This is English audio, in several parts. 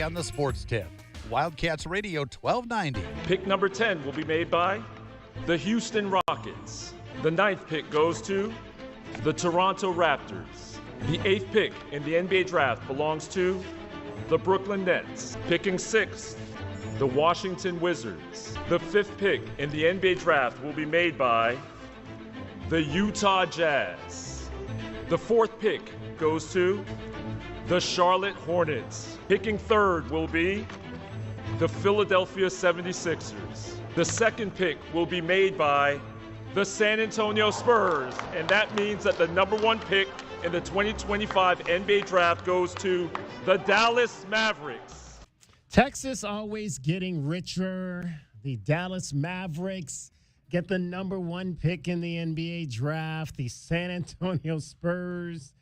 on the Sports Tip. Wildcats Radio 1290. Pick number 10 will be made by the Houston Rockets. The 9th pick goes to the Toronto Raptors. The 8th pick in the NBA draft belongs to the Brooklyn Nets. Picking 6th, the Washington Wizards. The 5th pick in the NBA draft will be made by the Utah Jazz. The 4th pick goes to the Charlotte Hornets. Picking 3rd will be the Philadelphia 76ers. The 2nd pick will be made by the San Antonio Spurs, and that means that the number 1 pick in the 2025 NBA draft goes to the Dallas Mavericks. Texas always getting richer. The Dallas Mavericks get the number 1 pick in the NBA draft. The San Antonio Spurs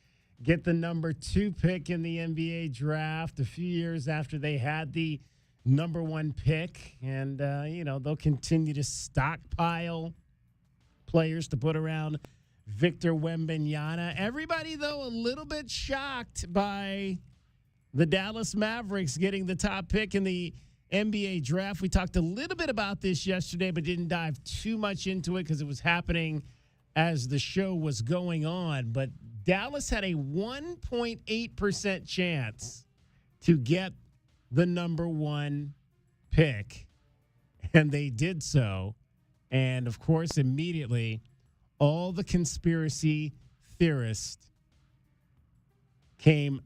get the number 2 pick in the NBA draft a few years after they had the number 1 pick. And, they'll continue to stockpile players to put around Victor Wembanyama. Everybody, though, a little bit shocked by the Dallas Mavericks getting the top pick in the NBA draft. We talked a little bit about this yesterday, but didn't dive too much into it because it was happening as the show was going on. But Dallas had a 1.8% chance to get the number 1 pick, and they did so. And, of course, immediately, all the conspiracy theorists came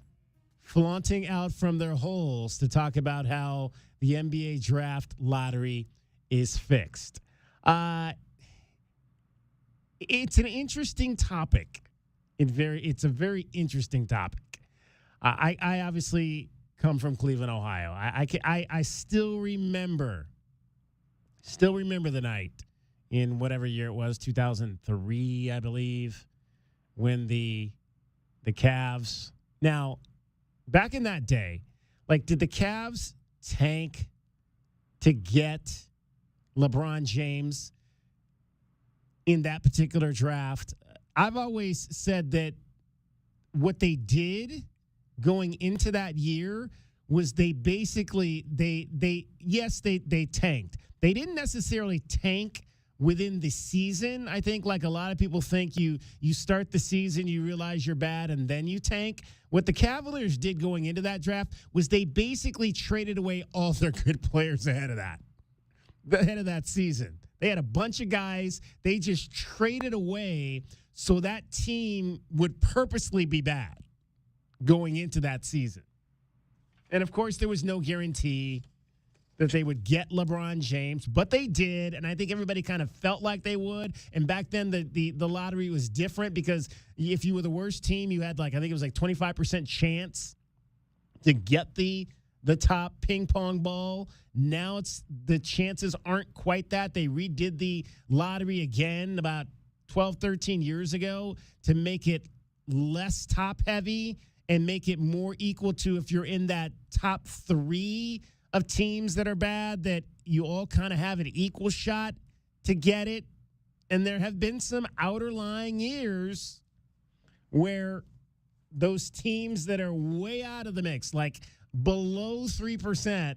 flaunting out from their holes to talk about how the NBA draft lottery is fixed. It's an interesting topic. It's a very interesting topic. I obviously come from Cleveland, Ohio. I still remember the night in whatever year it was, 2003, I believe, when the Cavs. Now, back in that day, did the Cavs tank to get LeBron James in that particular draft? I've always said that what they did going into that year was they basically they tanked. They didn't necessarily tank within the season. I think like a lot of people think you start the season, you realize you're bad, and then you tank. What the Cavaliers did going into that draft was they basically traded away all their good players ahead of that season. They had a bunch of guys they just traded away so that team would purposely be bad going into that season. And, of course, there was no guarantee that they would get LeBron James, but they did, and I think everybody kind of felt like they would. And back then, the lottery was different because if you were the worst team, you had I think it was 25% chance to get the top ping pong ball. Now the chances aren't quite that. They redid the lottery again about 12, 13 years ago to make it less top heavy and make it more equal to if you're in that top 3 of teams that are bad, that you all kind of have an equal shot to get it. And there have been some outer lying years where those teams that are way out of the mix, like below 3%,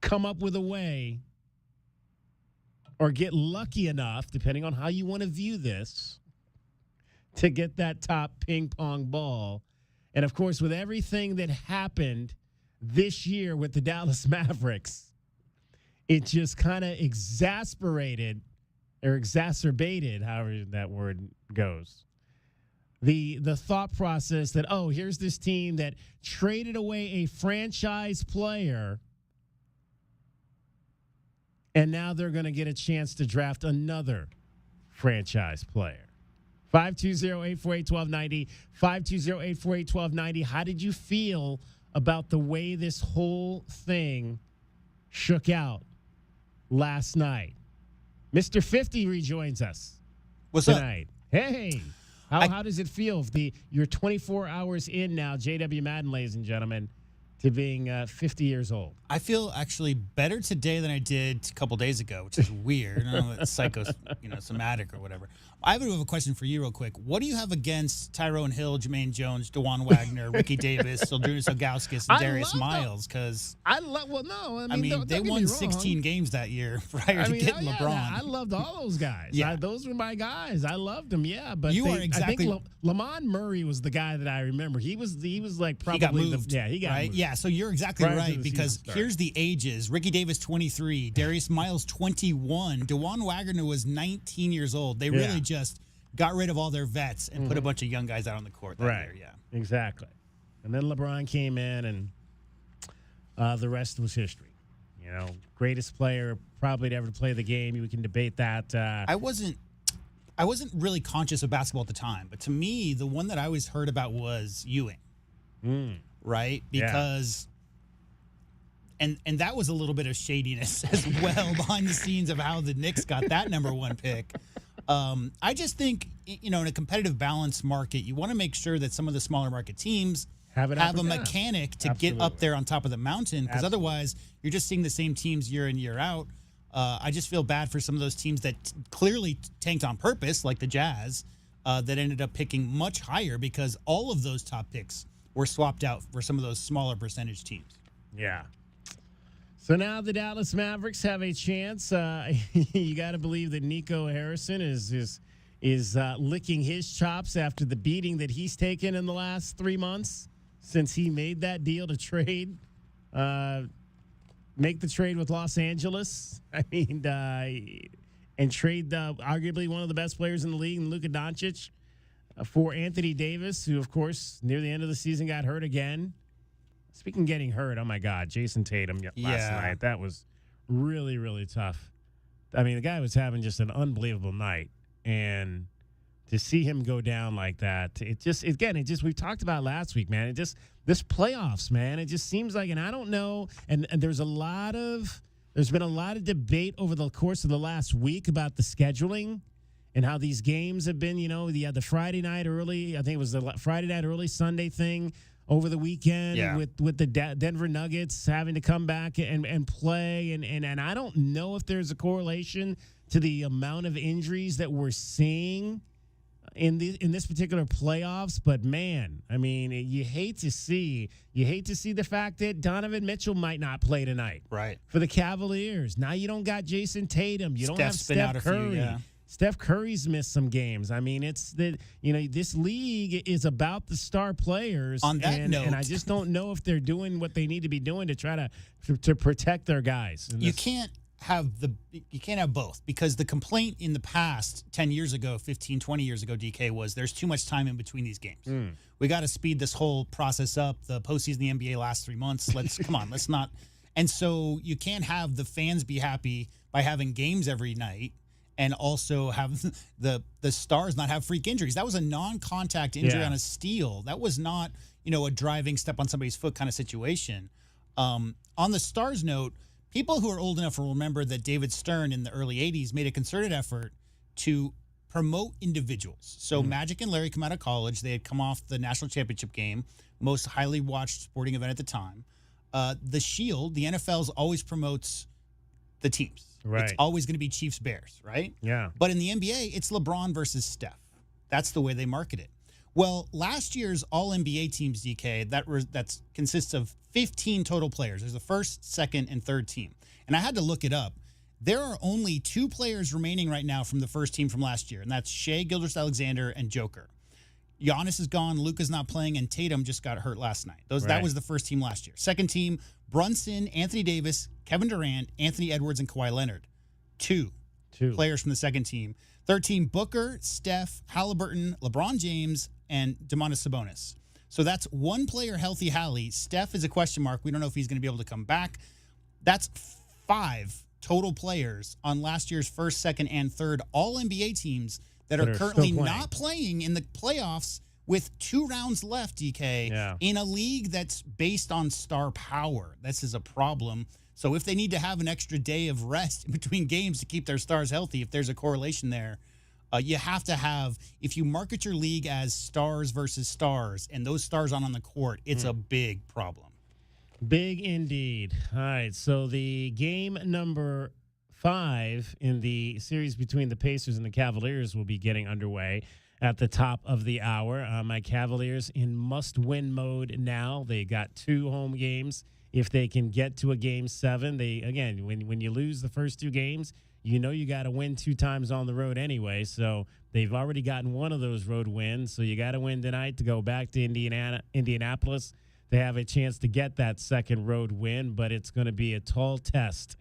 come up with a way or get lucky enough, depending on how you want to view this, to get that top ping pong ball. And, of course, with everything that happened this year with the Dallas Mavericks, it just kind of exacerbated, however that word goes, the thought process that, here's this team that traded away a franchise player, and now they're going to get a chance to draft another franchise player. 520-848-1290, 520-848-1290. How did you feel about the way this whole thing shook out last night? Mr. 50 rejoins us tonight. Hey, how does it feel if you're 24 hours in now, JW Madden, ladies and gentlemen, to being 50 years old. I feel actually better today than I did a couple days ago, which is weird. I don't know, it's somatic or whatever. I have a question for you real quick. What do you have against Tyrone Hill, Jermaine Jones, DeJuan Wagner, Ricky Davis, Sildarius Ilgauskas, and Darius Miles? Because they won 16 games that year prior to getting LeBron. I loved all those guys. Yeah. Those were my guys. I loved them. Yeah, but you are exactly. I think Lamont Murray was the guy that I remember. He was like probably he got moved. He got right. moved. Yeah, so you're exactly right because here's the ages: Ricky Davis 23, Darius Miles 21, DeJuan Wagner was 19 years old. They really just got rid of all their vets and put a bunch of young guys out on the court that year. Yeah, exactly. And then LeBron came in, and the rest was history. Greatest player probably to ever play the game. We can debate that. I wasn't really conscious of basketball at the time, but to me, the one that I always heard about was Ewing. Right? Because and that was a little bit of shadiness as well behind the scenes of how the Knicks got that number one pick. I just think, in a competitive balance market, you want to make sure that some of the smaller market teams have a mechanic to get up there on top of the mountain, because otherwise you're just seeing the same teams year in, year out. I just feel bad for some of those teams that clearly tanked on purpose, like the Jazz, that ended up picking much higher because all of those top picks were swapped out for some of those smaller percentage teams. Yeah. So now the Dallas Mavericks have a chance. You got to believe that Nico Harrison is licking his chops after the beating that he's taken in the last 3 months since he made that deal to trade, make the trade with Los Angeles. I mean, and trade arguably one of the best players in the league, Luka Doncic, for Anthony Davis, who, of course, near the end of the season got hurt again. Speaking of getting hurt, oh, my God, Jason Tatum last night. That was really, really tough. I mean, the guy was having just an unbelievable night. And to see him go down like that, we've talked about last week, man. This playoffs, man, it just seems like, and I don't know, and there's been a lot of debate over the course of the last week about the scheduling and how these games have been, the Friday night early, I think it was the Friday night early Sunday thing over the weekend with the Denver Nuggets having to come back and play. And I don't know if there's a correlation to the amount of injuries that we're seeing in this particular playoffs. But, man, I mean, you hate to see the fact that Donovan Mitchell might not play tonight. Right. For the Cavaliers. Now you don't got Jason Tatum. You don't have Steph Curry. Steph Curry's missed some games. I mean, it's this league is about the star players. On that note, and I just don't know if they're doing what they need to be doing to try to protect their guys. You can't have both, because the complaint in the past 10 years ago, 15, 20 years ago, DK, was there's too much time in between these games. We got to speed this whole process up. The postseason, the NBA lasts 3 months. Let's not. And so you can't have the fans be happy by having games every night and also have the stars not have freak injuries. That was a non-contact injury on a steal. That was not, a driving step on somebody's foot kind of situation. On the stars note, people who are old enough will remember that David Stern in the early 80s made a concerted effort to promote individuals. So Magic and Larry come out of college. They had come off the national championship game, most highly watched sporting event at the time. The Shield, the NFL's always promotes the teams. Right. It's always going to be Chiefs-Bears, right? Yeah. But in the NBA, it's LeBron versus Steph. That's the way they market it. Well, last year's All-NBA teams, DK, that consists of 15 total players. There's the first, second, and third team. And I had to look it up. There are only 2 players remaining right now from the first team from last year, and that's Shea Gilgeous-Alexander and Joker. Giannis is gone, Luka's not playing, and Tatum just got hurt last night. That was the first team last year. Second team, Brunson, Anthony Davis, Kevin Durant, Anthony Edwards, and Kawhi Leonard. Two players from the second team. Third team, Booker, Steph, Halliburton, LeBron James, and Domantas Sabonis. So that's 1 player healthy, Hallie. Steph is a question mark. We don't know if he's going to be able to come back. That's 5 total players on last year's first, second, and third All-NBA teams that are currently not playing in the playoffs with 2 rounds left, DK, in a league that's based on star power. This is a problem. So if they need to have an extra day of rest in between games to keep their stars healthy, if there's a correlation there, you have to have, if you market your league as stars versus stars and those stars aren't on the court, it's a big problem. Big indeed. All right, so the game number 5 in the series between the Pacers and the Cavaliers will be getting underway at the top of the hour. My Cavaliers in must-win mode now. They got 2 home games. If they can get to a game 7, when you lose the first 2 games, you know you got to win 2 times on the road anyway. So they've already gotten one of those road wins. So you got to win tonight to go back to Indianapolis. They have a chance to get that second road win, but it's going to be a tall test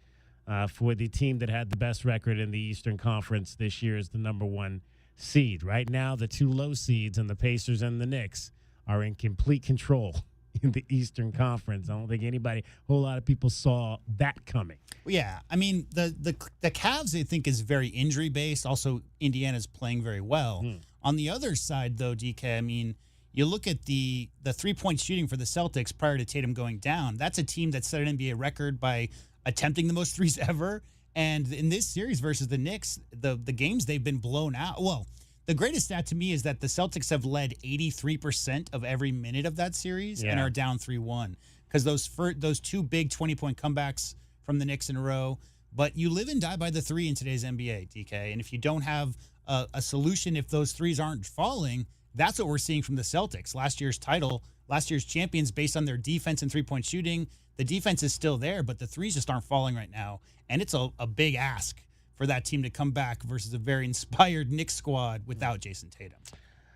for the team that had the best record in the Eastern Conference this year as the number 1 seed. Right now, the 2 low seeds and the Pacers and the Knicks are in complete control in the Eastern Conference. I don't think a whole lot of people saw that coming. Yeah, I mean, the Cavs, I think, is very injury-based. Also, Indiana's playing very well. On the other side, though, DK, I mean, you look at the 3-point shooting for the Celtics prior to Tatum going down. That's a team that set an NBA record by attempting the most threes ever. And in this series versus the Knicks, the games they've been blown out. Well, the greatest stat to me is that the Celtics have led 83% of every minute of that series and are down 3-1 because those 2 big 20-point comebacks from the Knicks in a row. But you live and die by the 3 in today's NBA, DK. And if you don't have a solution, if those threes aren't falling, that's what we're seeing from the Celtics. Last year's champions based on their defense and 3-point shooting. The defense is still there, but the threes just aren't falling right now. And it's a big ask for that team to come back versus a very inspired Knicks squad without Jason Tatum.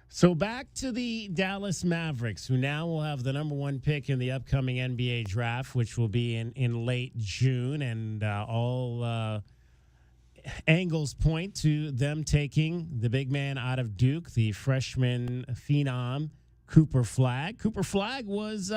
So back to the Dallas Mavericks, who now will have the number 1 pick in the upcoming NBA draft, which will be in late June. And all angles point to them taking the big man out of Duke, the freshman phenom, Cooper Flagg. Cooper Flagg was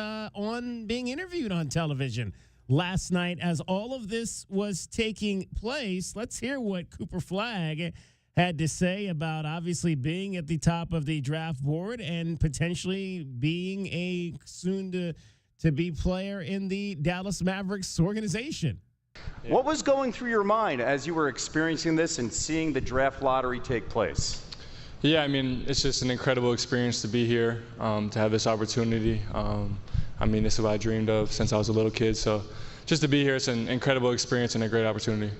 being interviewed on television last night as all of this was taking place. Let's hear what Cooper Flagg had to say about obviously being at the top of the draft board and potentially being a soon-to-be player in the Dallas Mavericks organization. What was going through your mind as you were experiencing this and seeing the draft lottery take place? Yeah, I mean, it's just an incredible experience to be here, to have this opportunity. I mean, this is what I dreamed of since I was a little kid. So just to be here, it's an incredible experience and a great opportunity.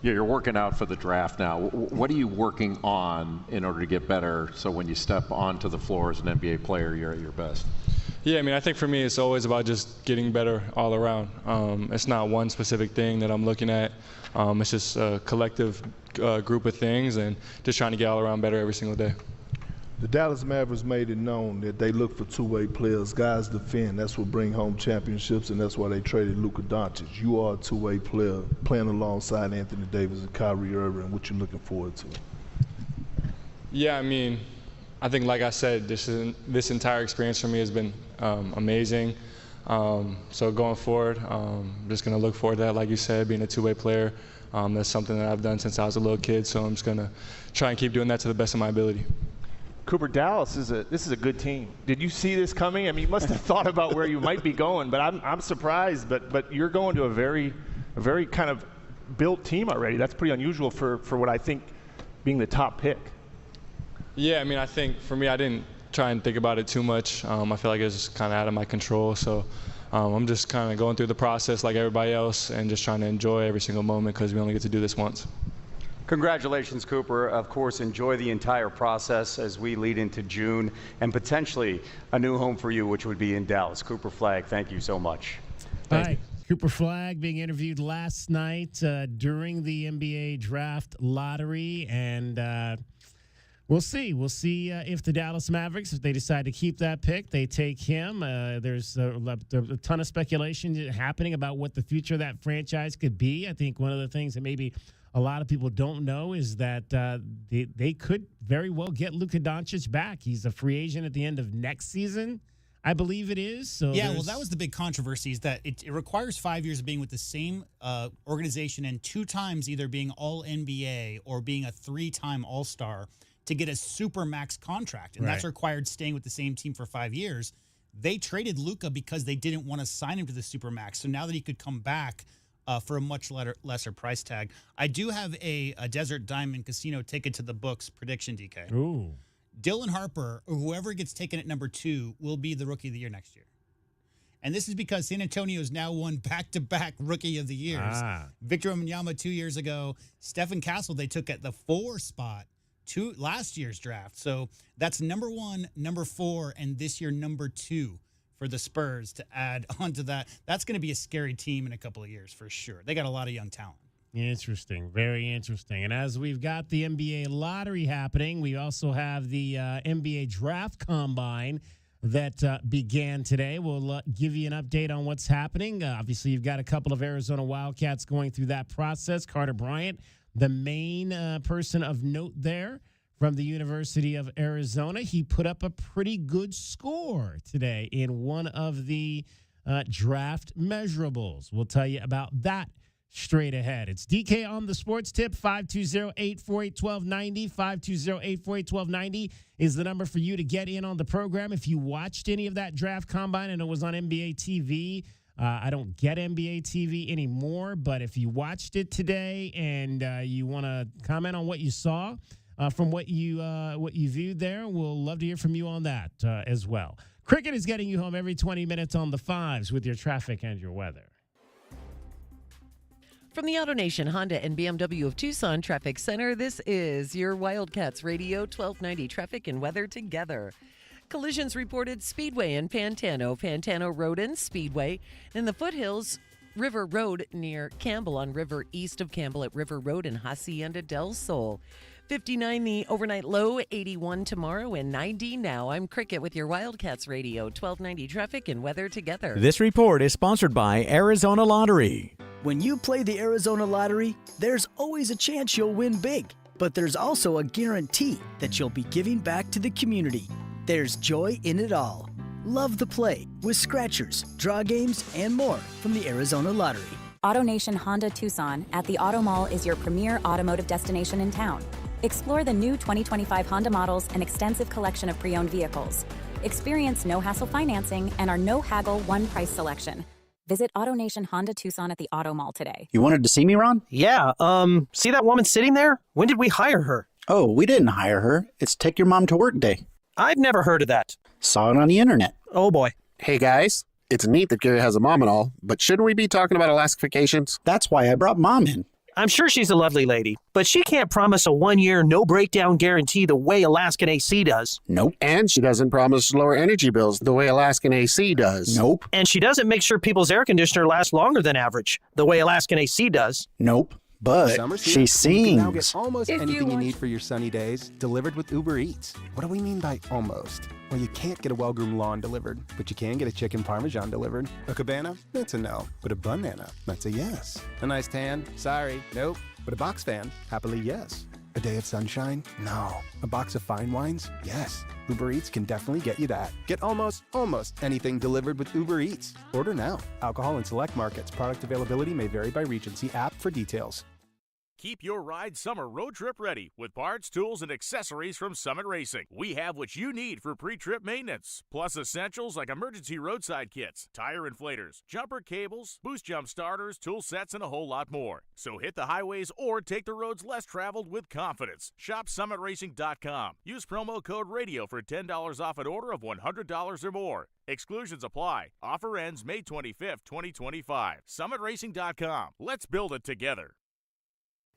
Yeah, you're working out for the draft now. What are you working on in order to get better so when you step onto the floor as an NBA player, you're at your best? Yeah, I mean, I think for me, it's always about just getting better all around. It's not one specific thing that I'm looking at. It's just a collective group of things and just trying to get all around better every single day. The Dallas Mavericks made it known that they look for two-way players. Guys defend. That's what bring home championships, and that's why they traded Luka Doncic. You are a two-way player playing alongside Anthony Davis and Kyrie Irving. What you looking forward to? Yeah, I mean, I think, like I said, this entire experience for me has been amazing. So going forward, I'm just going to look forward to that, like you said, being a two-way player. That's something that I've done since I was a little kid, so I'm just going to try and keep doing that to the best of my ability. Cooper, Dallas is a good team. Did you see this coming? I mean, you must have thought about where you might be going, but I'm surprised. But you're going to a very kind of built team already. That's pretty unusual for what I think being the top pick. Yeah, I mean, I think for me, I didn't try and think about it too much. I feel like it was kind of out of my control. So I'm just kind of going through the process like everybody else and just trying to enjoy every single moment because we only get to do this once. Congratulations, Cooper. Of course, enjoy the entire process as we lead into June and potentially a new home for you, which would be in Dallas. Cooper Flagg, thank you so much. All right. Cooper Flagg being interviewed last night during the NBA draft lottery, and we'll see. We'll see if the Dallas Mavericks, if they decide to keep that pick, they take him. There's a ton of speculation happening about what the future of that franchise could be. I think one of the things that maybe a lot of people don't know is that they could very well get Luka Doncic back. He's a free agent at the end of next season, I believe it is. So yeah, well, that was the big controversy, is that it requires 5 years of being with the same organization and 2 times either being All-NBA or being a 3-time All-Star to get a super max contract. And that's required staying with the same team for 5 years. They traded Luka because they didn't want to sign him to the super max. So now that he could come back for a much lesser price tag. I do have a Desert Diamond Casino ticket to the books prediction, DK. Ooh. Dylan Harper, or whoever gets taken at number 2, will be the Rookie of the Year next year. And this is because San Antonio's now won back-to-back Rookie of the Years. Victor Wembanyama 2 years ago. Stephen Castle, they took at the 4 spot last year's draft. So that's number 1, number 4, and this year number 2 for the Spurs to add onto that. That's going to be a scary team in a couple of years for sure. They got a lot of young talent. Interesting. Very interesting. And as we've got the NBA lottery happening, we also have the NBA draft combine that began today. We'll give you an update on what's happening. Obviously, you've got a couple of Arizona Wildcats going through that process. Carter Bryant, the main person of note there from the University of Arizona. He put up a pretty good score today in one of the draft measurables. We'll tell you about that straight ahead. It's DK on the Sports Tip. 520-848-1290. 520-848-1290 is the number for you to get in on the program. If you watched any of that draft combine and it was on NBA TV, I don't get NBA TV anymore, but if you watched it today and you want to comment on what you saw from what you viewed there, we'll love to hear from you on that as well. Cricket is getting you home every 20 minutes on the fives with your traffic and your weather. From the AutoNation Honda and BMW of Tucson Traffic Center, this is your Wildcats Radio 1290 traffic and weather together. Collisions reported Speedway in Pantano Road and Speedway. In the foothills, River Road near Campbell on River, east of Campbell at River Road and Hacienda del Sol. 59 the overnight low, 81 tomorrow, and 90 now. I'm Cricket with your Wildcats Radio 1290 traffic and weather together. This report is sponsored by Arizona Lottery. When you play the Arizona Lottery, there's always a chance you'll win big, but there's also a guarantee that you'll be giving back to the community. There's joy in it all. Love the play with scratchers, draw games, and more from the Arizona Lottery. AutoNation Honda Tucson at the Auto Mall is your premier automotive destination in town. Explore the new 2025 Honda models and extensive collection of pre-owned vehicles. Experience no-hassle financing and our no-haggle one-price selection. Visit AutoNation Honda Tucson at the Auto Mall today. You wanted to see me, Ron? Yeah, see that woman sitting there? When did we hire her? Oh, we didn't hire her. It's Take Your Mom to Work Day. I've never heard of that. Saw it on the internet. Oh, boy. Hey, guys. It's neat that Gary has a mom and all, but shouldn't we be talking about Alaska vacations? That's why I brought Mom in. I'm sure she's a lovely lady, but she can't promise a 1-year no-breakdown guarantee the way Alaskan AC does. Nope. And she doesn't promise lower energy bills the way Alaskan AC does. Nope. And she doesn't make sure people's air conditioner lasts longer than average, the way Alaskan AC does. Nope. But she sings. You can now get almost anything you need for your sunny days delivered with Uber Eats. What do we mean by almost? Well, you can't get a well-groomed lawn delivered, but you can get a chicken parmesan delivered. A cabana? That's a no. But a banana? That's a yes. A nice tan? Sorry, nope. But a box fan? Happily, yes. A day of sunshine? No. A box of fine wines? Yes. Uber Eats can definitely get you that. Get almost anything delivered with Uber Eats. Order now. Alcohol in select markets. Product availability may vary by region. See app for details. Keep your ride summer road trip ready with parts, tools, and accessories from Summit Racing. We have what you need for pre-trip maintenance, plus essentials like emergency roadside kits, tire inflators, jumper cables, boost jump starters, tool sets, and a whole lot more. So hit the highways or take the roads less traveled with confidence. Shop summitracing.com. Use promo code RADIO for $10 off an order of $100 or more. Exclusions apply. Offer ends May 25th, 2025. Summitracing.com. Let's build it together.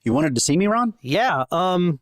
You wanted to see me, Ron? Yeah,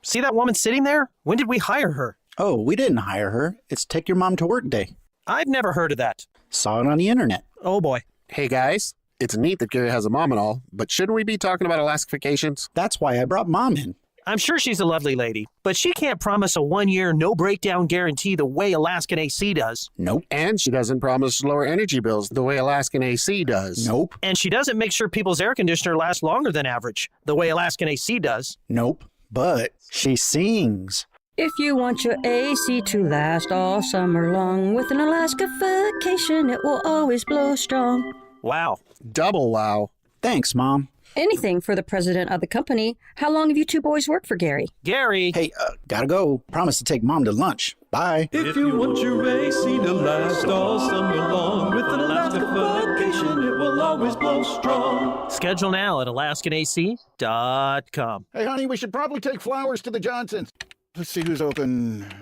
see that woman sitting there? When did we hire her? Oh, we didn't hire her. It's Take Your Mom to Work Day. I've never heard of that. Saw it on the internet. Oh, boy. Hey, guys. It's neat that Gary has a mom and all, but shouldn't we be talking about Alaska vacations? That's why I brought Mom in. I'm sure she's a lovely lady, but she can't promise a 1-year no-breakdown guarantee the way Alaskan AC does. Nope. And she doesn't promise lower energy bills the way Alaskan AC does. Nope. And she doesn't make sure people's air conditioner lasts longer than average, the way Alaskan AC does. Nope. But she sings. If you want your AC to last all summer long, with an Alaska vacation, it will always blow strong. Wow. Double wow. Thanks, Mom. Anything for the president of the company. How long have you two boys worked for Gary? Gary! Hey, gotta go. Promise to take Mom to lunch. Bye. If you want your AC to last all summer long, with an Alaska vacation, it will always blow strong. Schedule now at alaskanac.com. Hey, honey, we should probably take flowers to the Johnsons. Let's see who's open.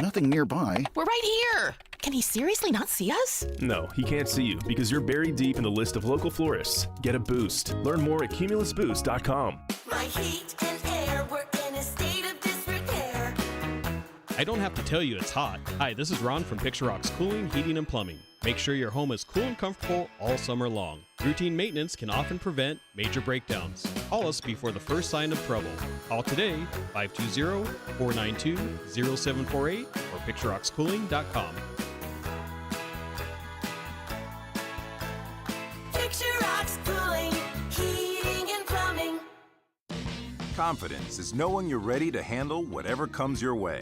nothing nearby. We're right here. Can he seriously not see us? No, he can't see you because you're buried deep in the list of local florists. Get a boost. Learn more at cumulusboost.com. My heat and air were in a state of disrepair. I don't have to tell you it's hot. Hi, this is Ron from Picture Rock's Cooling, Heating, and Plumbing. Make sure your home is cool and comfortable all summer long. Routine maintenance can often prevent major breakdowns. Call us before the first sign of trouble. Call today, 520-492-0748 or picturerockscooling.com. Picture Rocks Cooling, Heating, and Plumbing. Confidence is knowing you're ready to handle whatever comes your way.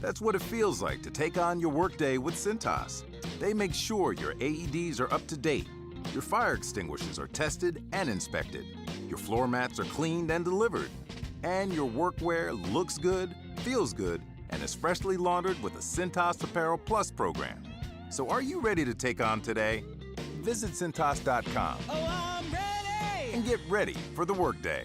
That's what it feels like to take on your workday with Cintas. They make sure your AEDs are up to date, your fire extinguishers are tested and inspected, your floor mats are cleaned and delivered, and your workwear looks good, feels good, and is freshly laundered with the Cintas Apparel Plus program. So are you ready to take on today? Visit Cintas.com. Oh, I'm ready! And get ready for the workday.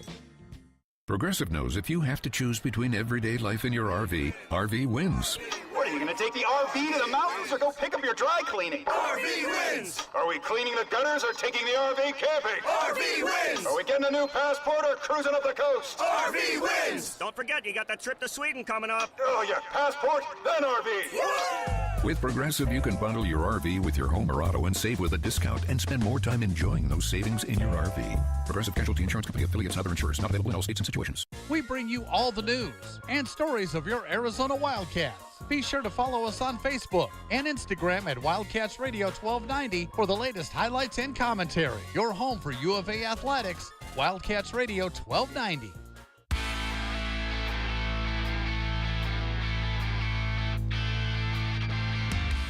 Progressive knows if you have to choose between everyday life and your RV wins. What, are you going to take the RV to the mountains or go pick up your dry cleaning? RV wins! Are we cleaning the gutters or taking the RV camping? RV wins! Are we getting a new passport or cruising up the coast? RV wins! Don't forget, you got that trip to Sweden coming up. Oh, yeah, passport, then RV. With Progressive, you can bundle your RV with your home or auto and save with a discount and spend more time enjoying those savings in your RV. Progressive Casualty Insurance Company affiliates and other insurers not available in all states and situations. We bring you all the news and stories of your Arizona Wildcats. Be sure to follow us on Facebook and Instagram at Wildcats Radio 1290 for the latest highlights and commentary. Your home for U of A athletics, Wildcats Radio 1290.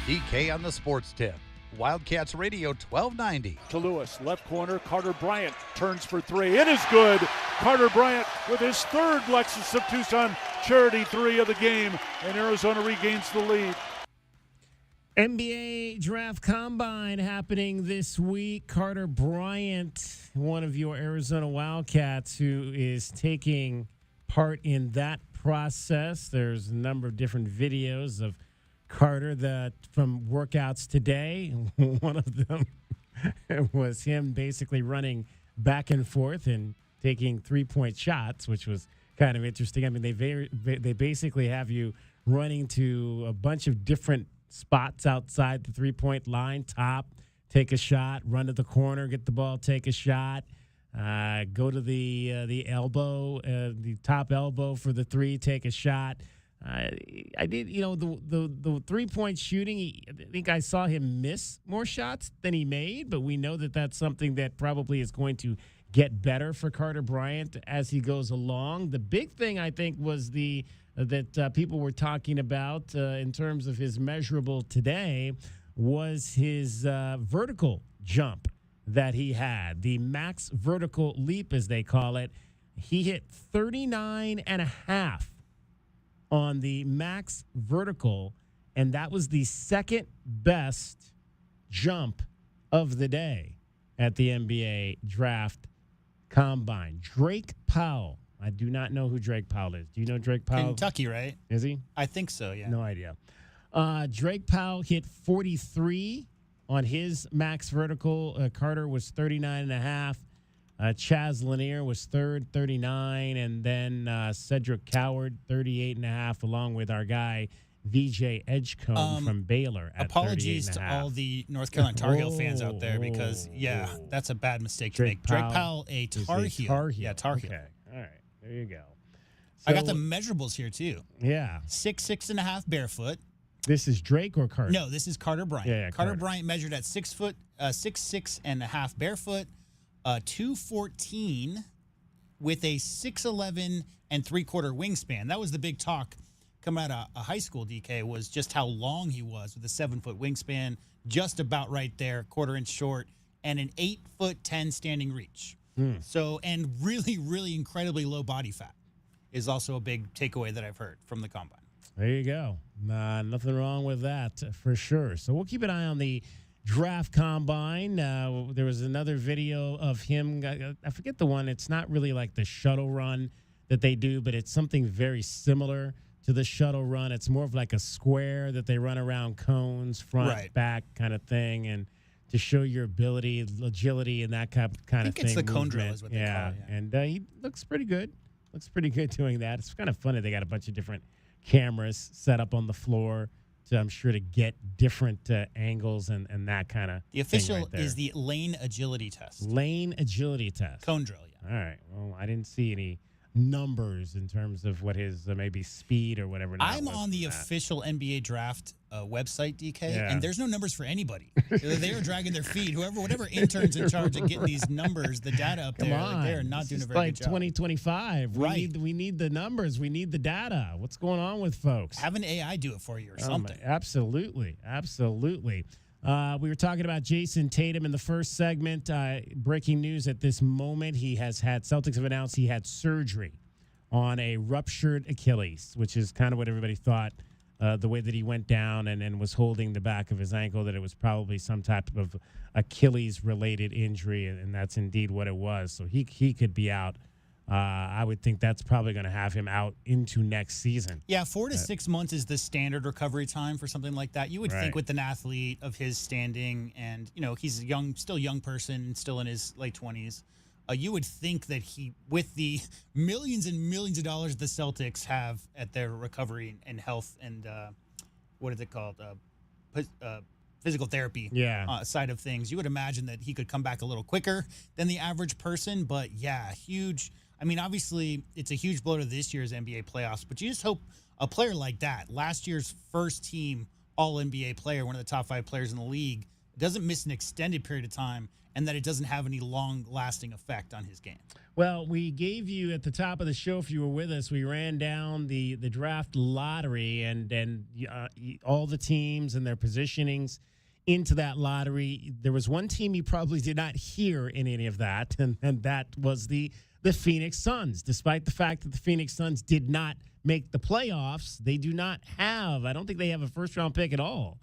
DK on the sports tip. Wildcats Radio 1290. To Lewis, left corner, Carter Bryant turns for three. It is good. Carter Bryant with his third Lexus of Tucson charity three of the game, and Arizona regains the lead. NBA Draft Combine happening this week. Carter Bryant, one of your Arizona Wildcats, who is taking part in that process. There's a number of different videos of Carter from workouts today. One of them was him basically running back and forth and taking three-point shots, which was kind of interesting. I mean, they basically have you running to a bunch of different spots outside the three-point line. Top, take a shot, run to the corner, get the ball, take a shot, go to the elbow, the top elbow for the three, take a shot. I did, the three-point shooting, I think I saw him miss more shots than he made, but we know that that's something that probably is going to get better for Carter Bryant as he goes along. The big thing, I think, was that people were talking about in terms of his measurable today was his vertical jump that he had, the max vertical leap, as they call it. He hit 39.5 on the max vertical, and that was the second best jump of the day at the NBA Draft Combine. Drake Powell. I do not know who Drake Powell is. Do you know Drake Powell? Kentucky, right? Is he? I think so, yeah. No idea. Drake Powell hit 43 on his max vertical. Carter was 39.5. Chaz Lanier was third, 39, and then Cedric Coward, 38.5, along with our guy VJ Edgecombe from Baylor at apologies to all the North Carolina Tar Heel fans out there because, that's a bad mistake to make. Drake Powell, a Tar Heel. Yeah, Tar Heel. Okay, all right, there you go. I got the measurables here, too. Yeah. 6'6.5" barefoot. This is Drake or Carter? No, this is Carter Bryant. Yeah, Carter Bryant measured at 6'6.5" barefoot. 214 with a 6'11 and 3/4 wingspan. That was the big talk coming out of high school, DK, was just how long he was with a 7-foot wingspan, just about right there, 1/4 inch short, and an 8'10" standing reach. So, and really, really incredibly low body fat is also a big takeaway that I've heard from the Combine. There you go. Nothing wrong with that for sure. So we'll keep an eye on the Draft Combine. There was another video of him. I forget the one. It's not really like the shuttle run that they do, but it's something very similar to the shuttle run. It's more of like a square that they run around cones, front, back kind of thing, and to show your ability, agility, and that kind of thing. I think it's the cone drill is what they call it. Yeah. And he looks pretty good. Looks pretty good doing that. It's kind of funny. They got a bunch of different cameras set up on the floor to, I'm sure, to get different angles and that kind of The official is the lane agility test. Lane agility test. Cone drill, yeah. All right. Well, I didn't see any numbers in terms of what his maybe speed or whatever. I'm on the official NBA draft website, DK, and there's no numbers for anybody. They are dragging their feet. Whatever intern's in charge of getting these numbers, the data up there, they are not doing a very good job. 2025. We need the numbers. We need the data. What's going on with folks? Have an AI do it for you or something. Absolutely. We were talking about Jason Tatum in the first segment. Breaking news at this moment, Celtics have announced he had surgery on a ruptured Achilles, which is kind of what everybody thought, the way that he went down and was holding the back of his ankle, that it was probably some type of Achilles-related injury, and that's indeed what it was. So he could be out. I would think that's probably going to have him out into next season. Yeah, 4 to 6 months is the standard recovery time for something like that. You would think with an athlete of his standing, and he's still a young person, still in his late 20s. You would think that with the millions and millions of dollars the Celtics have at their recovery and health and what is it called, physical therapy side of things, you would imagine that he could come back a little quicker than the average person. But yeah, huge. I mean, obviously, it's a huge blow to this year's NBA playoffs, but you just hope a player like that, last year's first-team All-NBA player, one of the top 5 players in the league, doesn't miss an extended period of time and that it doesn't have any long-lasting effect on his game. Well, we gave you at the top of the show, if you were with us, we ran down the draft lottery and all the teams and their positionings into that lottery. There was one team you probably did not hear in any of that, and that was the Phoenix Suns. Despite the fact that the Phoenix Suns did not make the playoffs, they do not have, I don't think they have a first-round pick at all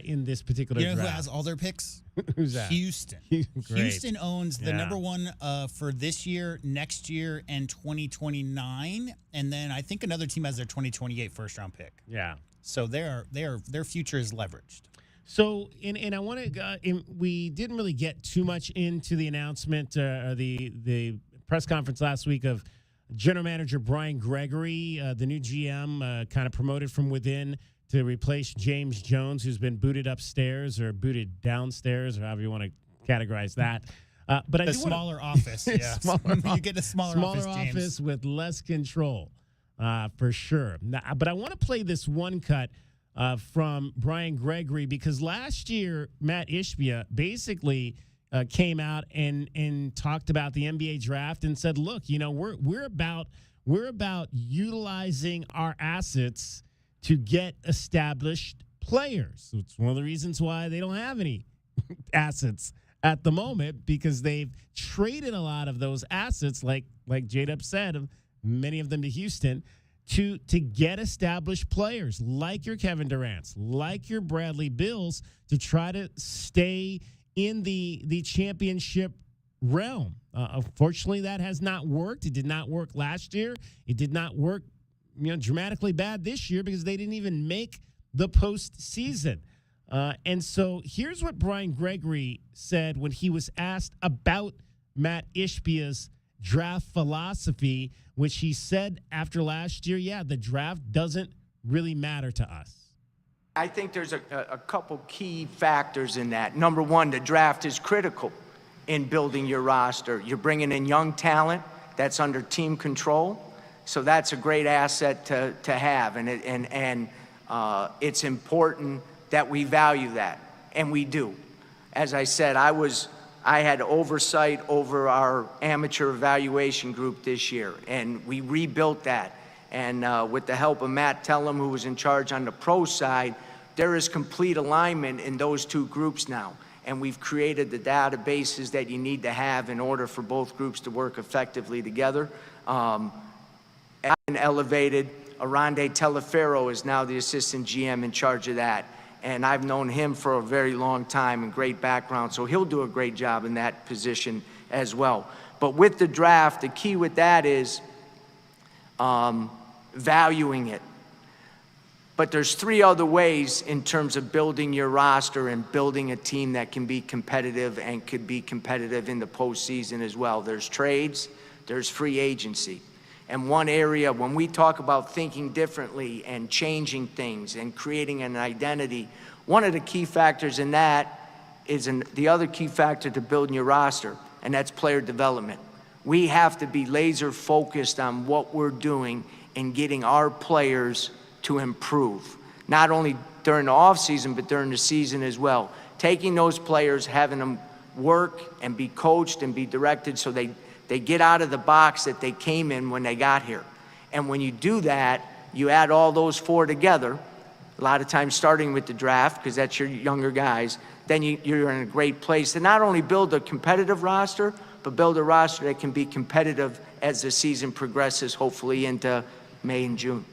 in this particular draft. Who has all their picks? Who's that? Houston. Houston owns the number one for this year, next year, and 2029. And then I think another team has their 2028 first-round pick. Yeah. So their future is leveraged. So, and I want to, we didn't really get too much into the announcement, the press conference last week of General Manager Brian Gregory, the new GM, kind of promoted from within to replace James Jones, who's been booted upstairs or booted downstairs, or however you want to categorize that. But the smaller office, yeah. You get a smaller office with less control, for sure. Now, but I want to play this one cut from Brian Gregory, because last year Matt Ishbia basically came out and talked about the NBA draft and said, "Look, we're about utilizing our assets to get established players." So it's one of the reasons why they don't have any assets at the moment, because they've traded a lot of those assets, like J-Dub said, many of them to Houston, to get established players like your Kevin Durant's, like your Bradley Bills, to try to stay in the championship realm. Unfortunately, that has not worked. It did not work last year. It did not work dramatically bad this year, because they didn't even make the postseason. And so here's what Brian Gregory said when he was asked about Matt Ishbia's draft philosophy, which he said after last year, the draft doesn't really matter to us. I think there's a couple key factors in that. Number one, the draft is critical in building your roster. You're bringing in young talent that's under team control, so that's a great asset to have, and it's important that we value that, and we do. As I said, I had oversight over our amateur evaluation group this year, and we rebuilt that. And with the help of Matt Tellem, who was in charge on the pro side, there is complete alignment in those two groups now. And we've created the databases that you need to have in order for both groups to work effectively together. And elevated, Arande Telefero is now the assistant GM in charge of that. And I've known him for a very long time and great background, so he'll do a great job in that position as well. But with the draft, the key with that is valuing it. But there's 3 other ways in terms of building your roster and building a team that can be competitive and could be competitive in the postseason as well. There's trades, there's free agency. And one area, when we talk about thinking differently and changing things and creating an identity, one of the key factors in that is the other key factor to building your roster, and that's player development. We have to be laser focused on what we're doing and getting our players to improve, not only during the offseason, but during the season as well. Taking those players, having them work and be coached and be directed so they get out of the box that they came in when they got here. And when you do that, you add all those 4 together, a lot of times starting with the draft, because that's your younger guys, then you're in a great place to not only build a competitive roster, but build a roster that can be competitive as the season progresses, hopefully into May and June.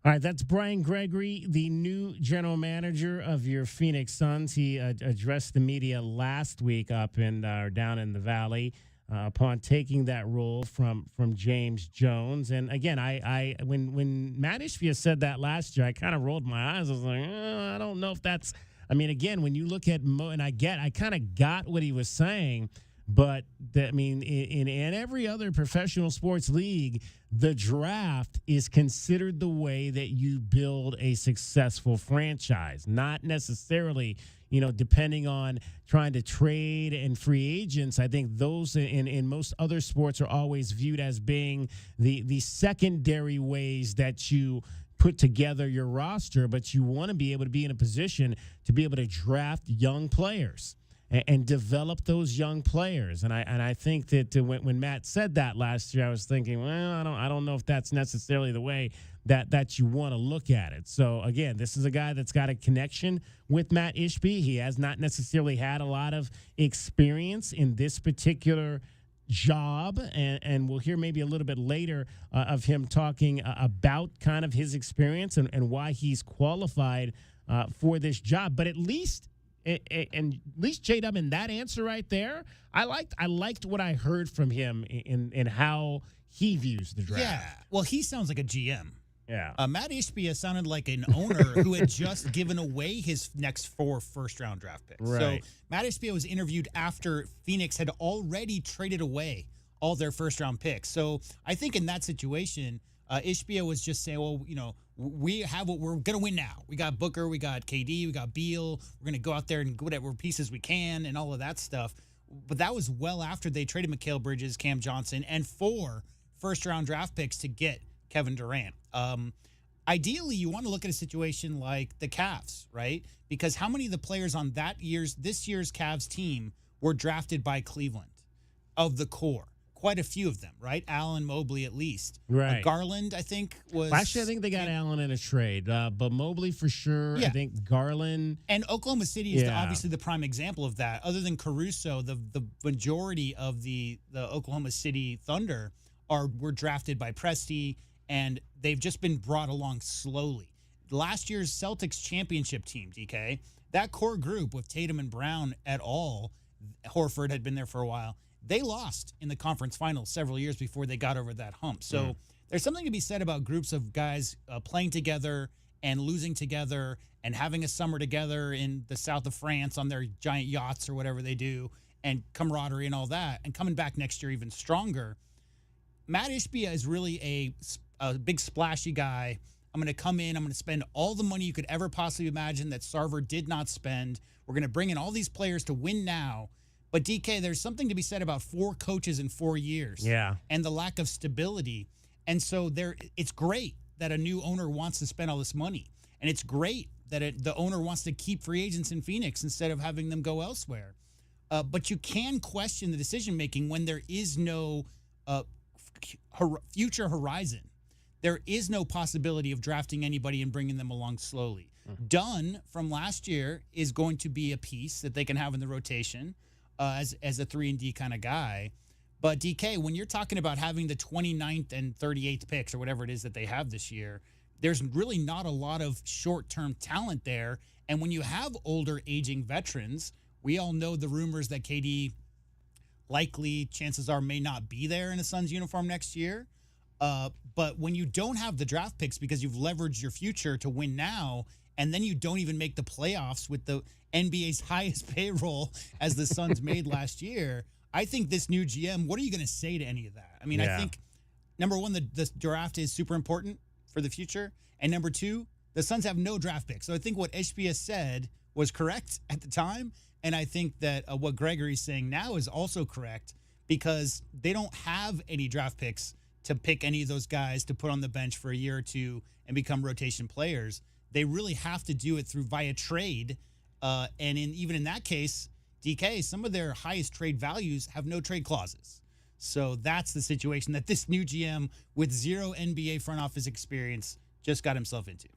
All right, that's Brian Gregory, the new general manager of your Phoenix Suns. He addressed the media last week up in down in the Valley upon taking that role from James Jones. And again, I when Matt Ishbia said that last year, I kind of rolled my eyes. I was like, I don't know if that's. I mean, again, when you look at and I kind of got what he was saying. But, in every other professional sports league, the draft is considered the way that you build a successful franchise, not necessarily, depending on trying to trade and free agents. I think those in most other sports are always viewed as being the secondary ways that you put together your roster, but you want to be able to be in a position to be able to draft young players and develop those young players. And I think that when Matt said that last year, I was thinking, well, I don't know if that's necessarily the way that you want to look at it. So again, this is a guy that's got a connection with Matt Ishbia. He has not necessarily had a lot of experience in this particular job, and we'll hear maybe a little bit later of him talking about kind of his experience and why he's qualified for this job. But at least J-Dub, in that answer right there, I liked what I heard from him in how he views the draft. Yeah, well, he sounds like a GM. Yeah. Matt Ishbia sounded like an owner who had just given away his next 4 first-round draft picks. Right. So Matt Ishbia was interviewed after Phoenix had already traded away all their first-round picks. So I think in that situation, Ishbia was just saying, well, we have what we're going to win now. We got Booker, we got KD, we got Beal. We're going to go out there and get whatever pieces we can and all of that stuff. But that was well after they traded Mikal Bridges, Cam Johnson, and 4 first-round draft picks to get Kevin Durant. Ideally, you want to look at a situation like the Cavs, right? Because how many of the players on this year's Cavs team were drafted by Cleveland of the core? Quite a few of them, right? Allen, Mobley, at least. Right. Garland, I think, was... Actually, I think they got Allen in a trade, but Mobley for sure. Yeah. I think Garland... And Oklahoma City is obviously the prime example of that. Other than Caruso, the majority of the Oklahoma City Thunder were drafted by Presti, and they've just been brought along slowly. Last year's Celtics championship team, DK, that core group with Tatum and Brown et al., Horford had been there for a while, they lost in the conference finals several years before they got over that hump. So there's something to be said about groups of guys playing together and losing together and having a summer together in the south of France on their giant yachts or whatever they do, and camaraderie and all that, and coming back next year even stronger. Matt Ishbia is really a big splashy guy. I'm going to come in. I'm going to spend all the money you could ever possibly imagine that Sarver did not spend. We're going to bring in all these players to win now. But, DK, there's something to be said about 4 coaches in 4 years. Yeah. And the lack of stability. And so it's great that a new owner wants to spend all this money. And it's great that the owner wants to keep free agents in Phoenix instead of having them go elsewhere. But you can question the decision-making when there is no future horizon. There is no possibility of drafting anybody and bringing them along slowly. Dunn from last year is going to be a piece that they can have in the rotation as a 3-and-D kind of guy. But, DK, when you're talking about having the 29th and 38th picks or whatever it is that they have this year, there's really not a lot of short-term talent there. And when you have older, aging veterans, we all know the rumors that KD likely, chances are, may not be there in a Suns uniform next year. But when you don't have the draft picks because you've leveraged your future to win now, and then you don't even make the playoffs with the NBA's highest payroll as the Suns made last year, I think this new GM, what are you going to say to any of that? I mean, I think, number one, the draft is super important for the future. And number two, the Suns have no draft picks. So I think what HBS said was correct at the time. And I think that what Gregory's saying now is also correct because they don't have any draft picks to pick any of those guys to put on the bench for a year or two and become rotation players. They really have to do it via trade. And even in that case, DK, some of their highest trade values have no trade clauses. So that's the situation that this new GM with zero NBA front office experience just got himself into.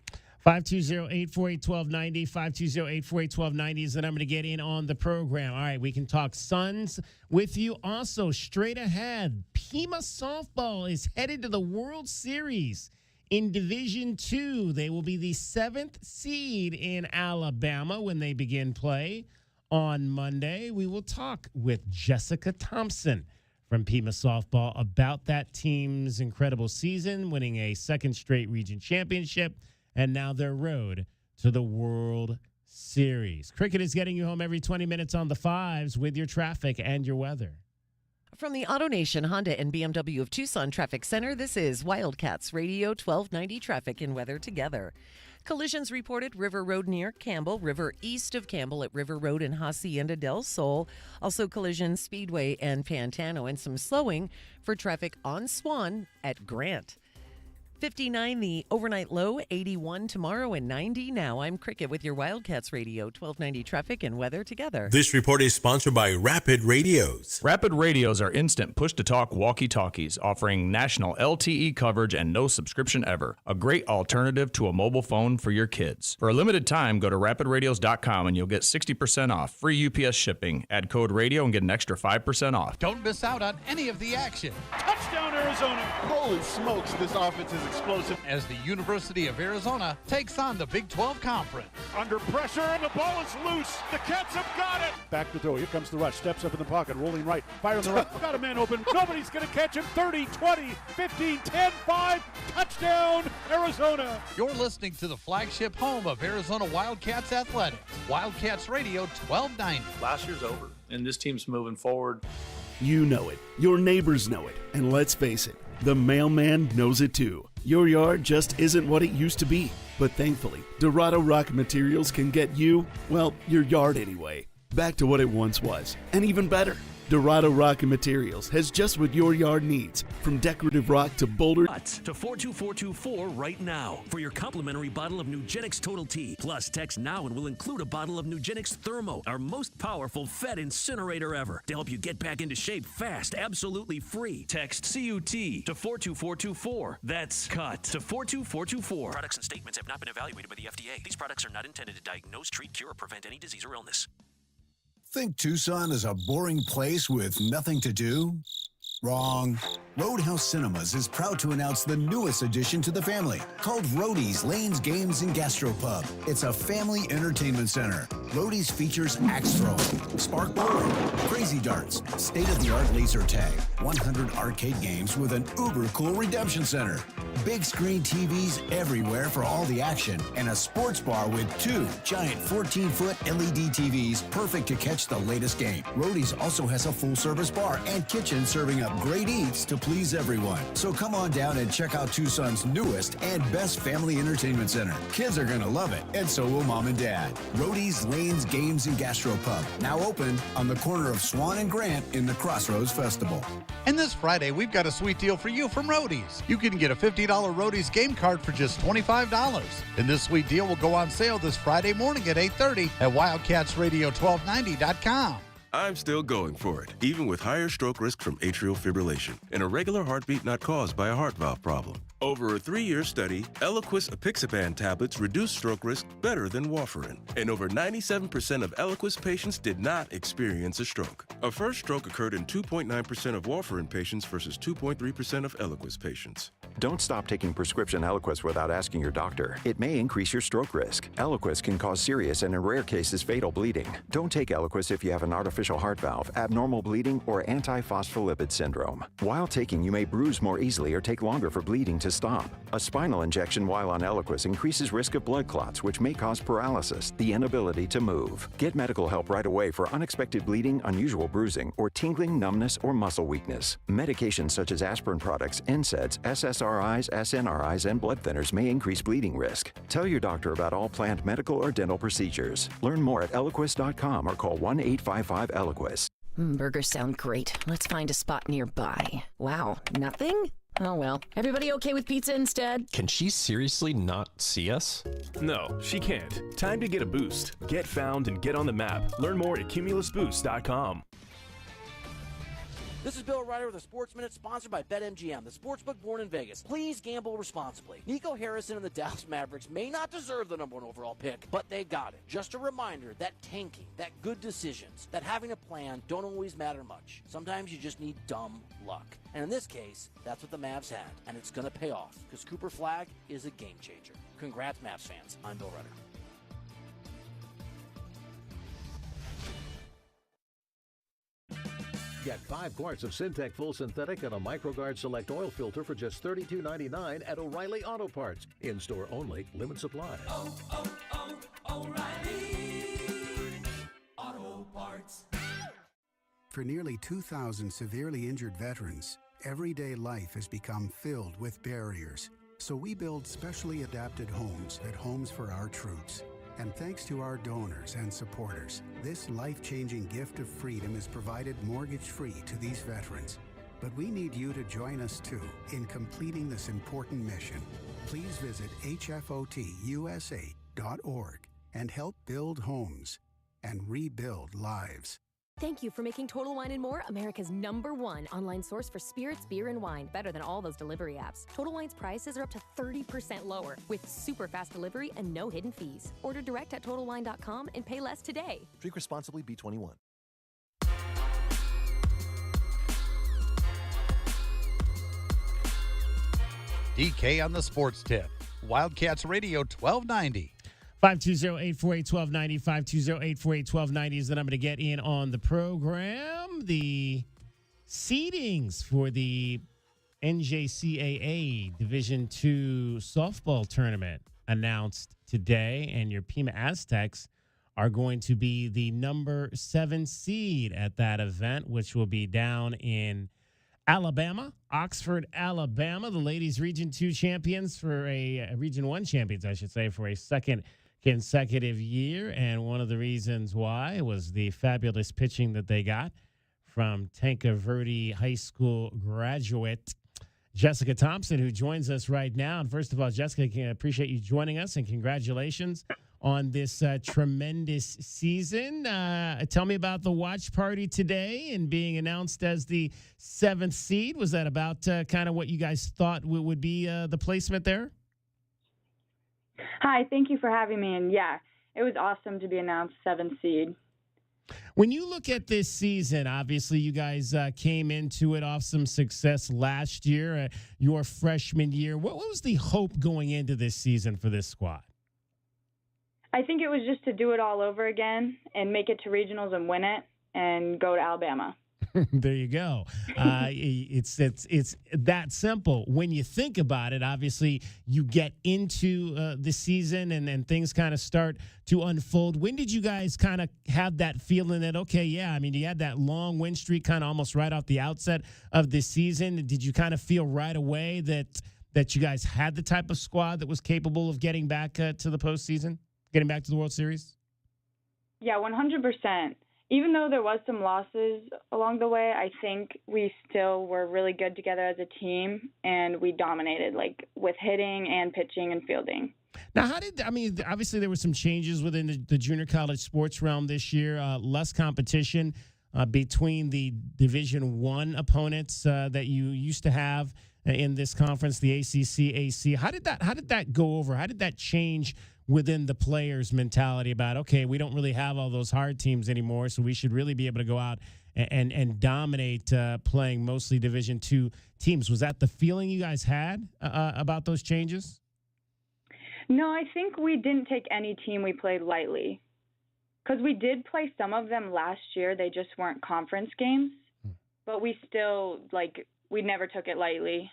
520-848-1290, 520-848-1290 is the number to get in on the program. All right, we can talk Suns with you. Also, straight ahead, Pima softball is headed to the World Series in Division II. They will be the 7th seed in Alabama when they begin play on Monday. We will talk with Jessica Thompson from Pima softball about that team's incredible season, winning a second straight region championship, and now their road to the World Series. Cricket is getting you home every 20 minutes on the fives with your traffic and your weather. From the AutoNation Honda and BMW of Tucson Traffic Center, this is Wildcats Radio 1290 Traffic and Weather Together. Collisions reported River Road near Campbell, River east of Campbell at River Road and Hacienda del Sol. Also collisions Speedway and Pantano, and some slowing for traffic on Swan at Grant. 59 the overnight low, 81 tomorrow, and 90 now. I'm Cricket with your Wildcats Radio 1290 Traffic and Weather Together. This report is sponsored by Rapid Radios. Rapid Radios are instant push-to-talk walkie-talkies offering national LTE coverage and no subscription ever. A great alternative to a mobile phone for your kids. For a limited time, go to rapidradios.com and you'll get 60% off. Free UPS shipping. Add code radio and get an extra 5% off. Don't miss out on any of the action. Touchdown, Arizona. Holy smokes, this offense is explosive. As the University of Arizona takes on the Big 12 Conference. Under pressure, and the ball is loose. The Cats have got it. Back to throw. Here comes the rush. Steps up in the pocket, rolling right. Fire on the right. Got a man open. Nobody's going to catch him. 30, 20, 15, 10, 5. Touchdown, Arizona. You're listening to the flagship home of Arizona Wildcats Athletics. Wildcats Radio 1290. Last year's over, and this team's moving forward. You know it. Your neighbors know it. And let's face it, the mailman knows it too. Your yard just isn't what it used to be. But thankfully, Dorado Rock Materials can get you, well, your yard anyway, back to what it once was, and even better. Dorado Rock Materials has just what your yard needs, from decorative rock to boulder. To 42424 right now for your complimentary bottle of Nugenix Total T. Plus, text now and we'll include a bottle of Nugenix Thermo, our most powerful Fed incinerator ever, to help you get back into shape fast, absolutely free. Text CUT to 42424. That's CUT to 42424. Products and statements have not been evaluated by the FDA. These products are not intended to diagnose, treat, cure, or prevent any disease or illness. Think Tucson is a boring place with nothing to do? Wrong. Roadhouse Cinemas is proud to announce the newest addition to the family, called Roadie's Lanes, Games, and Gastropub. It's a family entertainment center. Roadie's features axe throwing, spark bowling, crazy darts, state-of-the-art laser tag, 100 arcade games with an uber-cool redemption center, big screen TVs everywhere for all the action, and a sports bar with 2 giant 14-foot LED TVs perfect to catch the latest game. Roadie's also has a full-service bar and kitchen serving up great eats to please everyone. So come on down and check out Tucson's newest and best family entertainment center. Kids are gonna love it, and so will Mom and Dad. Roadie's Lanes, Games, and Gastropub, now open on the corner of Swan and Grant in the Crossroads Festival. And this Friday, we've got a sweet deal for you from Roadies. You can get a $50 Roadies game card for just $25. And this sweet deal will go on sale this Friday morning at 8:30 at WildcatsRadio1290.com. I'm still going for it, even with higher stroke risk from atrial fibrillation and a regular heartbeat not caused by a heart valve problem. Over a 3-year study, Eliquis apixaban tablets reduce stroke risk better than warfarin, and over 97% of Eliquis patients did not experience a stroke. A first stroke occurred in 2.9% of warfarin patients versus 2.3% of Eliquis patients. Don't stop taking prescription Eliquis without asking your doctor. It may increase your stroke risk. Eliquis can cause serious and, in rare cases, fatal bleeding. Don't take Eliquis if you have an artificial artificial heart valve, abnormal bleeding, or antiphospholipid syndrome. While taking, you may bruise more easily or take longer for bleeding to stop. A spinal injection while on Eliquis increases risk of blood clots, which may cause paralysis, the inability to move. Get medical help right away for unexpected bleeding, unusual bruising, or tingling, numbness, or muscle weakness. Medications such as aspirin products, NSAIDs, SSRIs, SNRIs, and blood thinners may increase bleeding risk. Tell your doctor about all planned medical or dental procedures. Learn more at Eliquis.com or call 1-855-ELIQUIS. Burgers sound great. Let's find a spot nearby. Wow, nothing? Oh well. Everybody okay with pizza instead? Can she seriously not see us? No, she can't. Time to get a boost. Get found and get on the map. Learn more at cumulusboost.com. This is Bill Ryder with a Sports Minute sponsored by BetMGM, the sportsbook born in Vegas. Please gamble responsibly. Nico Harrison and the Dallas Mavericks may not deserve the #1 overall pick, but they got it. Just a reminder that tanking, that good decisions, that having a plan don't always matter much. Sometimes you just need dumb luck. And in this case, that's what the Mavs had, and it's going to pay off because Cooper Flagg is a game changer. Congrats, Mavs fans. I'm Bill Ryder. Get 5 quarts of Syntec Full Synthetic and a MicroGuard Select Oil Filter for just $32.99 at O'Reilly Auto Parts. In-store only. Limit supply. O'Reilly Auto Parts. For nearly 2,000 severely injured veterans, everyday life has become filled with barriers. So we build specially adapted homes at Homes for Our Troops. And thanks to our donors and supporters, this life-changing gift of freedom is provided mortgage-free to these veterans. But we need you to join us too in completing this important mission. Please visit hfotusa.org and help build homes and rebuild lives. Thank you for making Total Wine & More America's #1 online source for spirits, beer, and wine. Better than all those delivery apps. Total Wine's prices are up to 30% lower with super fast delivery and no hidden fees. Order direct at TotalWine.com and pay less today. Drink responsibly, B21. DK on the Sports Tip. Wildcats Radio 1290. 520-848-1290, 520-848-1290 is the number to get in on the program. The seedings for the NJCAA Division II softball tournament announced today, and your Pima Aztecs are going to be the number 7 seed at that event, which will be down in Alabama, Oxford, Alabama. The ladies Region 2 champions for Region 1 champions, I should say, for a second consecutive year, and one of the reasons why was the fabulous pitching that they got from Tanca Verde High School graduate Jessica Thompson, who joins us right now. And first of all, Jessica, I appreciate you joining us, and congratulations on this tremendous season. Tell me about the watch party today and being announced as the 7th seed. Was that about kind of what you guys thought would be the placement there? Hi, thank you for having me. And yeah, it was awesome to be announced 7th seed. When you look at this season, obviously you guys came into it off some success last year, your freshman year. What was the hope going into this season for this squad? I think it was just to do it all over again and make it to regionals and win it and go to Alabama. There you go. It's that simple. When you think about it, obviously you get into the season and things kind of start to unfold. When did you guys kind of have that feeling that, okay, yeah, I mean, you had that long win streak kind of almost right off the outset of this season. Did you kind of feel right away that you guys had the type of squad that was capable of getting back to the postseason, getting back to the World Series? Yeah, 100%. Even though there was some losses along the way, I think we still were really good together as a team, and we dominated, like, with hitting and pitching and fielding. Now, obviously there were some changes within the junior college sports realm this year, less competition between the Division I opponents that you used to have in this conference, the ACC, AC. How did that go over? How did that change within the players' mentality about, okay, we don't really have all those hard teams anymore, so we should really be able to go out and dominate playing mostly Division II teams? Was that the feeling you guys had about those changes? No, I think we didn't take any team we played lightly. Because we did play some of them last year. They just weren't conference games. But we still, we never took it lightly.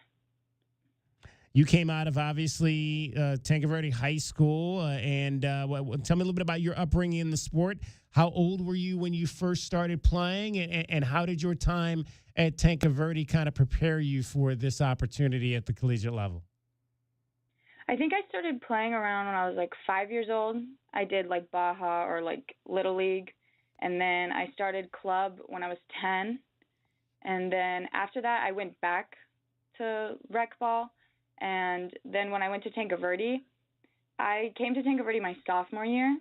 You came out of, obviously, Tanque Verde High School. And tell me a little bit about your upbringing in the sport. How old were you when you first started playing? And how did your time at Tanque Verde kind of prepare you for this opportunity at the collegiate level? I think I started playing around when I was 5 years old. I did Baja or Little League. And then I started club when I was 10. And then after that, I went back to rec ball. And then when I went to Tanque Verde, I came to Tanque Verde my sophomore year.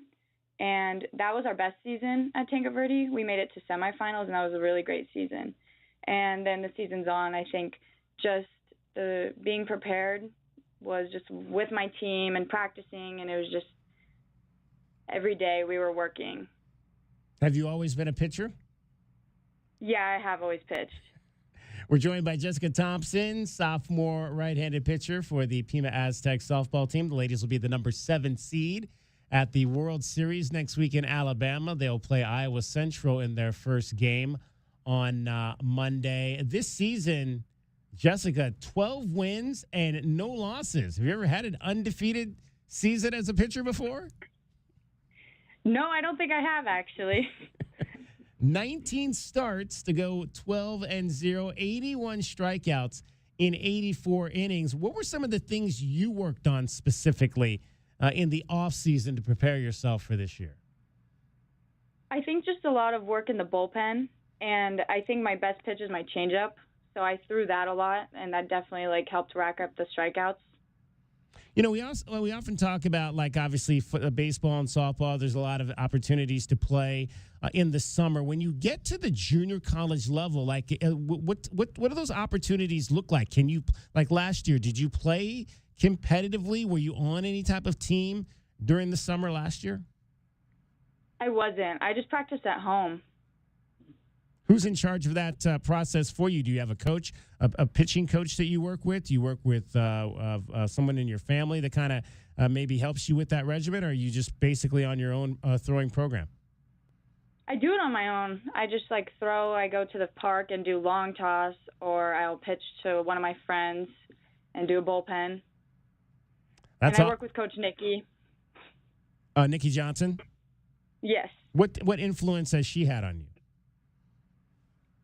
And that was our best season at Tanque Verde. We made it to semifinals, and that was a really great season. And then the season's on, I think just the being prepared was just with my team and practicing, and it was just every day we were working. Have you always been a pitcher? Yeah, I have always pitched. We're joined by Jessica Thompson, sophomore right-handed pitcher for the Pima Aztec softball team. The ladies will be the number 7 seed at the World Series next week in Alabama. They'll play Iowa Central in their first game on Monday. This season, Jessica, 12 wins and no losses. Have you ever had an undefeated season as a pitcher before? No, I don't think I have, actually. 19 starts to go 12-0, 81 strikeouts in 84 innings. What were some of the things you worked on specifically in the offseason to prepare yourself for this year? I think just a lot of work in the bullpen, and I think my best pitch is my changeup. So I threw that a lot, and that definitely helped rack up the strikeouts. You know, we often talk about, obviously, baseball and softball. There's a lot of opportunities to play in the summer. When you get to the junior college level, what do those opportunities look like? Can you, last year, did you play competitively? Were you on any type of team during the summer last year? I wasn't. I just practiced at home. Who's in charge of that process for you? Do you have a coach, a pitching coach that you work with? Do you work with someone in your family that kind of maybe helps you with that regimen, or are you just basically on your own throwing program? I do it on my own. I just throw. I go to the park and do long toss, or I'll pitch to one of my friends and do a bullpen. I work with Coach Nikki. Nikki Johnson? Yes. What influence has she had on you?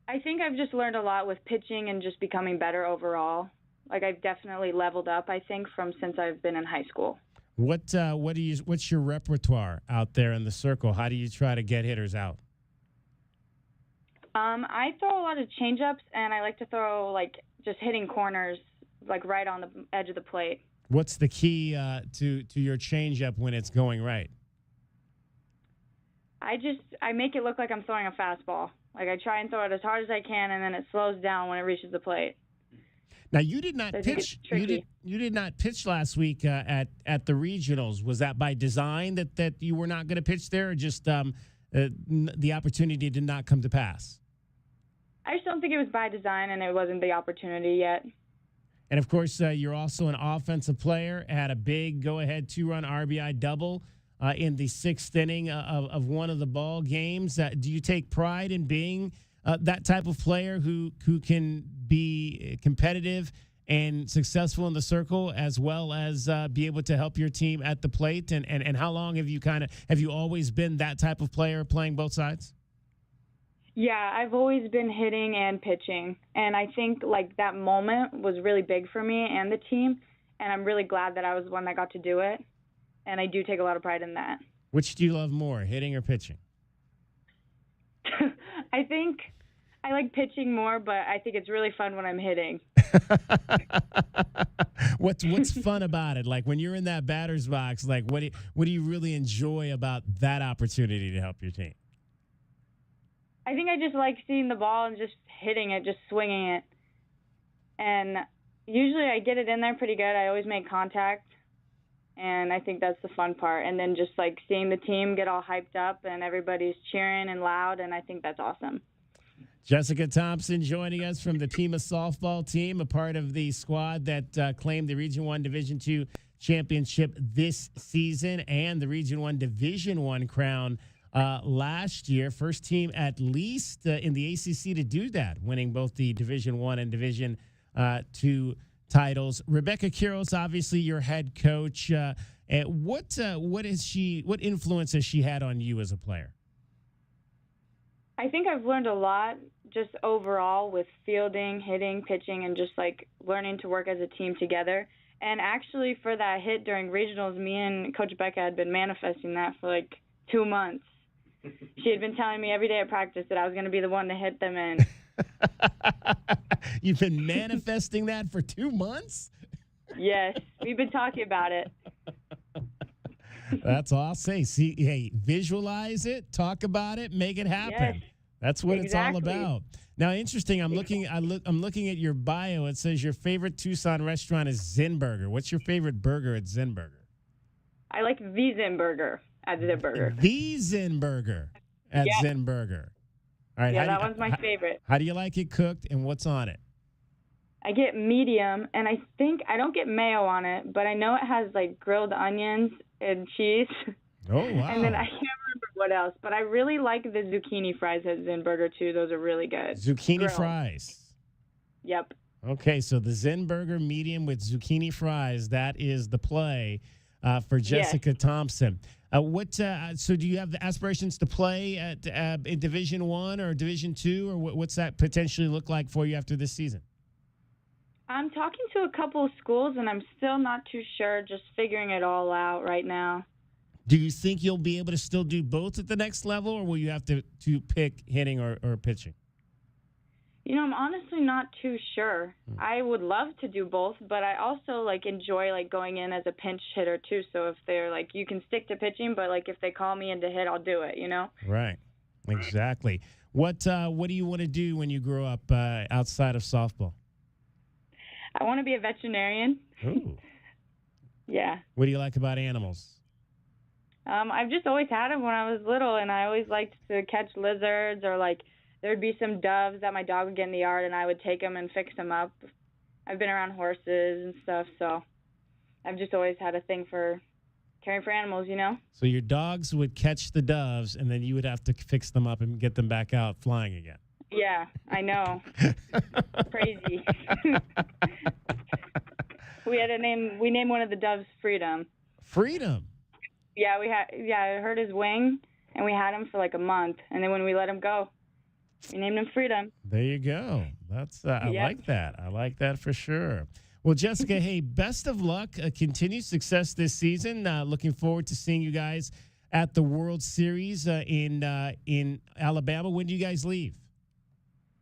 I think I've just learned a lot with pitching and just becoming better overall. I've definitely leveled up, I think, from since I've been in high school. What's your repertoire out there in the circle? How do you try to get hitters out? I throw a lot of changeups, and I like to throw just hitting corners, right on the edge of the plate. What's the key to your changeup when it's going right? I make it look like I'm throwing a fastball. I try and throw it as hard as I can, and then it slows down when it reaches the plate. Now, you did not pitch. You did not pitch last week at the regionals. Was that by design that you were not going to pitch there, or just the opportunity did not come to pass? I just don't think it was by design, and it wasn't the opportunity yet. And of course, you're also an offensive player. Had a big go-ahead 2-run RBI double in the 6th inning of one of the ball games. Do you take pride in being that type of player who can be competitive and successful in the circle, as well as be able to help your team at the plate? And how long have you always been that type of player, playing both sides? Yeah, I've always been hitting and pitching, and I think that moment was really big for me and the team, and I'm really glad that I was the one that got to do it. And I do take a lot of pride in that. Which do you love more, hitting or pitching? I think I like pitching more, but I think it's really fun when I'm hitting. What's fun about it? When you're in that batter's box, what do you really enjoy about that opportunity to help your team? I think I just like seeing the ball and just hitting it, just swinging it. And usually I get it in there pretty good. I always make contact. And I think that's the fun part. And then just seeing the team get all hyped up and everybody's cheering and loud, and I think that's awesome. Jessica Thompson joining us from the Pima softball team, a part of the squad that claimed the Region 1 Division 2 championship this season and the Region 1 Division 1 crown last year. First team at least in the ACC to do that, winning both the Division I and Division II titles. Rebecca Quiros, obviously your head coach. What influence has she had on you as a player? I think I've learned a lot just overall with fielding, hitting, pitching, and just like learning to work as a team together. And actually for that hit during regionals, me and Coach Becca had been manifesting that for like 2 months. She had been telling me every day at practice that I was going to be the one to hit them in. You've been manifesting that for 2 months? Yes, we've been talking about it. That's all I'll say. See, hey, visualize it, talk about it, make it happen. Yes, that's what exactly. it's all about. Now, interesting. I'm looking at your bio. It says your favorite Tucson restaurant is Zinburger. What's your favorite burger at Zinburger? I like the Zinburger at Zinburger. The Zinburger at Yep. Zinburger. All right. Yeah, that one's my favorite. How do you like it cooked, and what's on it? I get medium, and I think I don't get mayo on it, but I know it has like grilled onions and cheese. Oh, wow. And then I can't remember what else, but I really like the zucchini fries at Zinburger too. Those are really good. Zucchini Grilled. fries. Yep. Okay, so the Zinburger medium with zucchini fries, that is the play for Jessica Thompson. So do you have the aspirations to play at in Division I or Division II, or what's that potentially look like for you after this season? I'm talking to a couple of schools, and I'm still not too sure, just figuring it all out right now. Do you think you'll be able to still do both at the next level, or will you have to pick hitting or pitching? You know, I'm honestly not too sure. I would love to do both, but I also like enjoy like going in as a pinch hitter too. So if they're like, you can stick to pitching, but like if they call me in to hit, I'll do it, you know? Right. Exactly. What do you want to do when you grow up outside of softball? I want to be a veterinarian. Ooh. Yeah. What do you like about animals? I've just always had them when I was little, and I always liked to catch lizards, or like there'd be some doves that my dog would get in the yard, and I would take them and fix them up. I've been around horses and stuff, so I've just always had a thing for caring for animals, you know? So your dogs would catch the doves, and then you would have to fix them up and get them back out flying again. Yeah, I know. Crazy. We named one of the doves Freedom. Freedom? Yeah, I hurt his wing, and we had him for like a month, and then when we let him go, we named him Freedom. There you go. That's I like that. I like that for sure. Well, Jessica, hey, best of luck. Continued success this season. Looking forward to seeing you guys at the World Series in Alabama. When do you guys leave?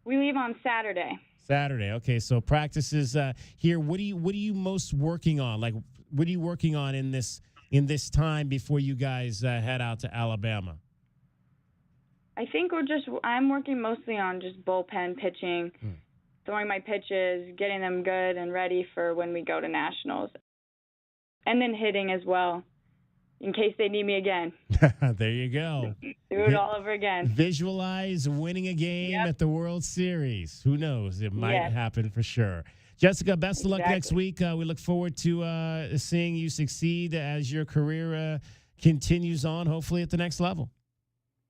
We leave on Saturday. Saturday. Okay, so practices here. What are you most working on? Like, what are you working on in this time before you guys head out to Alabama? I think I'm working mostly on just bullpen pitching, throwing my pitches, getting them good and ready for when we go to nationals, and then hitting as well, in case they need me again. There you go. Do it all over again. Visualize winning a game at the World Series. Who knows? It might happen for sure. Jessica, best of luck next week. We look forward to seeing you succeed as your career continues on, hopefully at the next level.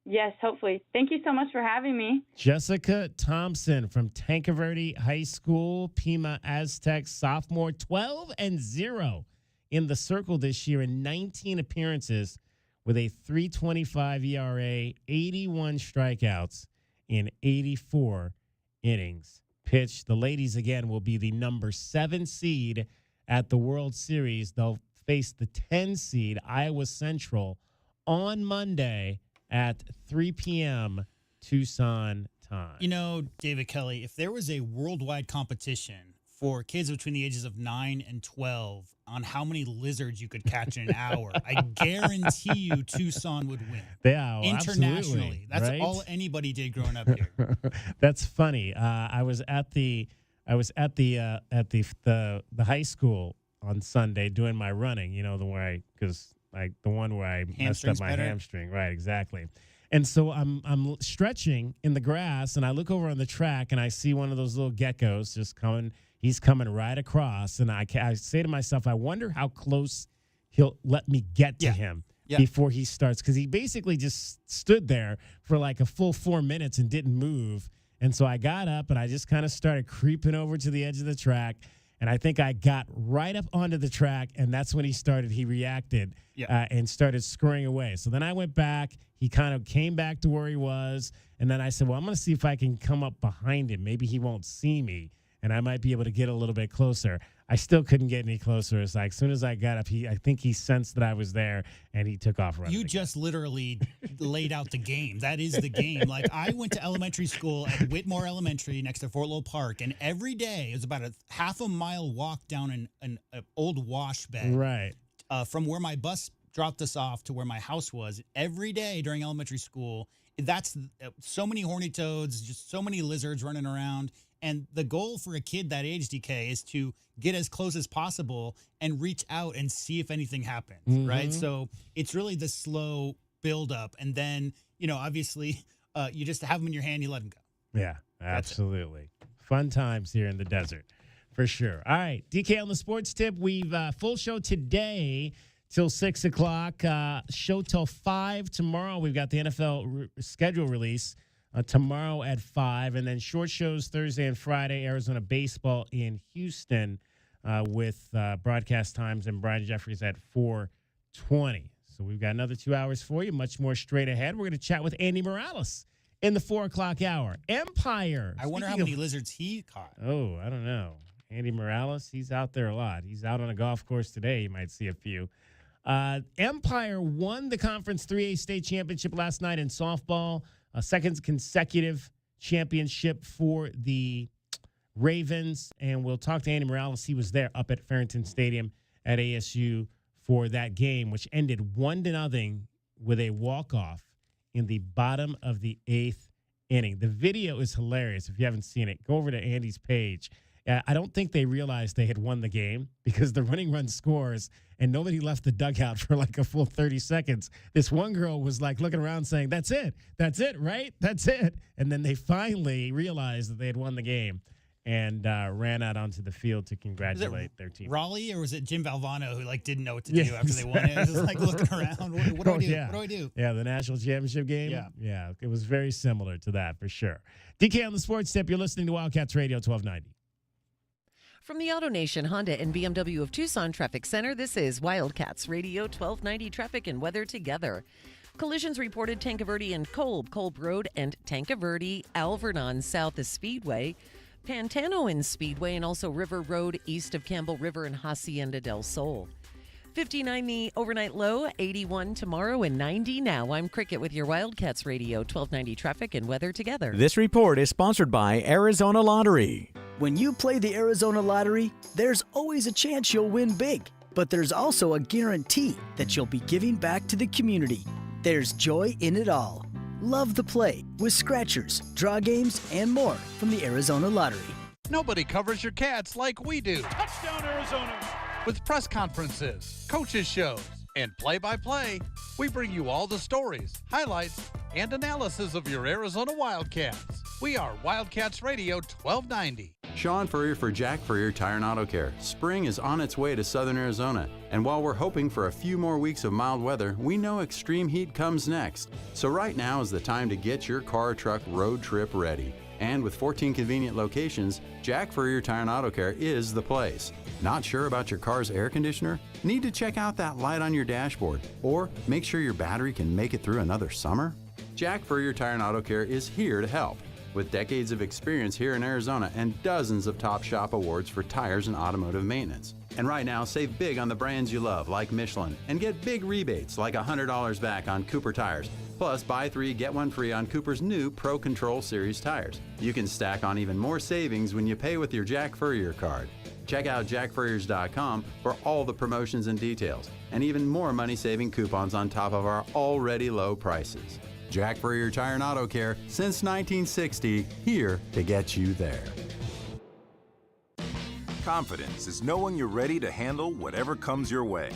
Yes, hopefully. Thank you so much for having me. Jessica Thompson from Tanque Verde High School, Pima Aztec sophomore, 12-0 in the circle this year in 19 appearances with a 3.25 ERA, 81 strikeouts in 84 innings pitched. The ladies, again, will be the number 7 seed at the World Series. They'll face the 10 seed, Iowa Central, on Monday at 3 p.m. Tucson time. You know, David Kelly, if there was a worldwide competition for kids between the ages of 9 and 12 on how many lizards you could catch in an hour, I guarantee you Tucson would win. Yeah, well, internationally. That's right? all anybody did growing up here. That's funny. I was at the high school on Sunday doing my running. You know, the one where I messed up my hamstring. Right, exactly. And so I'm stretching in the grass, and I look over on the track, and I see one of those little geckos just coming. He's coming right across, and I say to myself, I wonder how close he'll let me get to him. before he starts, because he basically just stood there for like a full 4 minutes and didn't move. And so I got up and I just kind of started creeping over to the edge of the track. And I think I got right up onto the track, and that's when he reacted and started scurrying away. So then I went back. He kind of came back to where he was, and then I said, well, I'm going to see if I can come up behind him. Maybe he won't see me, and I might be able to get a little bit closer. I still couldn't get any closer. It's like as soon as I got up, I think he sensed that I was there, and he took off running. You just literally laid out the game. That is the game. Like, I went to elementary school at Whitmore Elementary next to Fort Lowell Park, and every day it was about a half a mile walk down an old wash bed. Right. From where my bus dropped us off to where my house was. Every day during elementary school, that's so many horny toads, just so many lizards running around. And the goal for a kid that age, DK, is to get as close as possible and reach out and see if anything happens, right? So it's really the slow buildup. And then, obviously, you just have them in your hand, you let them go. Yeah, absolutely. Fun times here in the desert, for sure. All right, DK on the sports tip. We've full show today till 6 o'clock. Show till 5 tomorrow. We've got the NFL schedule release. Tomorrow at 5, and then short shows Thursday and Friday, Arizona baseball in Houston with broadcast times and Brian Jeffries at 4:20. So we've got another 2 hours for you, much more straight ahead. We're going to chat with Andy Morales in the 4 o'clock hour. Empire. I wonder how many lizards he caught. Oh, I don't know. Andy Morales, he's out there a lot. He's out on a golf course today. You might see a few. Empire won the Conference 3A state championship last night in softball. A second consecutive championship for the Ravens. And we'll talk to Andy Morales. He was there up at Farrington Stadium at ASU for that game, which ended 1-0 with a walk-off in the bottom of the 8th inning. The video is hilarious. If you haven't seen it, go over to Andy's page. I don't think they realized they had won the game because the running run scores and nobody left the dugout for like a full 30 seconds. This one girl was like looking around saying, that's it, right? That's it. And then they finally realized that they had won the game and ran out onto the field to congratulate their team. Raleigh, or was it Jim Valvano who didn't know what to do after they won it? Just like looking around. What do I do? Yeah. What do I do? Yeah, the national championship game. Yeah, it was very similar to that for sure. DK on the sports tip. You're listening to Wildcats Radio 1290. From the AutoNation Honda and BMW of Tucson Traffic Center, this is Wildcats Radio 1290 Traffic and Weather Together. Collisions reported Tancaverde and Kolb Road and Tancaverde, Alvernon south of Speedway, Pantano in Speedway, and also River Road east of Campbell River and Hacienda del Sol. 59 the overnight low, 81 tomorrow, and 90 now. I'm Cricket with your Wildcats Radio 1290 Traffic and Weather Together. This report is sponsored by Arizona Lottery. When you play the Arizona Lottery, there's always a chance you'll win big. But there's also a guarantee that you'll be giving back to the community. There's joy in it all. Love the play with scratchers, draw games, and more from the Arizona Lottery. Nobody covers your Cats like we do. Touchdown, Arizona! With press conferences, coaches shows, and play-by-play, we bring you all the stories, highlights, and analysis of your Arizona Wildcats. We are Wildcats Radio 1290. Sean Furrier for Jack Furrier Tire and Auto Care. Spring is on its way to southern Arizona, and while we're hoping for a few more weeks of mild weather, we know extreme heat comes next. So right now is the time to get your car or truck road trip ready. And with 14 convenient locations, Jack Furrier Tire and Auto Care is the place. Not sure about your car's air conditioner? Need to check out that light on your dashboard? Or make sure your battery can make it through another summer? Jack Furrier Tire and Auto Care is here to help. With decades of experience here in Arizona and dozens of top shop awards for tires and automotive maintenance. And right now, save big on the brands you love, like Michelin, and get big rebates like $100 back on Cooper tires. Plus, buy 3, get 1 free on Cooper's new Pro Control Series tires. You can stack on even more savings when you pay with your Jack Furrier card. Check out jackfurriers.com for all the promotions and details, and even more money-saving coupons on top of our already low prices. Jack Furrier Tire and Auto Care, since 1960, here to get you there. Confidence is knowing you're ready to handle whatever comes your way.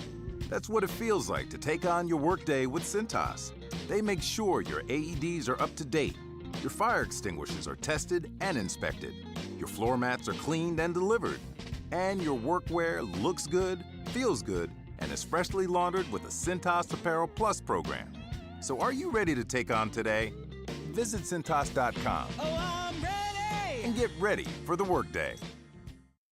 That's what it feels like to take on your workday with Cintas. They make sure your AEDs are up to date, your fire extinguishers are tested and inspected, your floor mats are cleaned and delivered, and your workwear looks good, feels good, and is freshly laundered with a Cintas Apparel Plus program. So are you ready to take on today? Visit Cintas.com. Oh, I'm ready! And get ready for the workday.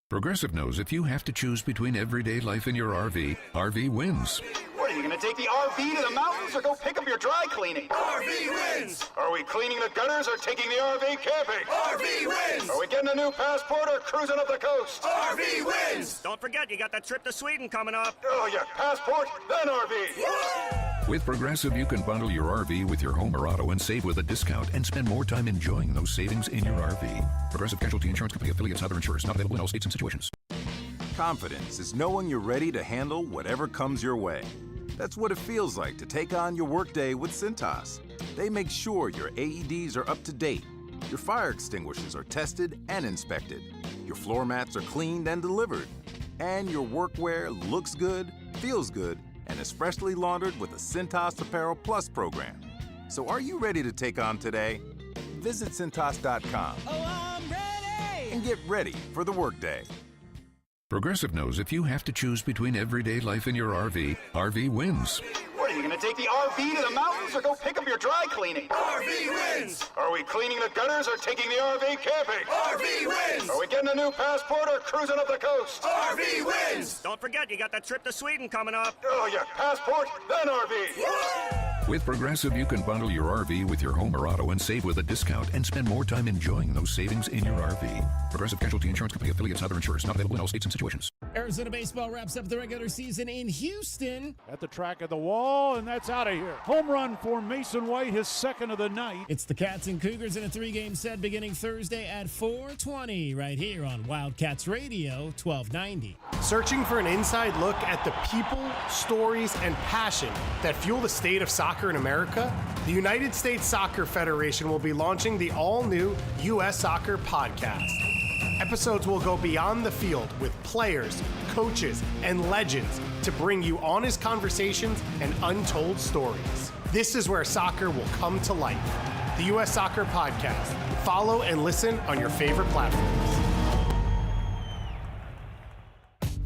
Progressive knows if you have to choose between everyday life and your RV wins. What, are you going to take the RV to the mountains or go pick up your dry cleaning? RV wins! Are we cleaning the gutters or taking the RV camping? RV wins! Are we getting a new passport or cruising up the coast? RV wins! Don't forget, you got that trip to Sweden coming up. Oh, yeah, passport, then RV. With Progressive, you can bundle your RV with your home or auto and save with a discount and spend more time enjoying those savings in your RV. Progressive Casualty Insurance Company affiliates and other insurers not available in all states and situations. Confidence is knowing you're ready to handle whatever comes your way. That's what it feels like to take on your workday with Cintas. They make sure your AEDs are up to date, your fire extinguishers are tested and inspected, your floor mats are cleaned and delivered, and your workwear looks good, feels good, and is freshly laundered with a Cintas Apparel Plus program. So are you ready to take on today? Visit Cintas.com. Oh, I'm ready! And get ready for the workday. Progressive knows if you have to choose between everyday life and your RV wins. What, are you going to take the RV to the mountains or go pick up your dry cleaning? RV wins! Are we cleaning the gutters or taking the RV camping? RV wins! Are we getting a new passport or cruising up the coast? RV wins! Don't forget, you got that trip to Sweden coming up. Oh, yeah, passport, then RV. With Progressive, you can bundle your RV with your home or auto and save with a discount and spend more time enjoying those savings in your RV. Progressive Casualty Insurance Company affiliates and other insurers not available in all states and situations. Arizona baseball wraps up the regular season in Houston. At the track of the wall, and that's out of here. Home run for Mason White, his second of the night. It's the Cats and Cougars in a 3-game set beginning Thursday at 4:20 right here on Wildcats Radio 1290. Searching for an inside look at the people, stories, and passion that fuel the state of soccer in America? The United States Soccer Federation will be launching the all-new U.S. Soccer Podcast. Episodes will go beyond the field with players, coaches, and legends to bring you honest conversations and untold stories. This is where soccer will come to life. The U.S. Soccer Podcast. Follow and listen on your favorite platforms.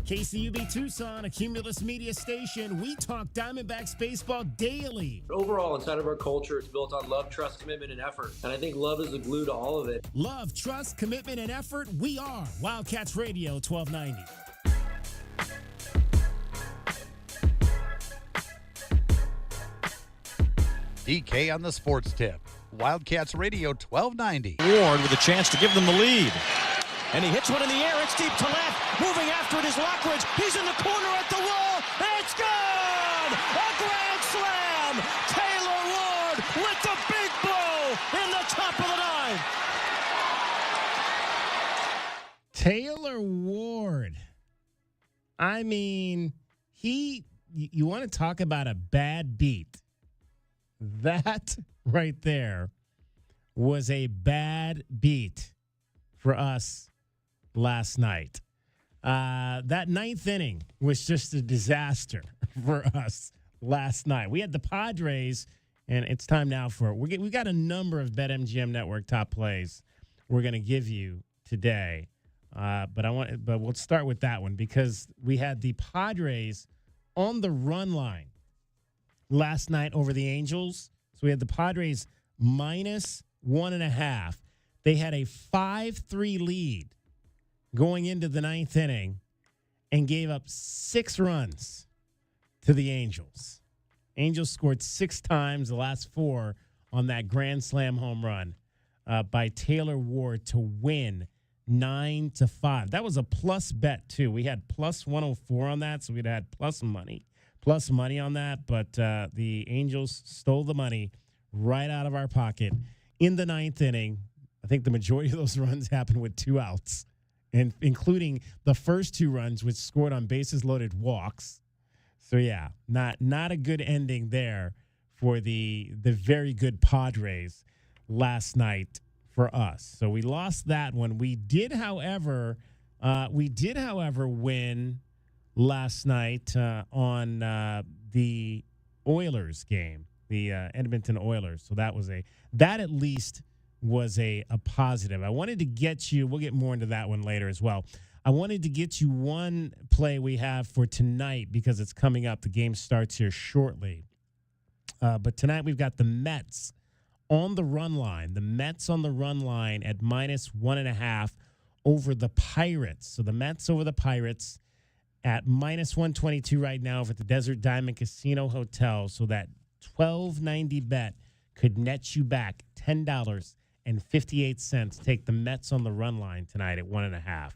KCUB Tucson, a Cumulus media station. We talk Diamondbacks baseball daily. Overall, inside of our culture, it's built on love, trust, commitment, and effort. And I think love is the glue to all of it. Love, trust, commitment, and effort. We are Wildcats Radio 1290. DK on the sports tip. Wildcats Radio 1290. Ward with a chance to give them the lead. And he hits one in the air. It's deep to left. Moving after it is Lockridge. He's in the corner at the wall. It's good! A grand slam! Taylor Ward with the big blow in the top of the ninth. Taylor Ward. I mean, you want to talk about a bad beat. That right there was a bad beat for us last night. That ninth inning was just a disaster for us last night. We had the Padres, and it's time now for it. We've got a number of BetMGM Network top plays we're going to give you today. But we'll start with that one because we had the Padres on the run line last night over the Angels. So we had the Padres minus 1.5. They had a 5-3 lead going into the ninth inning and gave up 6 runs to the Angels. Angels scored 6 times, the last 4 on that grand slam home run by Taylor Ward to win 9-5. That was a plus bet, too. We had plus 104 on that, so we'd had plus money on that. But the Angels stole the money right out of our pocket in the ninth inning. I think the majority of those runs happened with 2 outs, and including the first 2 runs, which scored on bases loaded walks. So, yeah, not a good ending there for the very good Padres last night for us. So we lost that one. We did, however, win last night on the Oilers game, the Edmonton Oilers. So that at least was a positive. I wanted to get you, we'll get more into that one later as well. I wanted to get you one play we have for tonight because it's coming up. The game starts here shortly. But tonight we've got the Mets on the run line. The Mets on the run line at -1.5 over the Pirates. So the Mets over the Pirates at -122 right now over at the Desert Diamond Casino Hotel. So that $12.90 bet could net you back $10.58. Take the Mets on the run line tonight at 1.5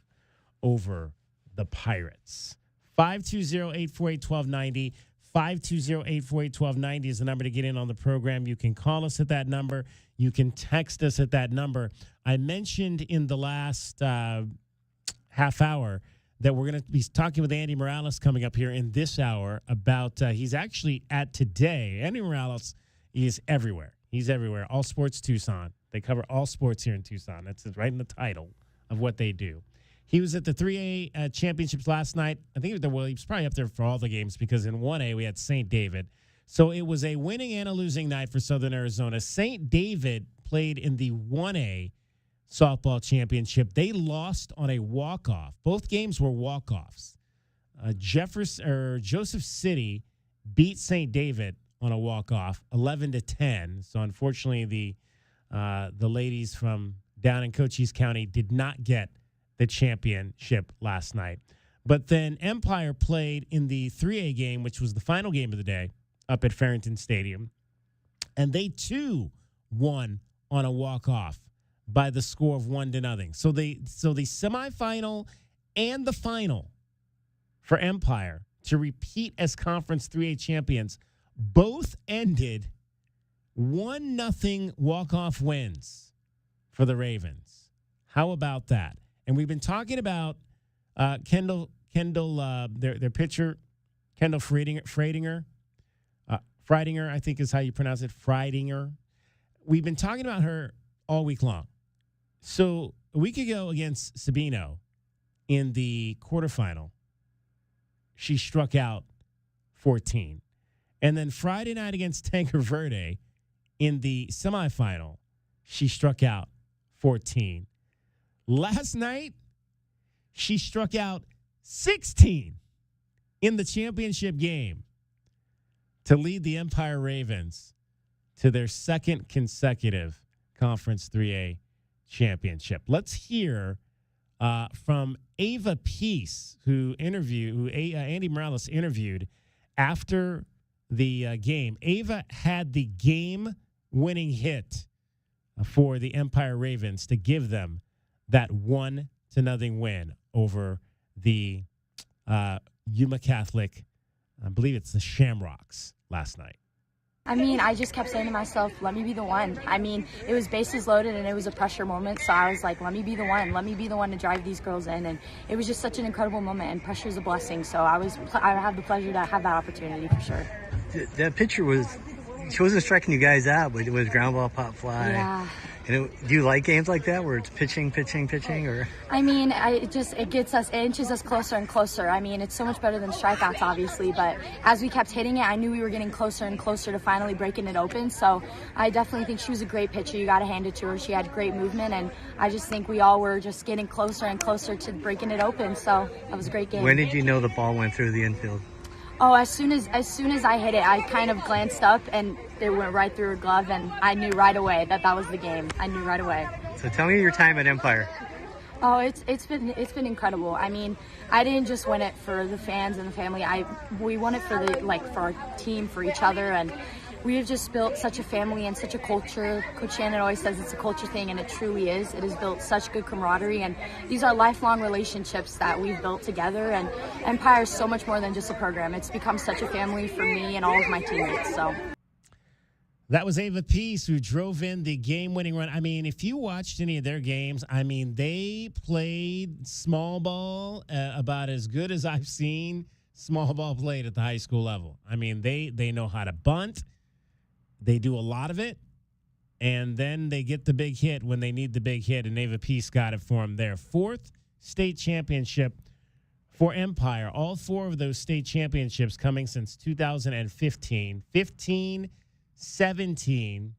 over the Pirates. 520-848-1290. 520-848-1290 is the number to get in on the program. You can call us at that number. You can text us at that number. I mentioned in the last half hour that we're going to be talking with Andy Morales coming up here in this hour about he's actually at today. Andy Morales is everywhere. He's everywhere. All Sports Tucson. They cover all sports here in Tucson. That's right in the title of what they do. He was at the 3A championships last night. I think he was probably up there for all the games because in 1A we had St. David. So it was a winning and a losing night for Southern Arizona. St. David played in the 1A softball championship. They lost on a walk-off. Both games were walk-offs. Joseph City beat St. David on a walk-off, 11-10. So unfortunately, the ladies from down in Cochise County did not get the championship last night. But then Empire played in the 3A game, which was the final game of the day, up at Farrington Stadium. And they, too, won on a walk-off by the score of 1-0. So the semifinal and the final for Empire to repeat as Conference 3A champions both ended 1-0 walk-off wins for the Ravens. How about that? And we've been talking about Kendall, their pitcher, Kendall Friedinger, I think is how you pronounce it, Friedinger. We've been talking about her all week long. So a week ago against Sabino in the quarterfinal, she struck out 14. And then Friday night against Tanker Verde in the semifinal, she struck out 14. Last night, she struck out 16 in the championship game to lead the Empire Ravens to their second consecutive Conference 3A championship. Let's hear from Ava Peace, who Andy Morales interviewed after the game. Ava had the game-winning hit for the Empire Ravens to give them that 1-0 win over the Yuma Catholic, I believe it's the Shamrocks, last night. I mean, I just kept saying to myself, let me be the one. I mean, it was bases loaded and it was a pressure moment. So I was like, let me be the one. Let me be the one to drive these girls in. And it was just such an incredible moment, and pressure is a blessing. So I have the pleasure to have that opportunity for sure. That pitcher she wasn't striking you guys out, but it was ground ball, pop fly. Yeah. And do you like games like that where it's pitching, or? I mean, it inches us closer and closer. I mean, it's so much better than strikeouts, obviously, but as we kept hitting it, I knew we were getting closer and closer to finally breaking it open. So I definitely think she was a great pitcher. You got to hand it to her. She had great movement, and I just think we all were just getting closer and closer to breaking it open. So that was a great game. When did you know the ball went through the infield? Oh, as soon as I hit it, I kind of glanced up and it went right through her glove, and I knew right away that was the game. I knew right away. So tell me your time at Empire. Oh, it's been incredible. I mean, I didn't just win it for the fans and the family. We won it for for our team, for each other, and we have just built such a family and such a culture. Coach Shannon always says it's a culture thing, and it truly is. It has built such good camaraderie, and these are lifelong relationships that we've built together. And Empire is so much more than just a program. It's become such a family for me and all of my teammates. So. That was Ava Peace, who drove in the game-winning run. I mean, if you watched any of their games, I mean, they played small ball about as good as I've seen small ball played at the high school level. I mean, they know how to bunt. They do a lot of it, and then they get the big hit when they need the big hit, and Ava Peace got it for them. Their fourth state championship for Empire. All four of those state championships coming since 2015. 15, 17,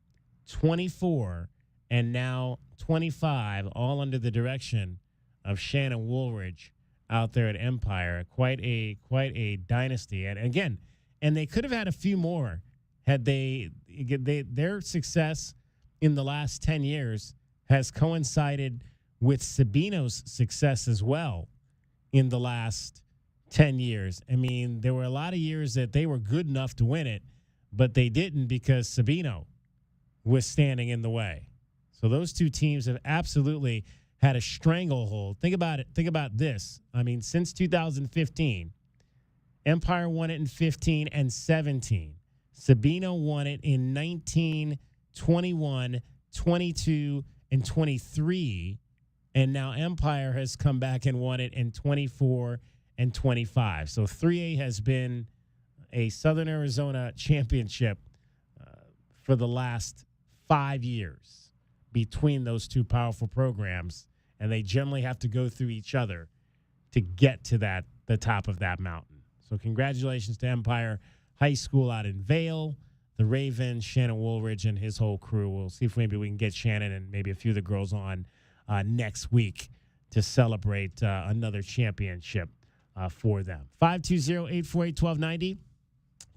24, and now 25, all under the direction of Shannon Woolridge out there at Empire. Quite a dynasty. And again, and they could have had a few more had their success in the last 10 years has coincided with Sabino's success as well in the last 10 years. I mean, there were a lot of years that they were good enough to win it, but they didn't because Sabino was standing in the way. So those two teams have absolutely had a stranglehold. Think about it. Think about this. I mean, since 2015, Empire won it in 15 and 17. Sabino won it in 19, 21, 22, and 23. And now Empire has come back and won it in 24 and 25. So 3A has been a Southern Arizona championship for the last 5 years between those two powerful programs. And they generally have to go through each other to get to the top of that mountain. So congratulations to Empire High School out in Vail, the Ravens, Shannon Woolridge, and his whole crew. We'll see if maybe we can get Shannon and maybe a few of the girls on next week to celebrate another championship for them. 520-848-1290.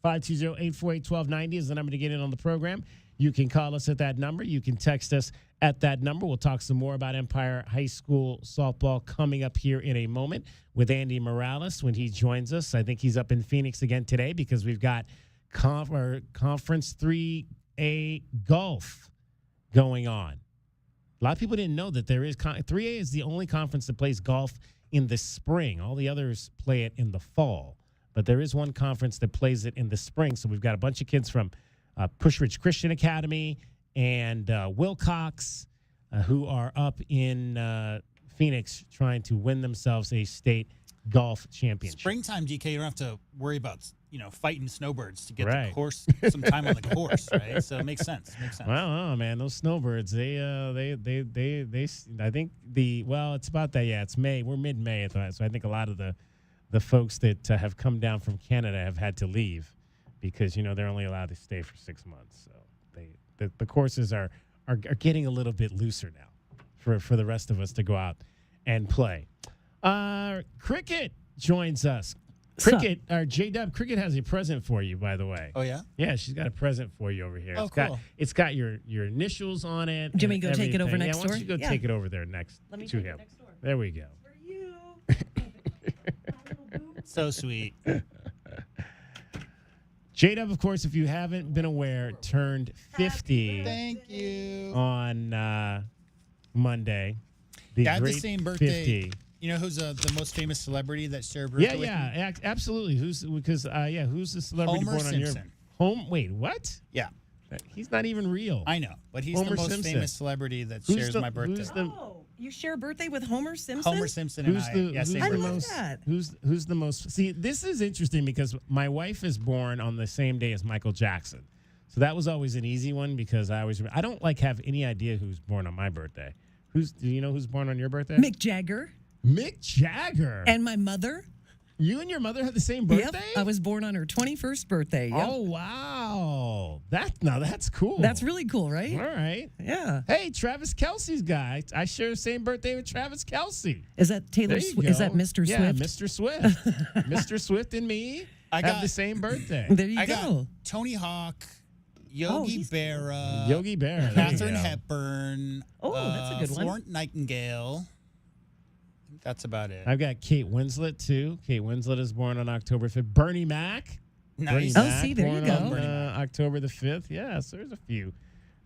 520-848-1290 is the number to get in on the program. You can call us at that number. You can text us at that number. We'll talk some more about Empire High School softball coming up here in a moment with Andy Morales when he joins us. I think he's up in Phoenix again today because we've got Conference 3A golf going on. A lot of people didn't know that there is 3A is the only conference that plays golf in the spring. All the others play it in the fall. But there is one conference that plays it in the spring. So we've got a bunch of kids from Pushridge Christian Academy and Wilcox who are up in Phoenix trying to win themselves a state golf championship. Springtime, DK, you don't have to worry about fighting snowbirds to get Right. the course, some time on the course, right? So it makes sense. Well, oh man, those snowbirds, they I think it's about that. Yeah, it's May. We're mid-May, so I think a lot of the folks that have come down from Canada have had to leave because they're only allowed to stay for 6 months. So the courses are getting a little bit looser now for the rest of us to go out and play. Cricket joins us. Cricket, or J-Dub, Cricket has a present for you, by the way. Oh, yeah? Yeah, she's got a present for you over here. Oh, cool. It's got your initials on it. Do you want me to go take it over next door? Yeah, why don't you go take it over there next to him? There we go. For you. So sweet. J-Dub, of course, if you haven't been aware, turned 50 Thank you. on Monday. I had the same birthday. 50. You know who's the most famous celebrity that shared birthday with me? Yeah, absolutely. Who's the celebrity Homer born Simpson. on your Wait, what? Yeah. He's not even real. I know, but he's Homer the most Simpson. famous celebrity that shares my birthday. You share a birthday with Homer Simpson? Homer Simpson and I love that. Who's the most? See, this is interesting because my wife is born on the same day as Michael Jackson, so that was always an easy one because I don't have any idea who's born on my birthday. Do you know who's born on your birthday? Mick Jagger. Mick Jagger. And my mother. You and your mother had the same birthday? Yep, I was born on her 21st birthday. Yep. Oh, wow. That's cool. That's really cool, right? All right. Yeah. Hey, Travis Kelce's guy. I share the same birthday with Travis Kelce. Is that Taylor Swift? Is that Mr. Swift? Yeah, Mr. Swift. Mr. Swift and me have the same birthday. There you go. Got Tony Hawk, Yogi Berra, Yogi Berra, Katharine Hepburn. Oh, that's a good one. Florence Nightingale. That's about it. I've got Kate Winslet, too. Kate Winslet is born on October 5th. Bernie Mac. Nice. Bernie see, there you born go. on October the 5th. Yeah, so there's a few.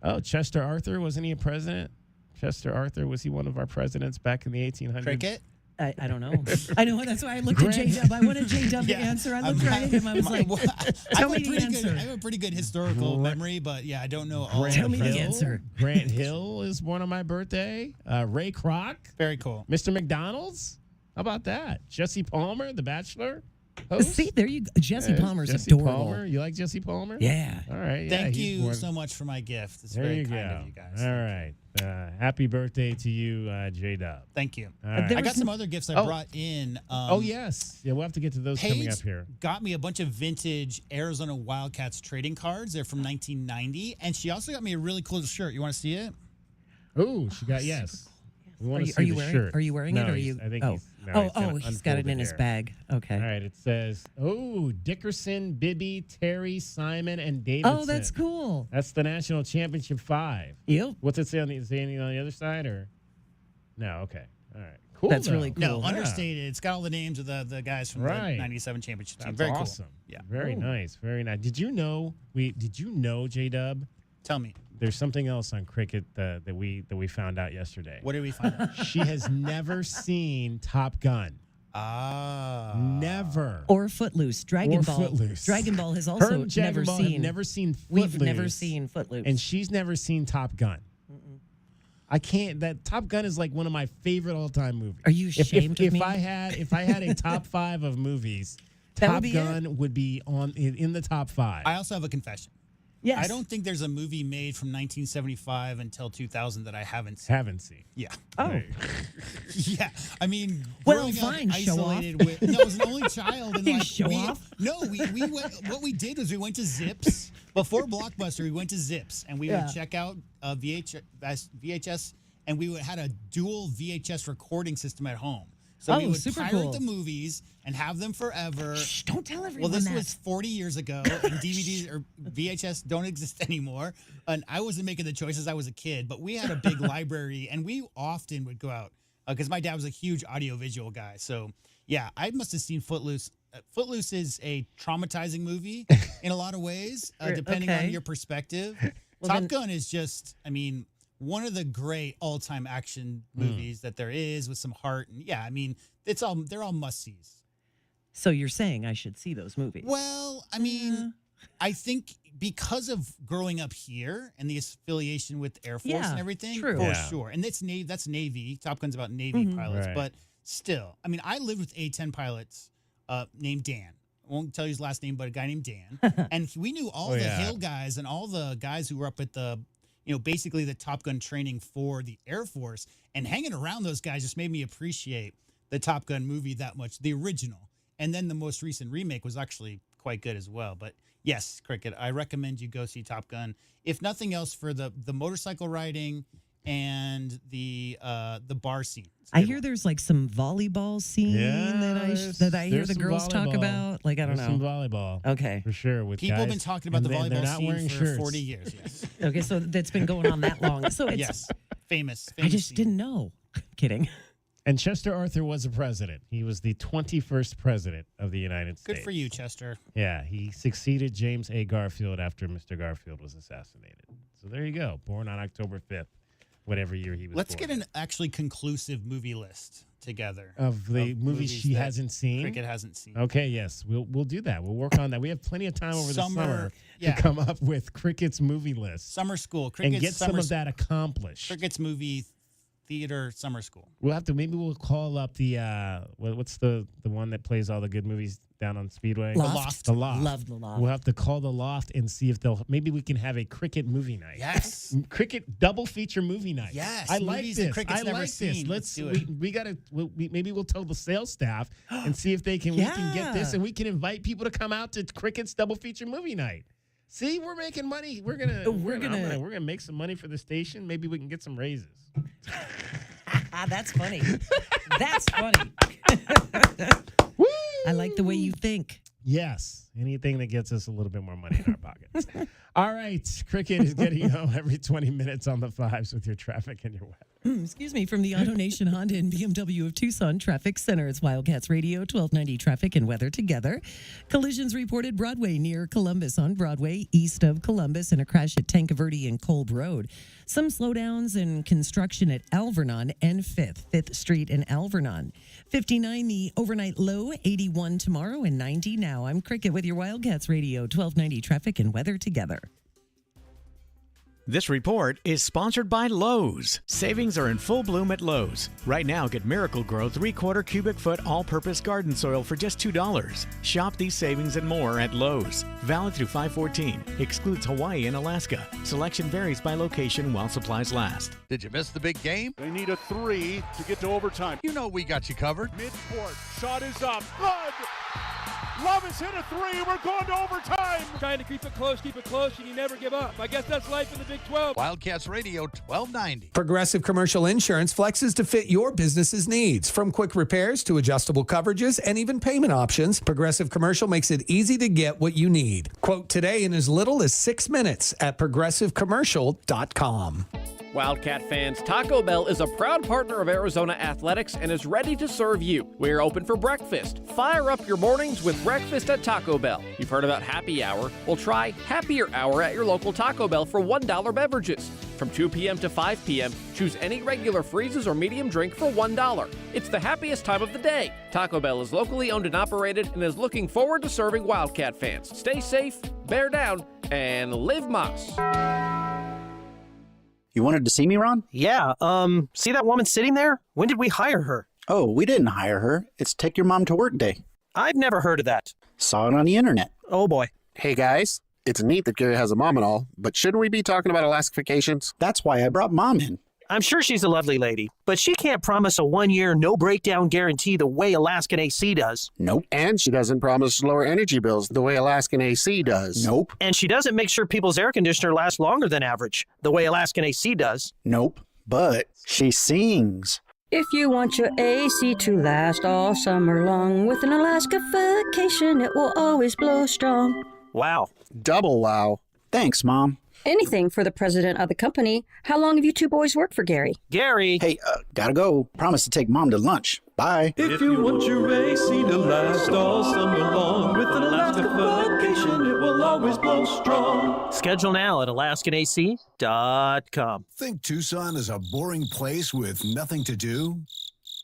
Oh, Chester Arthur. Wasn't he a president? Chester Arthur, was he one of our presidents back in the 1800s? Cricket? I don't know. I know. That's why I looked at J-Dub. I wanted J-Dub to answer. I looked right at him. I was like, tell me the answer. I have a pretty good historical memory, but yeah, I don't know all. Tell me the answer. Grant Hill is born on my birthday. Ray Kroc. Very cool. Mr. McDonald's. How about that? Jesse Palmer, The Bachelor. Host. See, there you go. Jesse Palmer's Jesse adorable. Palmer. You like Jesse Palmer? Yeah. All right. Thank you so much for my gift. It's very kind of you guys. All right. Happy birthday to you, J-Dub. Thank you. All right. I got some other gifts I brought in. Yes. Yeah, we'll have to get to those coming up here. Got me a bunch of vintage Arizona Wildcats trading cards. They're from 1990. And she also got me a really cool shirt. You want to see it? Oh, she got, yes. We want to see the shirt. Are you wearing no, it? Or are you? I think He's got it in his bag. Okay. All right. It says, Dickerson, Bibby, Terry, Simon, and Davidson. Oh, that's cool. That's the National Championship 5. Yep. What's it say on the other side, or? No. Okay. All right. Cool. That's really cool. No, understated. It's got all the names of the guys from the 97 championship team. That's Very awesome. cool. Yeah. Very nice. Very nice. Did you know, J-Dub? Tell me. There's something else on cricket that we found out yesterday. What did we find out? She has never seen Top Gun. Never. Or Footloose. Dragon Ball. Footloose. Dragon Ball has also never seen. Never seen Footloose. We've never seen Footloose. And she's never seen Top Gun. I can't. That Top Gun is like one of my favorite all-time movies. Are you ashamed of me? If I had a top 5 of movies, Top Gun would be in the top 5. I also have a confession. Yes. I don't think there's a movie made from 1975 until 2000 that I haven't seen. Yeah. Oh. Right. Yeah. I mean, well, fine. Show off. With, I was an only child. And like, show off? No, we went, what we did was we went to Zips. Before Blockbuster, we went to Zips, and we would check out VHS, and we had a dual VHS recording system at home. So we would pirate the movies and have them forever. Shh, don't tell everyone Well, this was 40 years ago, and DVDs or VHS don't exist anymore. And I wasn't making the choices. I was a kid, but we had a big library, and we often would go out because my dad was a huge audiovisual guy. So, yeah, I must have seen Footloose. Footloose is a traumatizing movie in a lot of ways, depending on your perspective. Top Gun is just, I mean, one of the great all-time action movies that there is with some heart. And yeah, I mean, they're all must-sees. So you're saying I should see those movies? Well, I mean, I think because of growing up here and the affiliation with Air Force and everything, for sure. And that's Navy. Top Gun's about Navy pilots, but still, I mean, I lived with A-10 pilots named Dan. I won't tell you his last name, but a guy named Dan. And we knew all the Hill guys and all the guys who were up at the, basically the Top Gun training for the Air Force. And hanging around those guys just made me appreciate the Top Gun movie that much, the original. And then the most recent remake was actually quite good as well. But yes, Cricket, I recommend you go see Top Gun. If nothing else, for the motorcycle riding and the bar scene. I hear there's like some volleyball scene that I hear the girls talk about. Like, I don't know. Some volleyball. Okay. For sure. With people guys. have been talking about the volleyball scene for shirts. 40 years. Yes. Okay, so that's been going on that long. So it's yes, famous I just scene. didn't know. Kidding. And Chester Arthur was a president. He was the 21st president of the United States. Good for you, Chester. Yeah, he succeeded James A. Garfield after Mr. Garfield was assassinated. So there you go. Born on October 5th, whatever year he was Let's born. get an actually conclusive movie list together. Of the movies she hasn't seen? Cricket hasn't seen. Okay, yes. We'll do that. We'll work on that. We have plenty of time over the summer yeah. to come up with Cricket's movie list. Summer school. Cricket's and get some of that accomplished. Cricket's movie theater summer school. We'll have to, maybe we'll call up the, what's the one that plays all the good movies down on Speedway? Loft. The Loft. Love the Loft. We'll have to call the Loft and see if maybe we can have a Cricket movie night. Yes. Cricket double feature movie night. Yes. I like this. I like this. Let's do it. We got to, maybe we'll tell the sales staff and see if we can get this, and we can invite people to come out to Cricket's double feature movie night. See, we're making money. We're gonna make some money for the station. Maybe we can get some raises. That's funny. That's funny. I like the way you think. Yes. Anything that gets us a little bit more money in our pockets. All right. Cricket is getting home every 20 minutes on the fives with your traffic and your weather. Excuse me. From the Auto Nation Honda and BMW of Tucson Traffic Center, it's Wildcats Radio, 1290 traffic and weather together. Collisions reported Broadway near Columbus on Broadway, east of Columbus, and a crash at Tankaverde and Kolb Road. Some slowdowns in construction at Alvernon and 5th Street in Alvernon. 59 the overnight low, 81 tomorrow, and 90 now. I'm Cricket with your Wildcats Radio, 1290 traffic and weather together. This report is sponsored by Lowe's. Savings are in full bloom at Lowe's. Right now, get Miracle Grow 3/4 cubic foot all-purpose garden soil for just $2. Shop these savings and more at Lowe's. Valid through 5/14. Excludes Hawaii and Alaska. Selection varies by location while supplies last. Did you miss the big game? They need a 3 to get to overtime. You know we got you covered. Midcourt, shot is up. Good! Love has hit a three. We're going to overtime. Trying to keep it close, and you never give up. I guess that's life in the Big 12. Wildcats Radio 1290. Progressive Commercial Insurance flexes to fit your business's needs. From quick repairs to adjustable coverages and even payment options, Progressive Commercial makes it easy to get what you need. Quote today in as little as 6 minutes at progressivecommercial.com. Wildcat fans, Taco Bell is a proud partner of Arizona Athletics and is ready to serve you. We're open for breakfast. Fire up your mornings with breakfast at Taco Bell. You've heard about Happy Hour? Well, try Happier Hour at your local Taco Bell for $1 beverages. From 2 p.m. to 5 p.m., choose any regular freezes or medium drink for $1. It's the happiest time of the day. Taco Bell is locally owned and operated and is looking forward to serving Wildcat fans. Stay safe, bear down, and live Moss. You wanted to see me, Ron? Yeah, see that woman sitting there? When did we hire her? Oh, we didn't hire her. It's Take Your Mom to Work Day. I've never heard of that. Saw it on the internet. Oh, boy. Hey, guys. It's neat that Gary has a mom and all, but shouldn't we be talking about Alaskifications? That's why I brought Mom in. I'm sure she's a lovely lady, but she can't promise a 1-year no-breakdown guarantee the way Alaskan AC does. Nope. And she doesn't promise lower energy bills the way Alaskan AC does. Nope. And she doesn't make sure people's air conditioner lasts longer than average, the way Alaskan AC does. Nope. But she sings. If you want your AC to last all summer long, with an Alaskification, it will always blow strong. Wow. Double wow. Thanks, Mom. Anything for the president of the company. How long have you two boys worked for Gary? Gary! Hey, gotta go. Promise to take Mom to lunch. Bye. If you want your AC to last all summer long, with an Alaskification, it will always blow strong. Schedule now at AlaskanAC.com. Think Tucson is a boring place with nothing to do?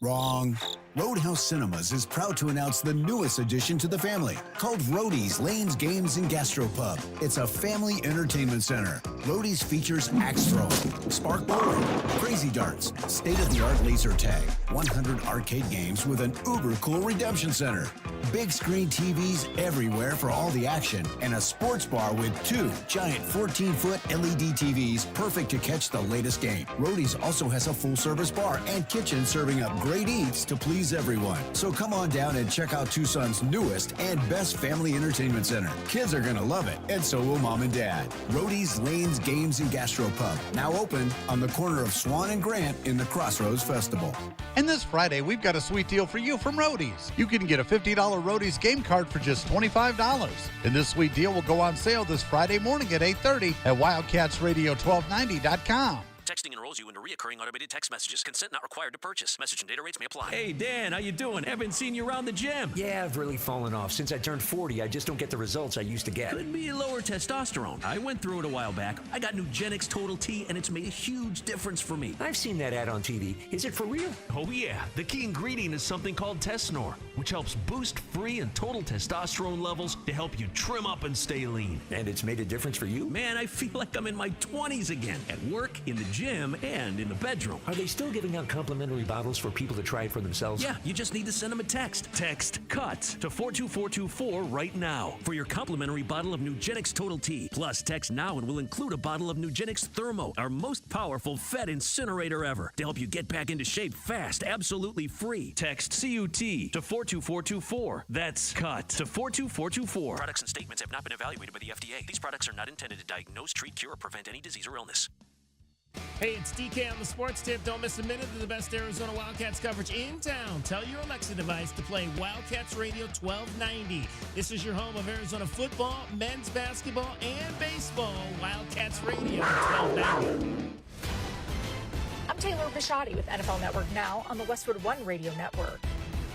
Wrong. Roadhouse Cinemas is proud to announce the newest addition to the family, called Roadie's Lanes, Games, and Gastropub. It's a family entertainment center. Roadie's features axe throwing, spark bowling, crazy darts, state-of-the-art laser tag, 100 arcade games with an uber-cool redemption center, big screen TVs everywhere for all the action, and a sports bar with 2 giant 14-foot LED TVs perfect to catch the latest game. Roadie's also has a full-service bar and kitchen serving up great eats to please everyone. So come on down and check out Tucson's newest and best family entertainment center. Kids are gonna love it, and so will Mom and Dad. Roadie's Lanes, Games, and Gastropub, now open on the corner of Swan and Grant in the Crossroads Festival. And this Friday, we've got a sweet deal for you from Roadies. You can get a $50 Roadies game card for just $25. And this sweet deal will go on sale this Friday morning at 8:30 at WildcatsRadio1290.com. Texting enrolls you into recurring automated text messages. Consent not required to purchase. Message and data rates may apply. Hey, Dan, how you doing? Haven't seen you around the gym. Yeah, I've really fallen off. Since I turned 40, I just don't get the results I used to get. Could be lower testosterone. I went through it a while back. I got Nugenix Total T, and it's made a huge difference for me. I've seen that ad on TV. Is it for real? Oh, yeah. The key ingredient is something called Tesnor, which helps boost free and total testosterone levels to help you trim up and stay lean. And it's made a difference for you? Man, I feel like I'm in my 20s again. At work, in the gym, and in the bedroom. Are they still giving out complimentary bottles for people to try it for themselves? Yeah, you just need to send them a text. Text CUT to 42424 right now for your complimentary bottle of Nugenix Total T. Plus, text now and we'll include a bottle of Nugenix Thermo, our most powerful fat incinerator ever, to help you get back into shape fast, absolutely free. Text CUT to 42424. That's CUT to 42424. Products and statements have not been evaluated by the FDA. These products are not intended to diagnose, treat, cure, or prevent any disease or illness. Hey, it's DK on the Sports Tip. Don't miss a minute of the best Arizona Wildcats coverage in town. Tell your Alexa device to play Wildcats Radio 1290. This is your home of Arizona football, men's basketball, and baseball. Wildcats Radio 1290. I'm Taylor Bisciotti with NFL Network Now on the Westwood One Radio Network.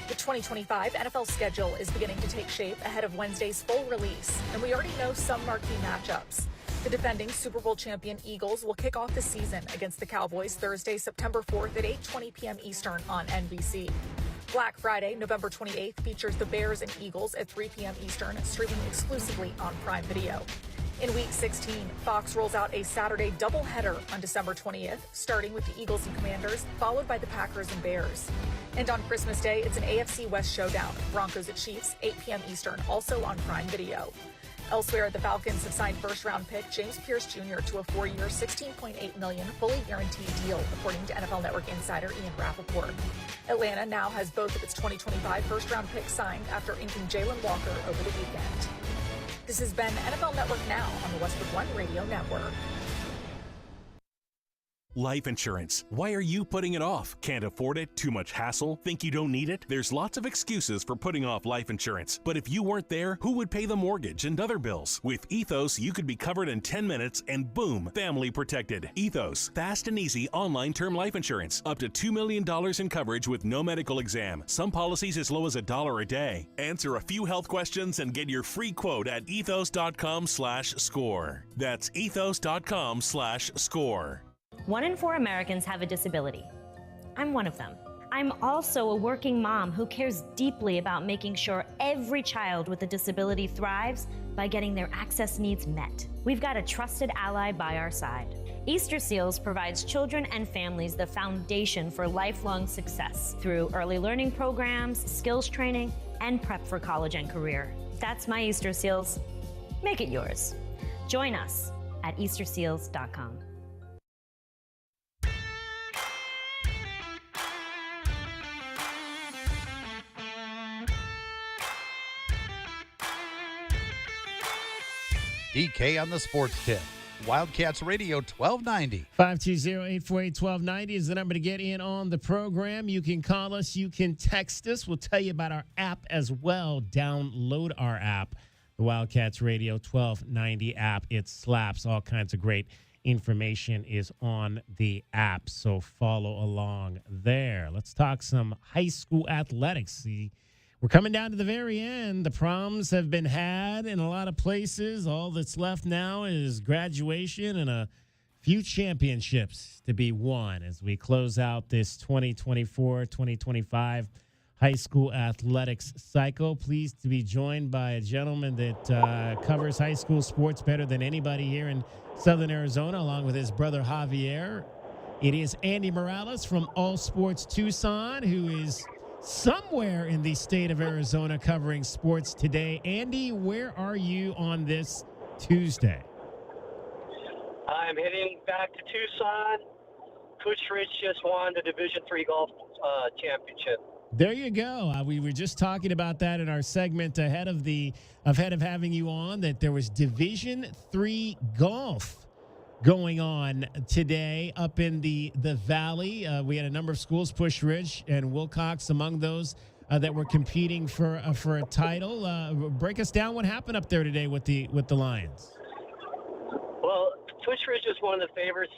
The 2025 NFL schedule is beginning to take shape ahead of Wednesday's full release, and we already know some marquee matchups. The defending Super Bowl champion Eagles will kick off the season against the Cowboys Thursday, September 4th at 8:20 p.m. Eastern on NBC. Black Friday, November 28th, features the Bears and Eagles at 3 p.m. Eastern, streaming exclusively on Prime Video. In Week 16, Fox rolls out a Saturday doubleheader on December 20th, starting with the Eagles and Commanders, followed by the Packers and Bears. And on Christmas Day, it's an AFC West showdown, Broncos at Chiefs, 8 p.m. Eastern, also on Prime Video. Elsewhere, the Falcons have signed first-round pick James Pierce Jr. to a 4-year, $16.8 million fully guaranteed deal, according to NFL Network insider Ian Rappaport. Atlanta now has both of its 2025 first-round picks signed after inking Jalen Walker over the weekend. This has been NFL Network Now on the Westwood One Radio Network. Life insurance. Why are you putting it off? Can't afford it? Too much hassle? Think you don't need it? There's lots of excuses for putting off life insurance. But if you weren't there, who would pay the mortgage and other bills? With Ethos, you could be covered in 10 minutes and boom, family protected. Ethos, fast and easy online term life insurance. Up to $2 million in coverage with no medical exam. Some policies as low as $1 a day. Answer a few health questions and get your free quote at ethos.com/score. That's ethos.com/score. 1 in 4 Americans have a disability. I'm one of them. I'm also a working mom who cares deeply about making sure every child with a disability thrives by getting their access needs met. We've got a trusted ally by our side. Easter Seals provides children and families the foundation for lifelong success through early learning programs, skills training, and prep for college and career. That's my Easter Seals. Make it yours. Join us at easterseals.com. DK on the Sports Tip. Wildcats Radio 1290. 520-848-1290 is the number to get in on the program. You can call us. You can text us. We'll tell you about our app as well. Download our app, the Wildcats Radio 1290 app. It slaps. All kinds of great information is on the app, so follow along there. Let's talk some high school athletics. We're coming down to the very end. The proms have been had in a lot of places. All that's left now is graduation and a few championships to be won as we close out this 2024-2025 high school athletics cycle. Pleased to be joined by a gentleman that covers high school sports better than anybody here in Southern Arizona, along with his brother Javier. It is Andy Morales from All Sports Tucson, who is somewhere in the state of Arizona covering sports today. Andy, where are you on this Tuesday? I'm heading back to Tucson. Coach Rich just won the Division III golf championship. There you go. We were just talking about that in our segment ahead of having you on, that there was Division III golf going on today up in the valley. We had a number of schools, Push Ridge and Wilcox, among those that were competing for a title. Break us down what happened up there today with the Lions. Well, Push Ridge was one of the favorites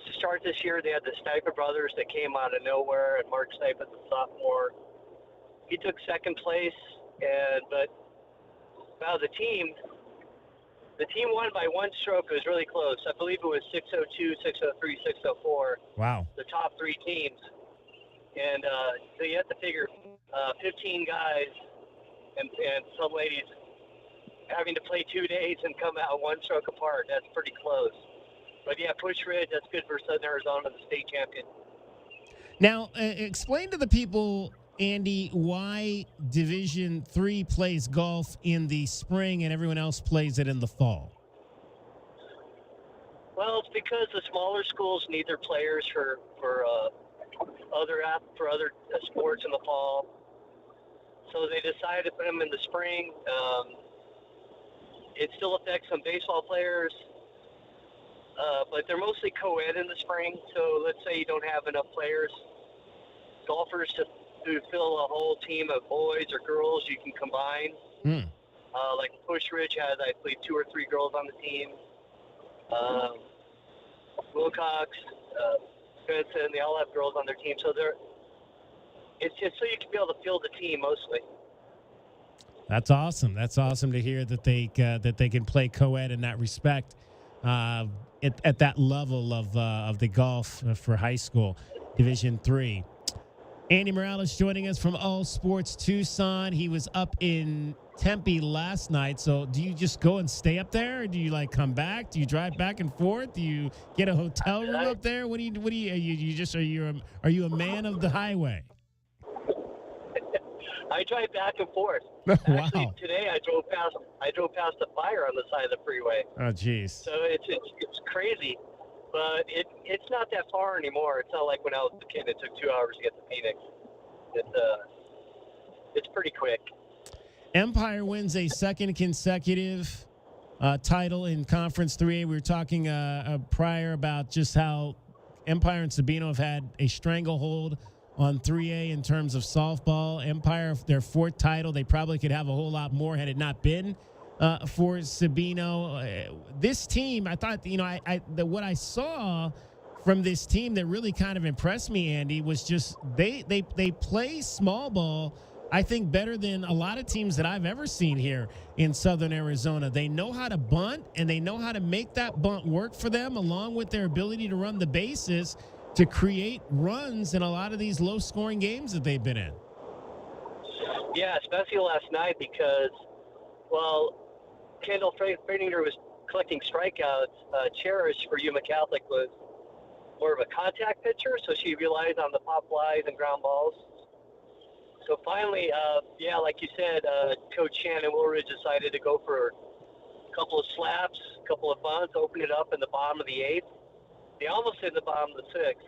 to start this year. They had the Sniper brothers that came out of nowhere, and Mark Sniper, the sophomore, he took second place. But the team won by one stroke. It was really close. I believe it was 602, 603, 604. Wow. The top three teams. And so you have to figure 15 guys and some ladies having to play 2 days and come out one stroke apart. That's pretty close. But, yeah, Push Ridge, that's good for Southern Arizona, the state champion. Now, explain to the people, Andy, why Division III plays golf in the spring and everyone else plays it in the fall. Well, it's because the smaller schools need their players for other sports in the fall. So they decided to put them in the spring. It still affects some baseball players, but they're mostly co-ed in the spring. So let's say you don't have enough golfers to fill a whole team of boys or girls, you can combine. Like Push Ridge has, I believe, 2 or 3 girls on the team. Wilcox, Benson, they all have girls on their team. So it's just so you can be able to field the team mostly. That's awesome. That's awesome to hear that they can play co-ed in that respect at that level of the golf for high school, Division III. Andy Morales joining us from All Sports Tucson. He was up in Tempe last night. So do you just go and stay up there? Or do you come back? Do you drive back and forth? Do you get a hotel room up there? Are you a man of the highway? I drive back and forth. Wow. Actually, today I drove past a fire on the side of the freeway. Oh, jeez. So it's crazy, but it's not that far anymore. It's not like when I was a kid. It took 2 hours to get to Phoenix. It's pretty quick. Empire wins a second consecutive title in Conference 3A. We were talking prior about just how Empire and Sabino have had a stranglehold on 3A in terms of softball. Empire, their fourth title, they probably could have a whole lot more had it not been for Sabino. This team, I thought, what I saw from this team that really kind of impressed me, Andy, was just they play small ball, I think, better than a lot of teams that I've ever seen here in Southern Arizona. They know how to bunt, and they know how to make that bunt work for them, along with their ability to run the bases to create runs in a lot of these low-scoring games that they've been in. Yeah, especially last night because, well, Kendall Fredinger was collecting strikeouts. Cherish for Yuma Catholic was more of a contact pitcher, so she relied on the pop flies and ground balls. So finally, like you said, Coach Shannon Woolridge decided to go for a couple of slaps, a couple of bunts, open it up in the bottom of the eighth. They almost hit the bottom of the sixth,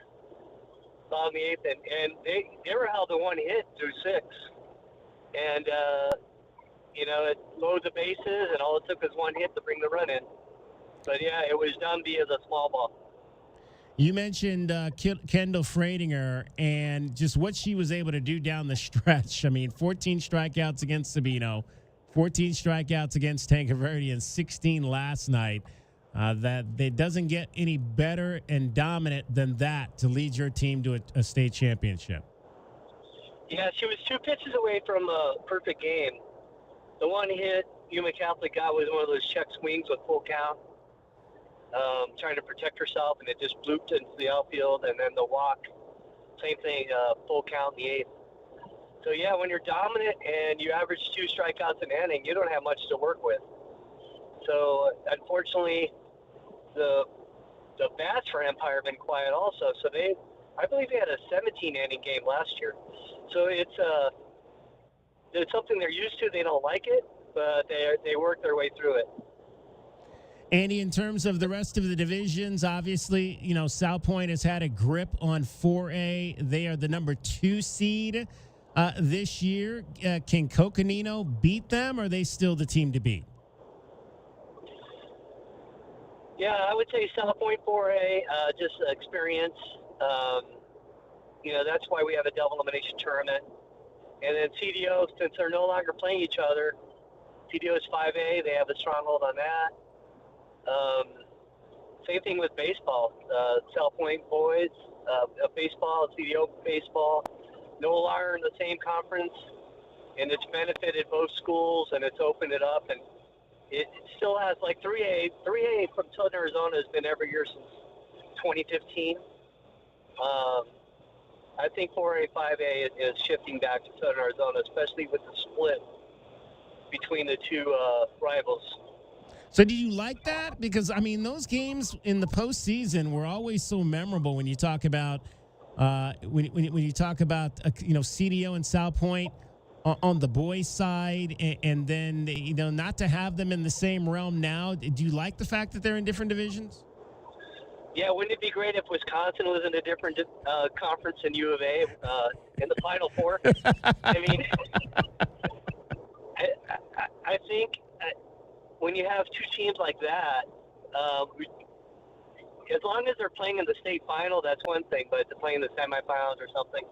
bottom of the eighth, and they were held to one hit through six. And, it loaded the bases, and all it took was one hit to bring the run in. But, yeah, it was done via the small ball. You mentioned Kendall Fredinger and just what she was able to do down the stretch. I mean, 14 strikeouts against Sabino, 14 strikeouts against Tankerverde, and 16 last night. That it doesn't get any better and dominant than that to lead your team to a state championship. Yeah, she was 2 pitches away from a perfect game. The one hit Yuma Catholic got was one of those check swings with full count, trying to protect herself, and it just blooped into the outfield. And then the walk, same thing, full count in the eighth. So, yeah, when you're dominant and you average 2 strikeouts an inning, you don't have much to work with. So, unfortunately, the bats for Empire have been quiet also. So I believe they had a 17-inning game last year. So it's something they're used to. They don't like it, but they work their way through it. Andy, in terms of the rest of the divisions, obviously, South Point has had a grip on 4A. They are the number 2 seed this year. Can Coconino beat them, or are they still the team to beat? Yeah, I would say South Point 4A, just experience. That's why we have a double elimination tournament. And then CDO, since they're no longer playing each other, CDO is 5A. They have a stronghold on that. Same thing with baseball. South Point boys, baseball, CDO baseball. No longer in the same conference, and it's benefited both schools, and it's opened it up. And it still has, like, 3A. 3A from Southern Arizona has been every year since 2015. I think 4A, 5A is shifting back to Southern Arizona, especially with the split between the two rivals. So do you like that? Because, I mean, those games in the postseason were always so memorable when you talk about when you talk about CDO and South Point on the boys' side, and then not to have them in the same realm now. Do you like the fact that they're in different divisions? Yeah, wouldn't it be great if Wisconsin was in a different conference than U of A in the Final Four? I mean, I think when you have 2 teams like that, as long as they're playing in the state final, that's one thing, but to play in the semifinals or something.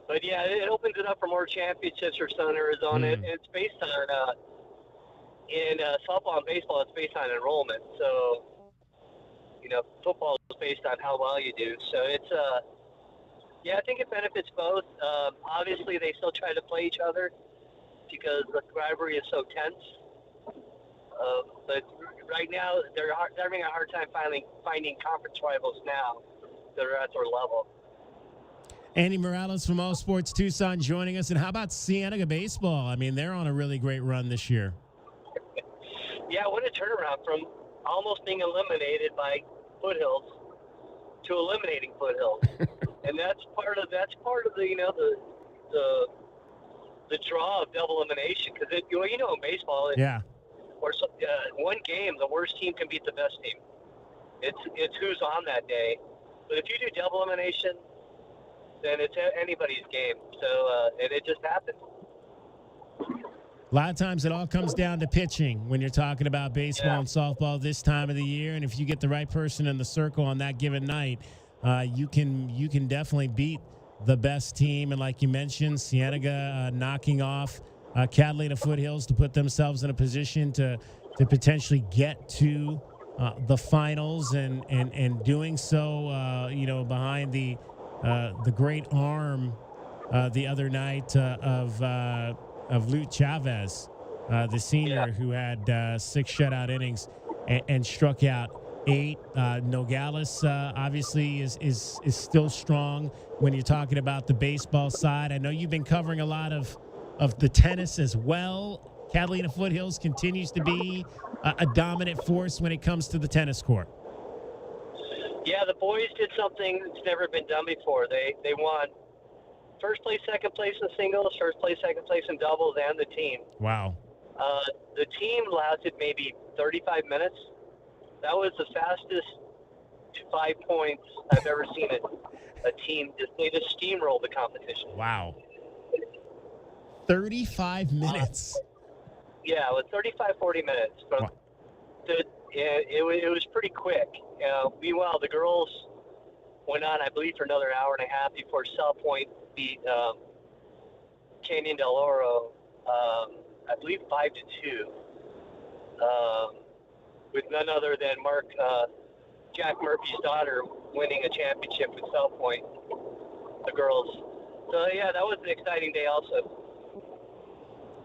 But, yeah, it opens it up for more championships for Southern Arizona. It's based on, in softball and baseball, it's based on enrollment. So, football is based on how well you do. So it's, I think it benefits both. Obviously, they still try to play each other because the rivalry is so tense. But right now, they're having a hard time finding conference rivals now that are at their level. Andy Morales from All Sports Tucson joining us. And how about Cienega Baseball? I mean, they're on a really great run this year. Yeah, what a turnaround from almost being eliminated by Foothills to eliminating Foothills. And that's part of the the draw of double elimination, because you know in baseball, Yeah. or one game, the worst team can beat the best team. It's who's on that day. But if you do double elimination, then it's anybody's game. So and it just happened. A lot of times it all comes down to pitching when you're talking about baseball and softball this time of the year. And if you get the right person in the circle on that given night, you can definitely beat the best team. And like you mentioned, Cienega knocking off Catalina Foothills to put themselves in a position to potentially get to the finals and doing so, behind the great arm the other night of Lute Chavez, the senior who had 6 shutout innings and struck out 8. Nogales obviously is still strong when you're talking about the baseball side. I know you've been covering a lot of the tennis as well. Catalina Foothills continues to be a dominant force when it comes to the tennis court. Yeah, the boys did something that's never been done before. They won first place, second place in singles, first place, second place in doubles, and the team. Wow. The team lasted maybe 35 minutes. That was the fastest 5 points I've ever seen a team. They just steamrolled the competition. Wow. 35 minutes. Yeah, it was 35, 40 minutes. But wow. It was pretty quick. Meanwhile, the girls went on, I believe, for another hour and a half before South Point beat Canyon del Oro, I believe 5-2, with none other than Jack Murphy's daughter winning a championship with South Point, the girls. So yeah, that was an exciting day also.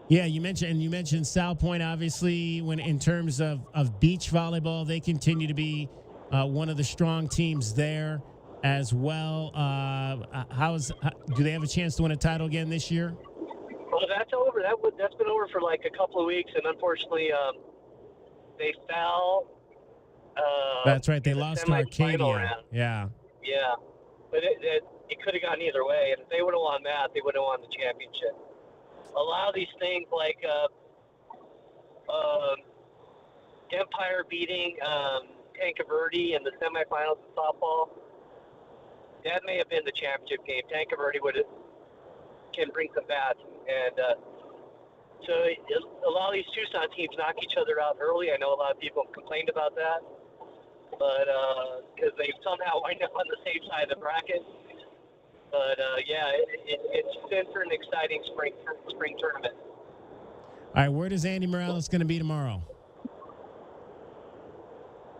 Yeah, you mentioned South Point, obviously, when in terms of beach volleyball, they continue to be one of the strong teams there as well. Do they have a chance to win a title again this year? Well, that's over. That's been over for like a couple of weeks, and unfortunately, they fell. That's right. They lost to Arcadia. Yeah. Yeah, but it could have gone either way, and if they would have won that, they would have won the championship. A lot of these things, like Empire beating Tancaverde in the semifinals of softball, that may have been the championship game. Tancaverde can bring some bats, and so a lot of these Tucson teams knock each other out early. I know a lot of people have complained about that, but because they somehow wind up on the same side of the bracket. But yeah, it's been for an exciting spring tournament. All right, where does Andy Morales going to be tomorrow?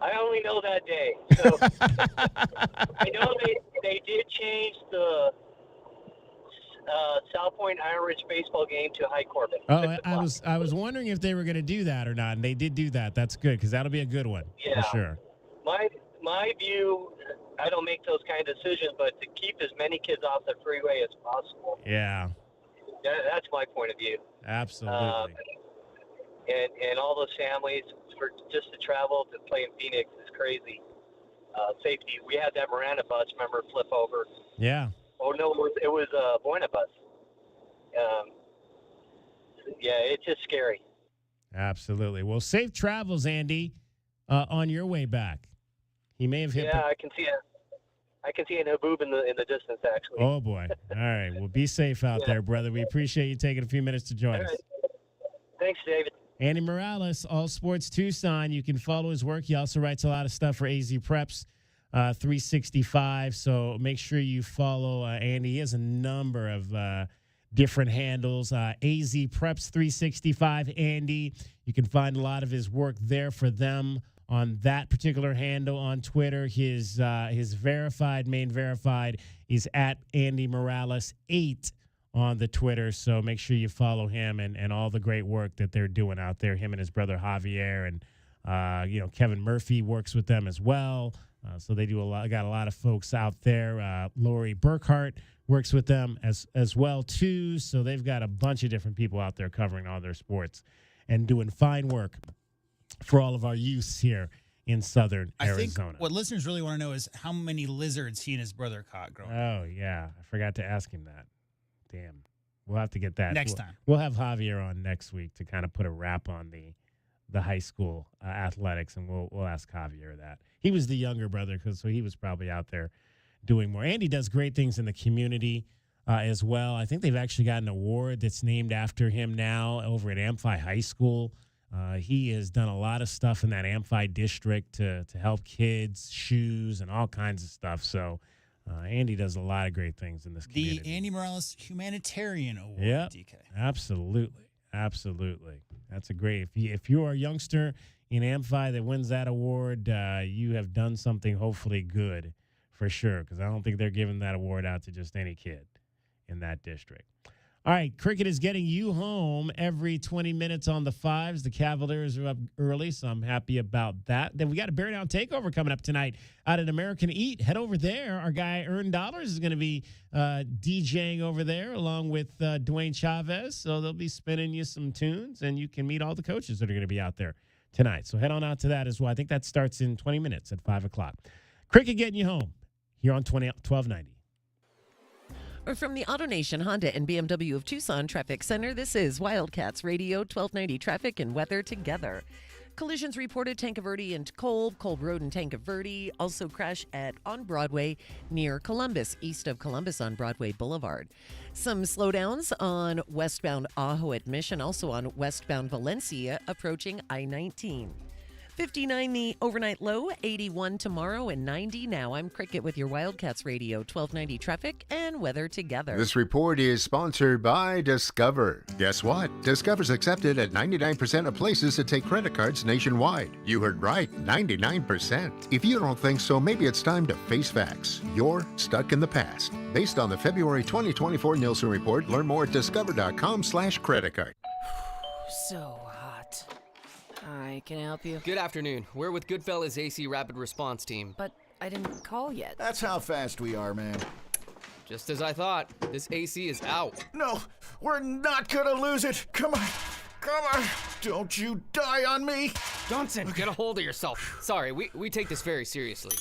I only know that day. So I know they did change the South Point Iron Ridge baseball game to High Corbin. Oh, I was wondering if they were going to do that or not, and they did do that. That's good because that'll be a good one for sure. My view, I don't make those kind of decisions, but to keep as many kids off the freeway as possible. Yeah. That's my point of view. Absolutely. And all those families, for just to travel to play in Phoenix is crazy. Safety. We had that Miranda bus, remember, flip over. Yeah. Oh, no, it was a Buena bus. Yeah, it's just scary. Absolutely. Well, safe travels, Andy, on your way back. He may have hit. Yeah, I can see it. I can see an haboob in the distance, actually. Oh, boy. All right. Well, be safe out there, brother. We appreciate you taking a few minutes to join us. Thanks, David. Andy Morales, All Sports Tucson. You can follow his work. He also writes a lot of stuff for AZ Preps 365. So make sure you follow Andy. He has a number of different handles. AZ Preps 365, Andy. You can find a lot of his work there for them on that particular handle on Twitter. His main verified is at Andy Morales 8 on the Twitter. So make sure you follow him and all the great work that they're doing out there. Him and his brother Javier, and Kevin Murphy works with them as well. So they do got a lot of folks out there. Lori Burkhart works with them as well too. So they've got a bunch of different people out there covering all their sports and doing fine work for all of our youths here in southern Arizona. Think what listeners really want to know is how many lizards he and his brother caught growing up. Oh, yeah. I forgot to ask him that. Damn. We'll have to get that Next time. We'll have Javier on next week to kind of put a wrap on the high school athletics, and we'll ask Javier that. He was the younger brother, so he was probably out there doing more. Andy does great things in the community as well. I think they've actually got an award that's named after him now over at Amphi High School. He has done a lot of stuff in that Amphi district to help kids, shoes, and all kinds of stuff. So Andy does a lot of great things in this community. The Andy Morales Humanitarian Award, Yep, DK. Absolutely. That's a great. If you're a youngster in Amphi that wins that award, you have done something hopefully good for sure, because I don't think they're giving that award out to just any kid in that district. All right, cricket is getting you home every 20 minutes on the fives. The Cavaliers are up early, so I'm happy about that. Then we got a Bear Down Takeover coming up tonight out at American Eat. Head over there. Our guy Earn Dollars is going to be DJing over there along with Dwayne Chavez. So they'll be spinning you some tunes, and you can meet all the coaches that are going to be out there tonight. So head on out to that as well. I think that starts in 20 minutes at 5 o'clock. Cricket getting you home here on 1290. Or from the AutoNation Honda and BMW of Tucson Traffic Center, this is Wildcats Radio 1290 Traffic and Weather together. Collisions reported Tanque Verde and Kolb Road and Tanque Verde. Also crash on Broadway near Columbus, east of Columbus on Broadway Boulevard. Some slowdowns on westbound Ajo at Mission, also on westbound Valencia approaching I-19. 59 the overnight low, 81 tomorrow, and 90 now. I'm Cricket with your Wildcats Radio 1290 Traffic and Weather together. This report is sponsored by Discover. Guess what? Discover's accepted at 99% of places that take credit cards nationwide. You heard right, 99%. If you don't think so, maybe it's time to face facts. You're stuck in the past. Based on the February 2024 Nielsen report, learn more at discover.com/creditcard. So hot. Hi, can I help you? Good afternoon. We're with Goodfellas AC Rapid Response Team. But I didn't call yet. That's how fast we are, man. Just as I thought. This AC is out. No, we're not gonna lose it. Come on. Don't you die on me. Johnson, get a hold of yourself. Sorry, we take this very seriously.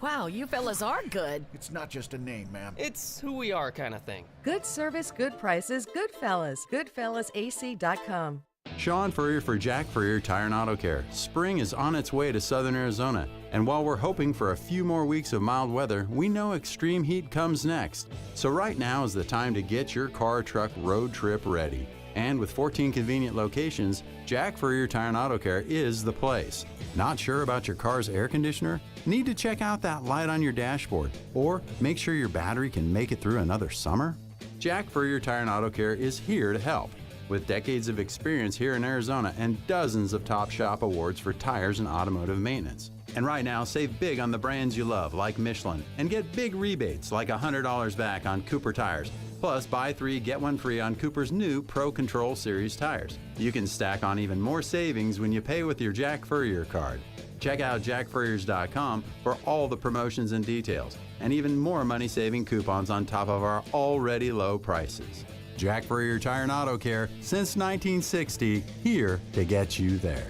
Wow, you fellas are good. It's not just a name, ma'am. It's who we are kind of thing. Good service, good prices, Goodfellas. Goodfellasac.com. Sean Furrier for Jack Furrier Tire and Auto Care. Spring is on its way to southern Arizona, and while we're hoping for a few more weeks of mild weather, we know extreme heat comes next. So right now is the time to get your car or truck road trip ready. And with 14 convenient locations, Jack Furrier Tire and Auto Care is the place. Not sure about your car's air conditioner? Need to check out that light on your dashboard? Or make sure your battery can make it through another summer? Jack Furrier Tire and Auto Care is here to help. With decades of experience here in Arizona and dozens of top shop awards for tires and automotive maintenance. And right now, save big on the brands you love, like Michelin, and get big rebates like $100 back on Cooper tires. Plus, buy 3, get 1 free on Cooper's new Pro Control Series tires. You can stack on even more savings when you pay with your Jack Furrier card. Check out jackfurriers.com for all the promotions and details, and even more money-saving coupons on top of our already low prices. Jack Furrier Tire and Auto Care, since 1960, here to get you there.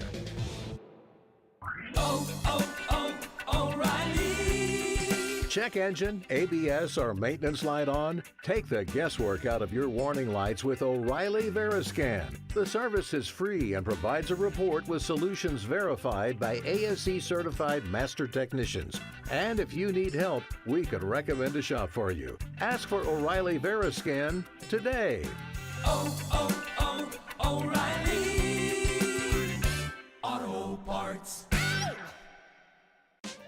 O'Reilly. Check engine, ABS, or maintenance light on? Take the guesswork out of your warning lights with O'Reilly Veriscan. The service is free and provides a report with solutions verified by ASE certified master technicians. And if you need help, we could recommend a shop for you. Ask for O'Reilly Veriscan today. O'Reilly Auto Parts.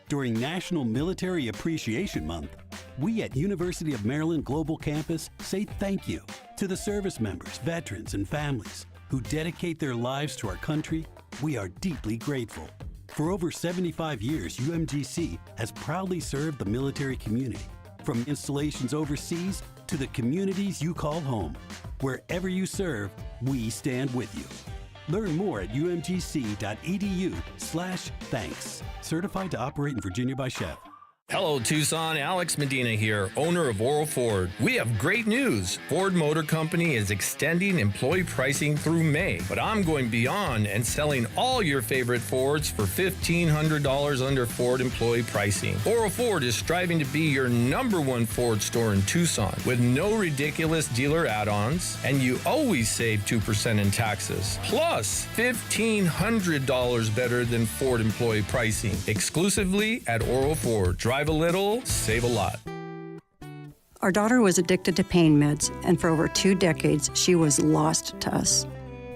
During National Military Appreciation Month, we at University of Maryland Global Campus say thank you to the service members, veterans, and families who dedicate their lives to our country. We are deeply grateful. For over 75 years, UMGC has proudly served the military community, from installations overseas to the communities you call home. Wherever you serve, we stand with you. Learn more at umgc.edu/thanks. Certified to operate in Virginia by Chef. Hello, Tucson. Alex Medina here, owner of Oral Ford. We have great news. Ford Motor Company is extending employee pricing through May, but I'm going beyond and selling all your favorite Fords for $1,500 under Ford employee pricing. Oral Ford is striving to be your #1 Ford store in Tucson with no ridiculous dealer add-ons, and you always save 2% in taxes. Plus, $1,500 better than Ford employee pricing, exclusively at Oral Ford. Drive a little, save a lot. Our daughter was addicted to pain meds, and for over 2 decades, she was lost to us.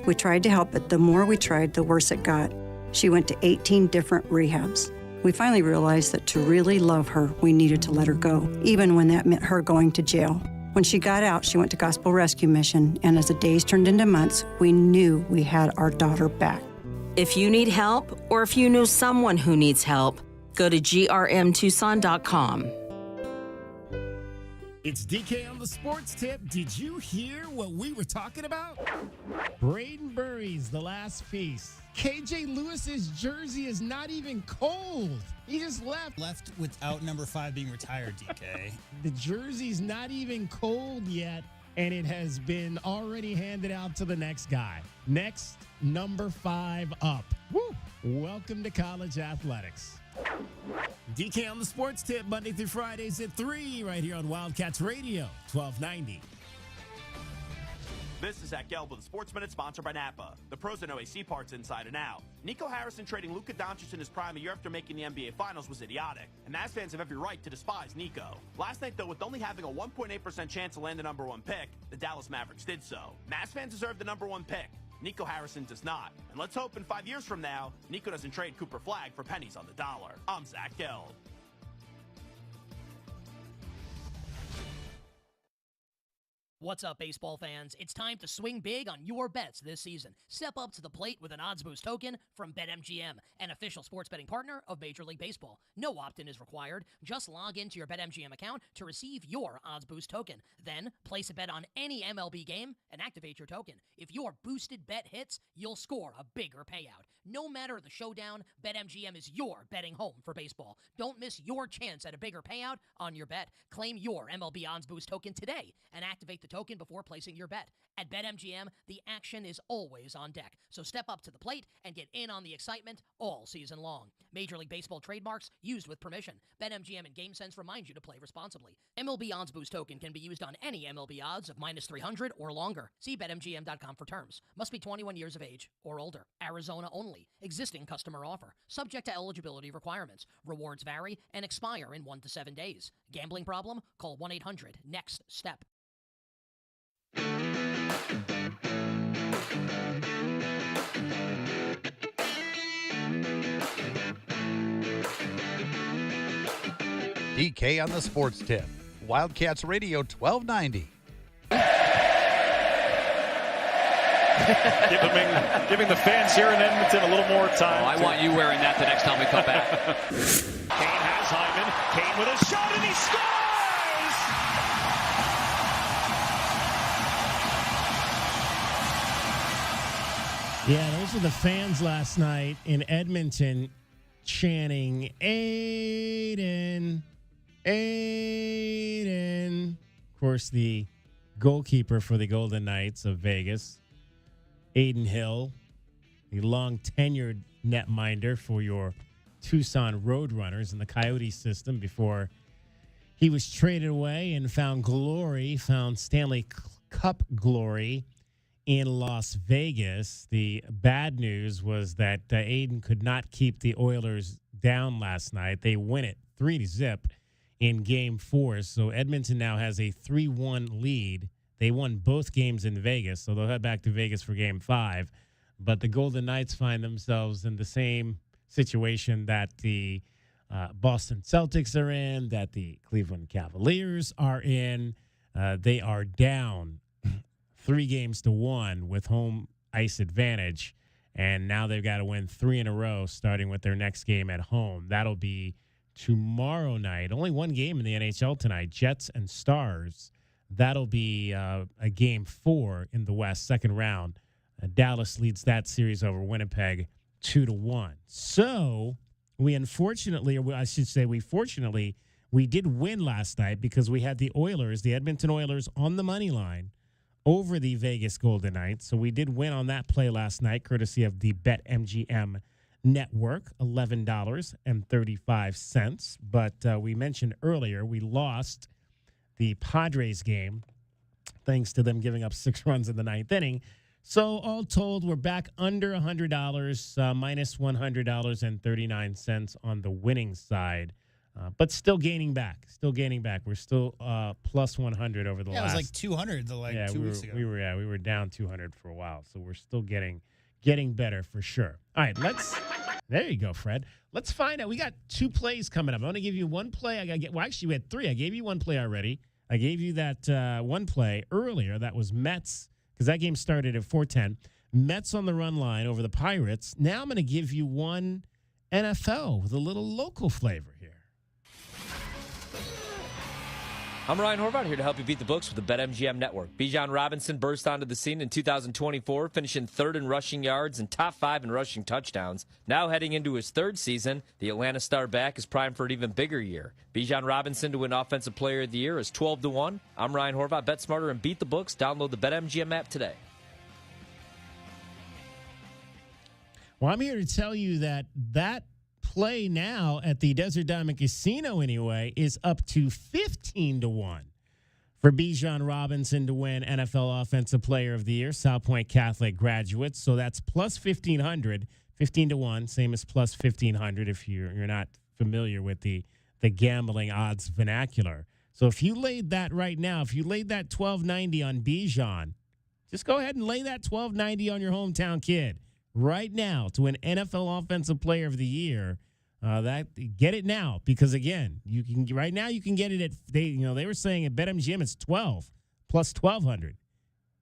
We tried to help, but the more we tried, the worse it got. She went to 18 different rehabs. We finally realized that to really love her, we needed to let her go, even when that meant her going to jail. When she got out, she went to Gospel Rescue Mission, and as the days turned into months, we knew we had our daughter back. If you need help, or if you know someone who needs help, go to grmtucson.com. It's DK on the sports tip. Did you hear what we were talking about? Braden Burry's the last piece. KJ Lewis's jersey is not even cold. He just left. Left without number 5 being retired, DK. The jersey's not even cold yet, and it has been already handed out to the next guy. Next, number 5 up. Woo! Welcome to college athletics. DK on the sports tip, Monday through Fridays at 3, right here on Wildcats Radio, 1290. This is Zach Gelb with the Sports Minute, sponsored by Napa. The pros that know AC parts inside and out. Nico Harrison trading Luka Doncic in his prime a year after making the NBA Finals was idiotic, and Nats fans have every right to despise Nico. Last night, though, with only having a 1.8% chance to land the number 1 pick, the Dallas Mavericks did so. Nats fans deserve the number 1 pick. Nico Harrison does not. And let's hope in 5 years from now, Nico doesn't trade Cooper Flagg for pennies on the dollar. I'm Zach Gelb. What's up, baseball fans? It's time to swing big on your bets this season. Step up to the plate with an Odds Boost token from BetMGM, an official sports betting partner of Major League Baseball. No opt-in is required. Just log into your BetMGM account to receive your Odds Boost token. Then, place a bet on any MLB game and activate your token. If your boosted bet hits, you'll score a bigger payout. No matter the showdown, BetMGM is your betting home for baseball. Don't miss your chance at a bigger payout on your bet. Claim your MLB Odds Boost token today and activate the token before placing your bet. At BetMGM, the action is always on deck, so step up to the plate and get in on the excitement all season long. Major League Baseball trademarks used with permission. BetMGM and GameSense remind you to play responsibly. MLB Odds Boost token can be used on any MLB odds of -300 or longer. See BetMGM.com for terms. Must be 21 years of age or older. Arizona only. Existing customer offer. Subject to eligibility requirements. Rewards vary and expire in 1 to 7 days. Gambling problem? Call 1-800-NEXT-STEP. DK on the sports tip. Wildcats Radio 1290. Giving the fans here in Edmonton a little more time. I want you wearing that the next time we come back. Kane has Hyman. Kane with a shot, and he scores! Yeah, those were the fans last night in Edmonton chanting, Aiden, Aiden. Of course, the goalkeeper for the Golden Knights of Vegas, Aiden Hill, the long-tenured netminder for your Tucson Roadrunners in the Coyote system before he was traded away and found Stanley Cup glory in Las Vegas. The bad news was that Aiden could not keep the Oilers down last night. They win it 3-0 in Game 4. So Edmonton now has a 3-1 lead. They won both games in Vegas, so they'll head back to Vegas for Game 5. But the Golden Knights find themselves in the same situation that the Boston Celtics are in, that the Cleveland Cavaliers are in. They are down 3-1 with home ice advantage, and now they've got to win 3 in a row, starting with their next game at home. That'll be tomorrow night. Only one game in the NHL tonight, Jets and Stars. That'll be a Game 4 in the West, second round. Dallas leads that series over Winnipeg 2-1. So we unfortunately, or I should say, we did win last night because we had the Edmonton Oilers, on the money line over the Vegas Golden Knights. So we did win on that play last night, courtesy of the BetMGM network, $11.35. But we mentioned earlier we lost the Padres game thanks to them giving up 6 runs in the 9th inning. So all told, we're back under $100, minus $100.39 on the winning side. But still gaining back. We're still plus 100 over the last. Yeah, it was like 200 2 weeks ago. We were down 200 for a while, so we're still getting better for sure. All right, there you go, Fred. Let's find out. We got 2 plays coming up. I'm going to give you 1 play. Actually, we had 3. I gave you 1 play already. I gave you that 1 play earlier. That was Mets, because that game started at 4:10. Mets on the run line over the Pirates. Now I'm going to give you 1 NFL with a little local flavor here. I'm Ryan Horvath, here to help you beat the books with the BetMGM Network. Bijan Robinson burst onto the scene in 2024, finishing 3rd in rushing yards and top 5 in rushing touchdowns. Now heading into his 3rd season, the Atlanta star back is primed for an even bigger year. Bijan Robinson to win Offensive Player of the Year is 12-1. I'm Ryan Horvath. Bet smarter and beat the books. Download the BetMGM app today. Well, I'm here to tell you that play now at the Desert Diamond Casino anyway is up to 15-1 for Bijan Robinson to win NFL Offensive Player of the Year, South Point Catholic graduate. So that's plus 1,500, 15-1, same as plus 1,500 if you're not familiar with the gambling odds vernacular. So if you laid that right now, if you laid that 1290 on Bijan, just go ahead and lay that 1290 on your hometown kid right now to win NFL Offensive Player of the Year. Get it now, because again, you can get it at they were saying at BetMGM it's 12 plus 1,200.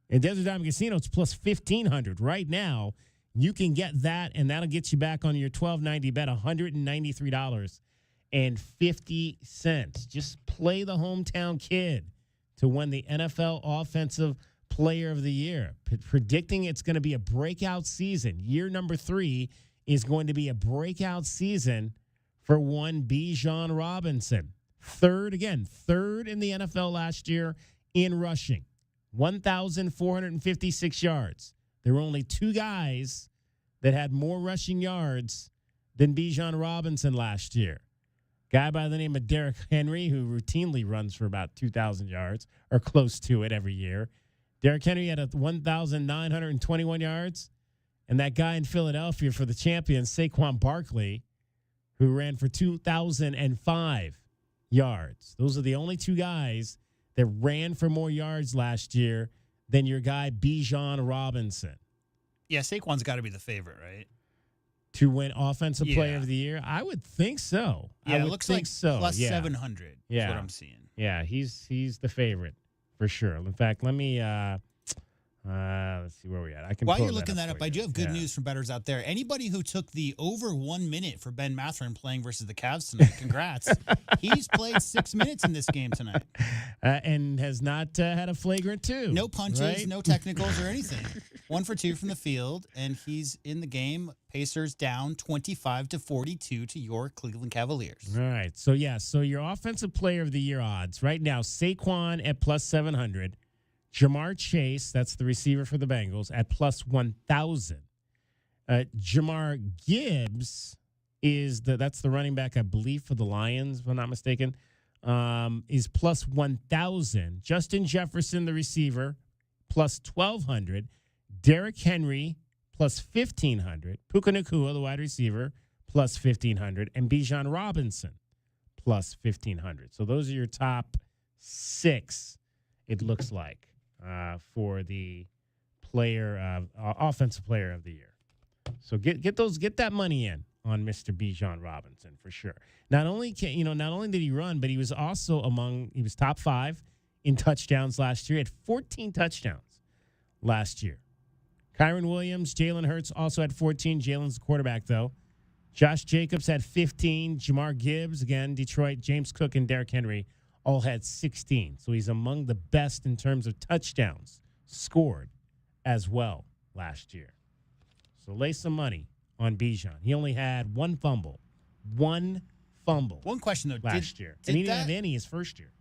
In Desert Diamond Casino it's plus 1,500. Right now you can get that, and that'll get you back on your 1290 bet, $193.50. Just play the hometown kid to win the NFL Offensive Player of the Year. Predicting it's going to be a breakout season. Year number 3 is going to be a breakout season for one Bijan Robinson. Third in the NFL last year in rushing. 1,456 yards. There were only 2 guys that had more rushing yards than Bijan Robinson last year. Guy by the name of Derrick Henry, who routinely runs for about 2,000 yards or close to it every year. Derrick Henry had 1,921 yards. And that guy in Philadelphia for the champions, Saquon Barkley, who ran for 2,005 yards. Those are the only 2 guys that ran for more yards last year than your guy Bijan Robinson. Yeah, Saquon's got to be the favorite, right? To win Offensive Player of the Year? I would think so. Yeah, it looks like so. Plus 700 is what I'm seeing. Yeah, he's the favorite for sure. In fact, let me let's see where we're at. While you're looking that up, I do have good news for bettors out there. Anybody who took the over 1 minute for Ben Matherin playing versus the Cavs tonight, congrats. He's played 6 minutes in this game tonight. And has not had a flagrant 2. No punches, no technicals or anything. 1 for 2 from the field, and he's in the game. Pacers down 25-42 to your Cleveland Cavaliers. All right. So your Offensive Player of the Year odds right now, Saquon at plus 700. Jamar Chase, that's the receiver for the Bengals, at plus 1,000. Jamar Gibbs that's the running back, I believe, for the Lions, if I'm not mistaken, is plus 1,000. Justin Jefferson, the receiver, plus 1,200. Derrick Henry, plus 1,500. Puka Nacua, the wide receiver, plus 1,500. And Bijan Robinson, plus 1,500. So those are your top 6, it looks like. For the Offensive Player of the Year. So get that money in on Mr. Bijan Robinson for sure. Not only did he run, but he was also he was top 5 in touchdowns last year. He had 14 touchdowns last year. Kyron Williams, Jalen Hurts also had 14. Jalen's the quarterback, though. Josh Jacobs had 15. Jamar Gibbs, again, Detroit. James Cook and Derrick Henry all had 16. So he's among the best in terms of touchdowns scored as well last year. So lay some money on Bijan. He only had 1 fumble 1 fumble. One question, though. Last year. And he didn't have any his first year.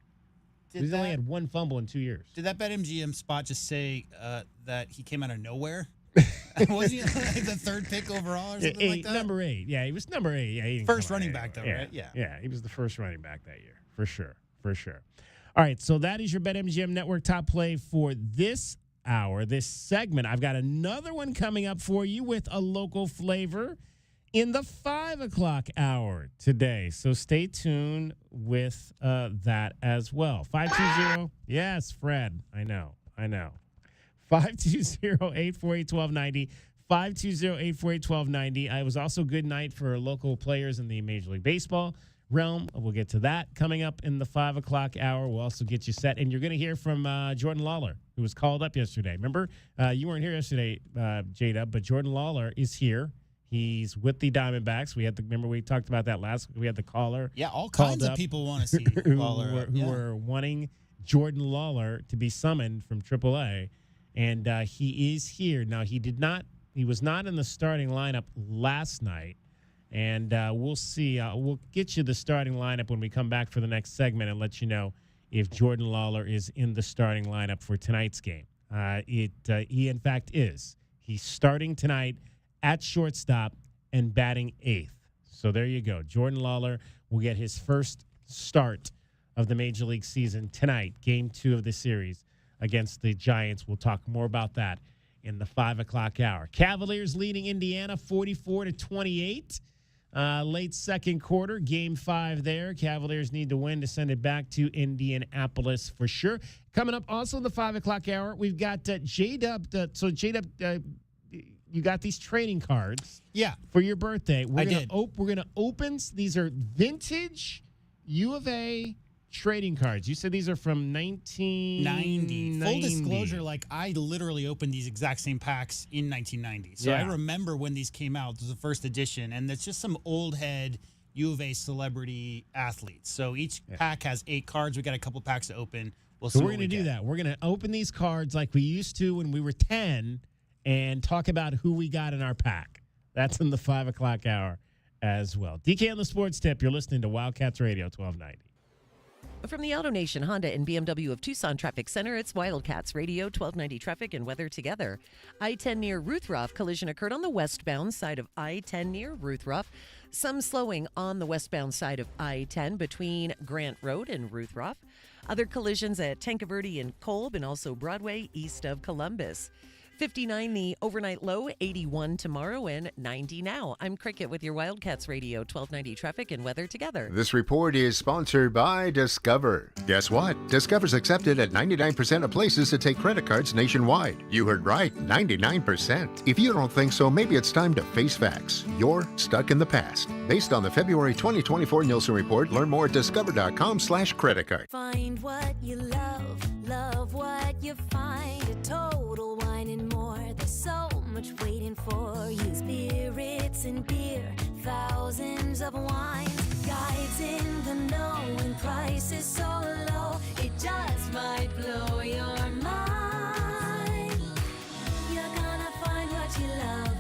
He's only had 1 fumble in 2 years. Did that BetMGM spot just say that he came out of nowhere? Was he like the 3rd pick overall or something like that? Number 8. Yeah, he was number 8. Yeah, he didn't first come out running back, though, right? Yeah, he was the first running back that year. For sure. All right, so that is your BetMGM Network top play for this hour, this segment. I've got another one coming up for you with a local flavor in the 5 o'clock hour today. So stay tuned with that as well. 520. Yes, Fred. I know. 520-848-1290. 520-848-1290. It was also a good night for local players in the Major League Baseball realm. We'll get to that coming up in the 5 o'clock hour. We'll also get you set. And you're going to hear from Jordan Lawler, who was called up yesterday. Remember, you weren't here yesterday, J-Dub, but Jordan Lawler is here. He's with the Diamondbacks. Remember we talked about that last week. We had the caller. Yeah, all kinds of people want to see Lawler. who were wanting Jordan Lawler to be summoned from AAA. And he is here. Now, he was not in the starting lineup last night. And we'll see. We'll get you the starting lineup when we come back for the next segment and let you know if Jordan Lawler is in the starting lineup for tonight's game. He, in fact, is. He's starting tonight at shortstop and batting 8th. So there you go. Jordan Lawler will get his first start of the Major League season tonight, Game 2 of the series against the Giants. We'll talk more about that in the 5 o'clock hour. Cavaliers leading Indiana 44-28. Late second quarter, Game 5 there. Cavaliers need to win to send it back to Indianapolis for sure. Coming up also in the 5 o'clock hour, we've got J-Dub. So J-Dub, you got these trading cards. Yeah. For your birthday. We're I did. We're going to open. These are vintage U of A trading cards. You said these are from 1990. Full disclosure, I literally opened these exact same packs in 1990. So I remember when these came out. This was the first edition, and it's just some old head U of A celebrity athletes. So each pack has 8 cards. We got a couple packs to open. We're going to do that. We're going to open these cards like we used to when we were 10 and talk about who we got in our pack. That's in the 5 o'clock hour as well. DK on the Sports Tip. You're listening to Wildcats Radio 1290. From the AutoNation Honda and BMW of Tucson Traffic Center, it's Wildcats Radio 1290 traffic and weather together. I-10 near Ruthroff. Collision occurred on the westbound side of I-10 near Ruthroff. Some slowing on the westbound side of I-10 between Grant Road and Ruthroff. Other collisions at Tankaverde and Kolb and also Broadway east of Columbus. 59 the overnight low, 81 tomorrow, and 90 now. I'm Cricket with your Wildcats Radio 1290 traffic and weather together. This report is sponsored by Discover. Guess what? Discover's accepted at 99% of places that take credit cards nationwide. You heard right, 99%. If you don't think so, maybe it's time to face facts. You're stuck in the past. Based on the February 2024 Nielsen report, learn more at discover.com/credit card. Find what you love what you find. A Total Wine and More. There's so much waiting for you. Spirits and beer, thousands of wines. Guides in the know and prices so low, it just might blow your mind. You're gonna find what you love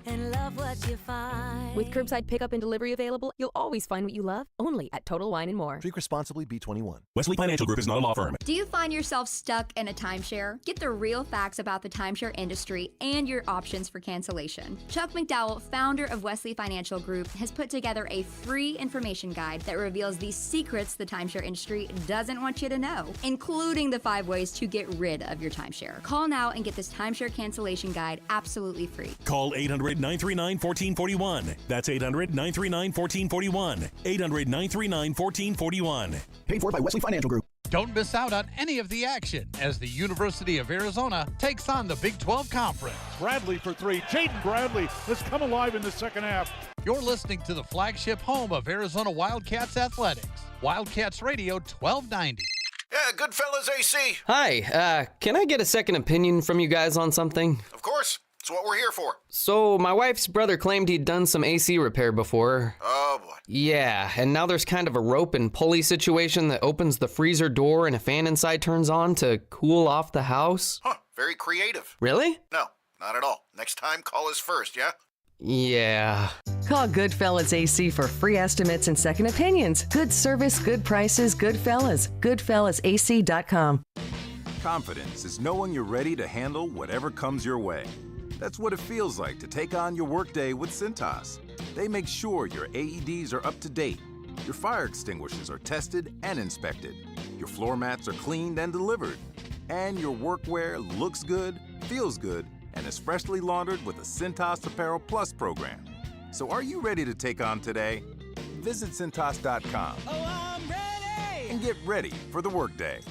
and love what you find. With curbside pickup and delivery available, you'll always find what you love, only at Total Wine & More. Drink responsibly, B21. Wesley Financial Group is not a law firm. Do you find yourself stuck in a timeshare? Get the real facts about the timeshare industry and your options for cancellation. Chuck McDowell, founder of Wesley Financial Group, has put together a free information guide that reveals the secrets the timeshare industry doesn't want you to know, including the 5 ways to get rid of your timeshare. Call now and get this timeshare cancellation guide absolutely free. Call 800-939-1441. That's 800-939-1441. 800-939-1441. Paid for by Wesley Financial Group. Don't miss out on any of the action as the University of Arizona takes on the Big 12 Conference. Bradley for 3. Jaden Bradley has come alive in the second half. You're listening to the flagship home of Arizona Wildcats athletics. Wildcats Radio 1290. Yeah, good fellas, AC. Hi, can I get a second opinion from you guys on something? Of course. It's what we're here for. So, my wife's brother claimed he'd done some AC repair before. Oh, boy. Yeah, and now there's kind of a rope and pulley situation that opens the freezer door and a fan inside turns on to cool off the house. Huh, very creative. Really? No, not at all. Next time, call us first, yeah? Yeah. Call Goodfellas AC for free estimates and second opinions. Good service, good prices, Goodfellas. GoodfellasAC.com. Confidence is knowing you're ready to handle whatever comes your way. That's what it feels like to take on your workday with Cintas. They make sure your AEDs are up to date, your fire extinguishers are tested and inspected, your floor mats are cleaned and delivered, and your workwear looks good, feels good, and is freshly laundered with a Cintas Apparel Plus program. So are you ready to take on today? Visit Cintas.com and get ready for the workday.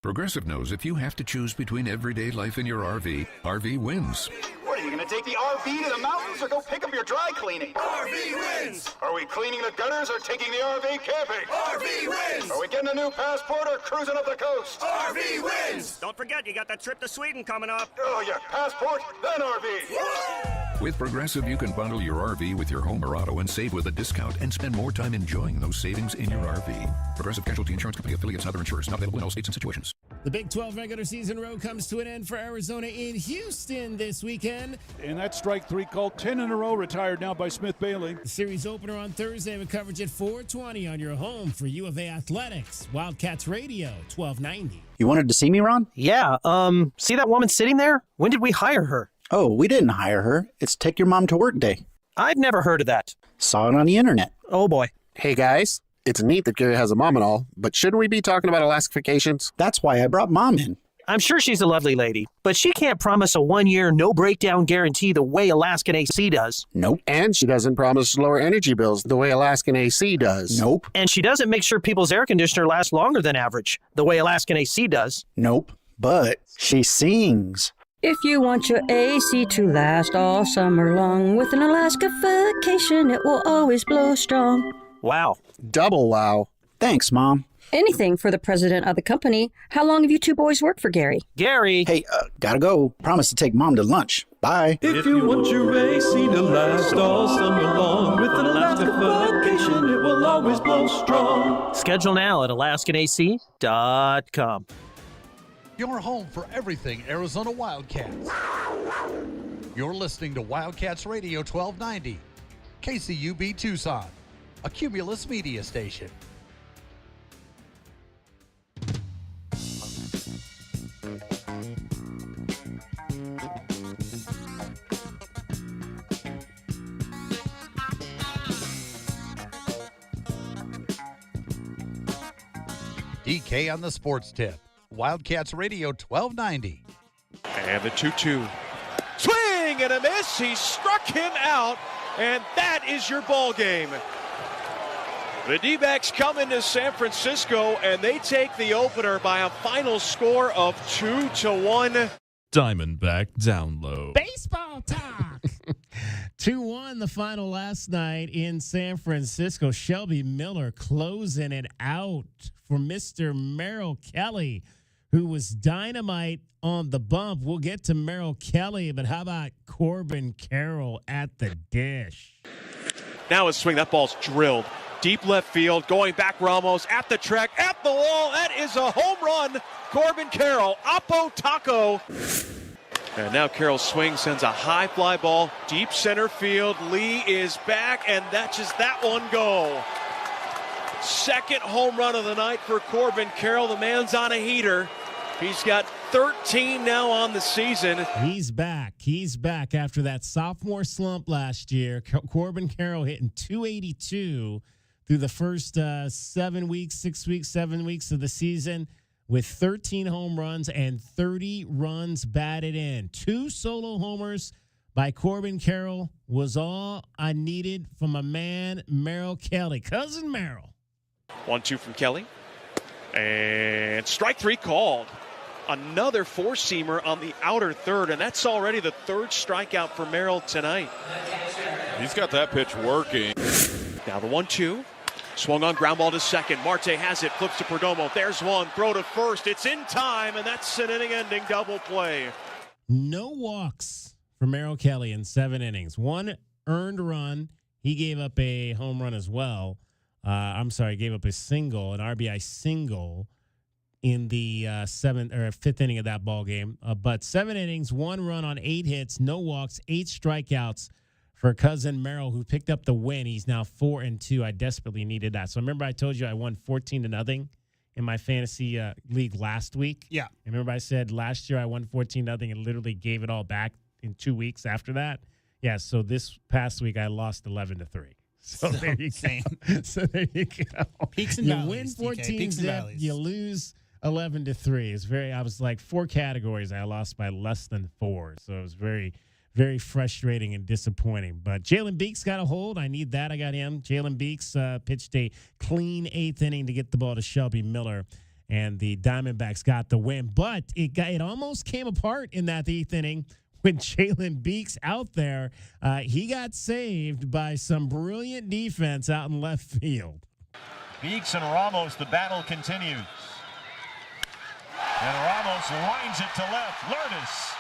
Progressive knows if you have to choose between everyday life and your RV wins. What, are you going to take the RV to the mountains or go pick up your dry cleaning? RV wins! Are we cleaning the gutters or taking the RV camping? RV wins! Are we getting a new passport or cruising up the coast? RV wins! Don't forget, you got that trip to Sweden coming up. Oh, yeah, passport, then RV. With Progressive, you can bundle your RV with your home or auto and save with a discount and spend more time enjoying those savings in your RV. Progressive Casualty Insurance Company affiliates and other insurers not available in all states and situations. The Big 12 regular season road comes to an end for Arizona in Houston this weekend. And that strike three called 10 in a row, retired now by Smith Bailey. The series opener on Thursday with coverage at 4:20 on your home for U of A Athletics. Wildcats Radio, 1290. You wanted to see me, Ron? Yeah, see that woman sitting there? When did we hire her? Oh, we didn't hire her. It's Take Your Mom to Work Day. I've never heard of that. Saw it on the internet. Oh, boy. Hey, guys. It's neat that Gary has a mom and all, but shouldn't we be talking about Alaska vacations? That's why I brought Mom in. I'm sure she's a lovely lady, but she can't promise a 1-year no-breakdown guarantee the way Alaskan AC does. Nope. And she doesn't promise lower energy bills the way Alaskan AC does. Nope. And she doesn't make sure people's air conditioner lasts longer than average, the way Alaskan AC does. Nope. But she sings. If you want your AC to last all summer long, with an Alaska vacation, it will always blow strong. Wow. Double wow. Thanks, Mom. Anything for the president of the company. How long have you two boys worked for Gary? Gary! Hey, gotta go. Promise to take Mom to lunch. Bye. If you want your AC to last all summer long, with an Alaska vacation, it will always blow strong. Schedule now at AlaskanAC.com. Your home for everything Arizona Wildcats. You're listening to Wildcats Radio 1290, KCUB Tucson, a Cumulus media station. DK on the sports tip. Wildcats Radio 1290. And the 2-2. Swing and a miss. He struck him out, and that is your ball game. The D-backs come into San Francisco, and they take the opener by a final score of 2-1. Diamondback down low. Baseball talk. 2-1 the final last night in San Francisco. Shelby Miller closing it out for Mr. Merrill Kelly, who was dynamite on the bump. We'll get to Merrill Kelly, but how about Corbin Carroll at the dish? Now a swing. That ball's drilled. Deep left field. Going back, Ramos at the track, at the wall. That is a home run. Corbin Carroll, Oppo Taco. And now Carroll's swing sends a high fly ball. Deep center field. Lee is back, and that's just that one go. Second home run of the night for Corbin Carroll. The man's on a heater. He's got 13 now on the season. He's back. He's back after that sophomore slump last year. Corbin Carroll hitting .282 through the first 7 weeks of the season with 13 home runs and 30 runs batted in. 2 solo homers by Corbin Carroll was all I needed from a man, Merrill Kelly. Cousin Merrill. 1-2 from Kelly. And strike 3 called. Another four-seamer on the outer third, and that's already the third strikeout for Merrill tonight. He's got that pitch working. Now the 1-2. Swung on, ground ball to second. Marte has it, flips to Perdomo. There's one, throw to first. It's in time, and that's an inning-ending double play. No walks for Merrill Kelly in 7 innings. 1 earned run. He gave up a home run as well. Gave up a single, an RBI single in the 5th inning of that ball game. But 7 innings, 1 run on 8 hits, no walks, 8 strikeouts for cousin Merrill, who picked up the win. He's now 4-2. I desperately needed that. So remember I told you I won 14-0 in my fantasy league last week? Yeah. Remember I said last year I won 14-0 and literally gave it all back in 2 weeks after that? Yeah, so this past week I lost 11-3. So there you go. So there you go. Peaks and valleys. You win 14, you lose 11-3. It's I was like 4 categories. I lost by less than 4. So it was very, very frustrating and disappointing. But Jalen Beeks got a hold. I need that. I got him. Jalen Beeks pitched a clean 8th inning to get the ball to Shelby Miller, and the Diamondbacks got the win. But it almost came apart in that 8th inning when Jalen Beeks out there. He got saved by some brilliant defense out in left field. Beeks and Ramos, the battle continues. And Ramos lines it to left. Lourdes.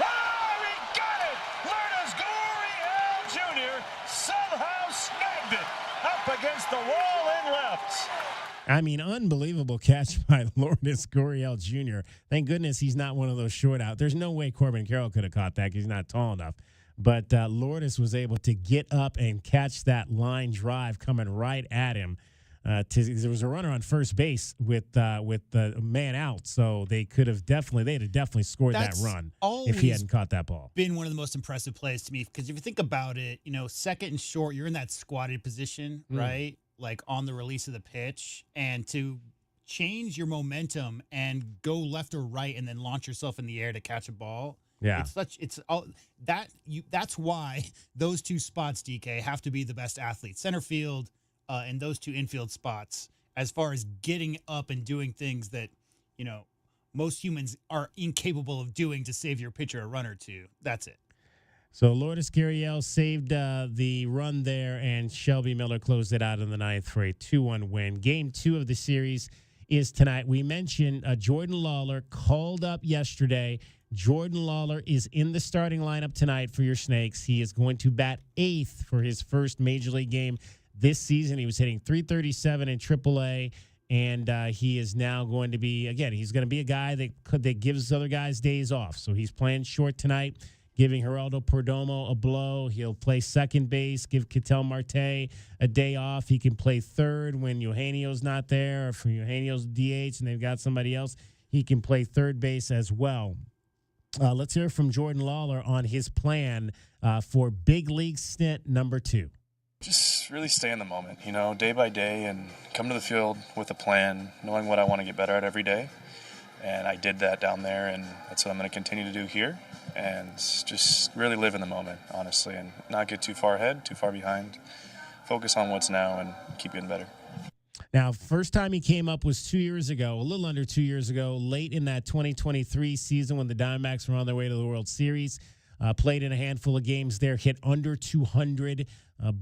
Oh, he got it! Lourdes Gurriel Jr. somehow snagged it up against the wall in left. I mean, unbelievable catch by Lourdes Gurriel Jr. Thank goodness he's not one of those short out. There's no way Corbin Carroll could have caught that because he's not tall enough. But Lourdes was able to get up and catch that line drive coming right at him. There was a runner on first base with the man out, so they'd have definitely scored that run if he hadn't caught that ball. Been one of the most impressive plays to me because if you think about it, second and short, you're in that squatted position, right? Like on the release of the pitch, and to change your momentum and go left or right and then launch yourself in the air to catch a ball. Yeah. That's why those 2 spots, DK, have to be the best athletes. Center field and those 2 infield spots, as far as getting up and doing things that, most humans are incapable of doing to save your pitcher a run or 2. That's it. So Lourdes Gurriel saved the run there, and Shelby Miller closed it out in the 9th for a 2-1 win. Game 2 of the series is tonight. We mentioned Jordan Lawler called up yesterday. Jordan Lawler is in the starting lineup tonight for your Snakes. He is going to bat 8th for his first Major League game this season. He was hitting .337 in AAA, and he is now going to be, he's going to be a guy that gives other guys days off. So he's playing short tonight, giving Geraldo Perdomo a blow. He'll play second base, give Ketel Marte a day off. He can play third when Eugenio's not there, or if Eugenio's DH and they've got somebody else, he can play third base as well. Let's hear from Jordan Lawler on his plan for big league stint number 2. Just really stay in the moment, day by day, and come to the field with a plan, knowing what I want to get better at every day. And I did that down there, and that's what I'm going to continue to do here. And just really live in the moment, honestly, and not get too far ahead, too far behind. Focus on what's now and keep getting better. Now, first time he came up was 2 years ago, a little under 2 years ago, late in that 2023 season when the Diamondbacks were on their way to the World Series. Played in a handful of games there, hit under 200.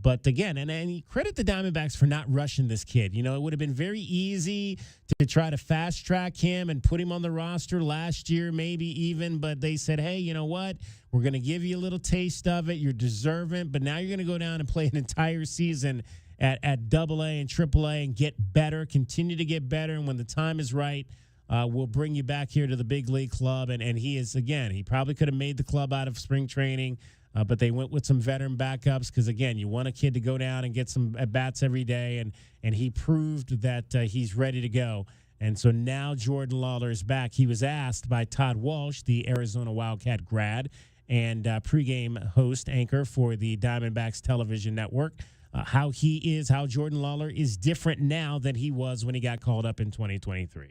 But again, and credit the Diamondbacks for not rushing this kid. It would have been very easy to try to fast track him and put him on the roster last year, maybe even. But they said, hey, you know what? We're going to give you a little taste of it. You're deserving. But now you're going to go down and play an entire season at AA and AAA and get better, continue to get better. And when the time is right, we'll bring you back here to the big league club. And he is, again, he probably could have made the club out of spring training. But they went with some veteran backups because, again, you want a kid to go down and get some at-bats every day, and he proved that he's ready to go. And so now Jordan Lawler is back. He was asked by Todd Walsh, the Arizona Wildcat grad and pregame host anchor for the Diamondbacks television network, how Jordan Lawler is different now than he was when he got called up in 2023.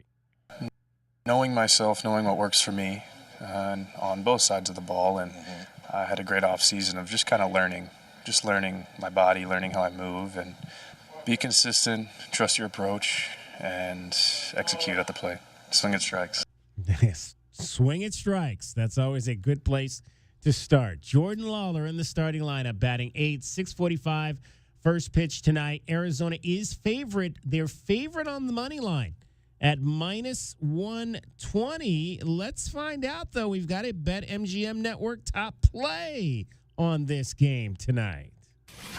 Knowing myself, knowing what works for me on both sides of the ball, and I had a great off season of just kind of learning my body, learning how I move, and be consistent, trust your approach, and execute at the plate. Swing at strikes. Yes, swing at strikes. That's always a good place to start. Jordan Lawler in the starting lineup, batting 8th, 6:45, first pitch tonight. Arizona is favorite. They're favorite on the money line at -120. Let's find out, though. We've got a BetMGM Network top play on this game tonight.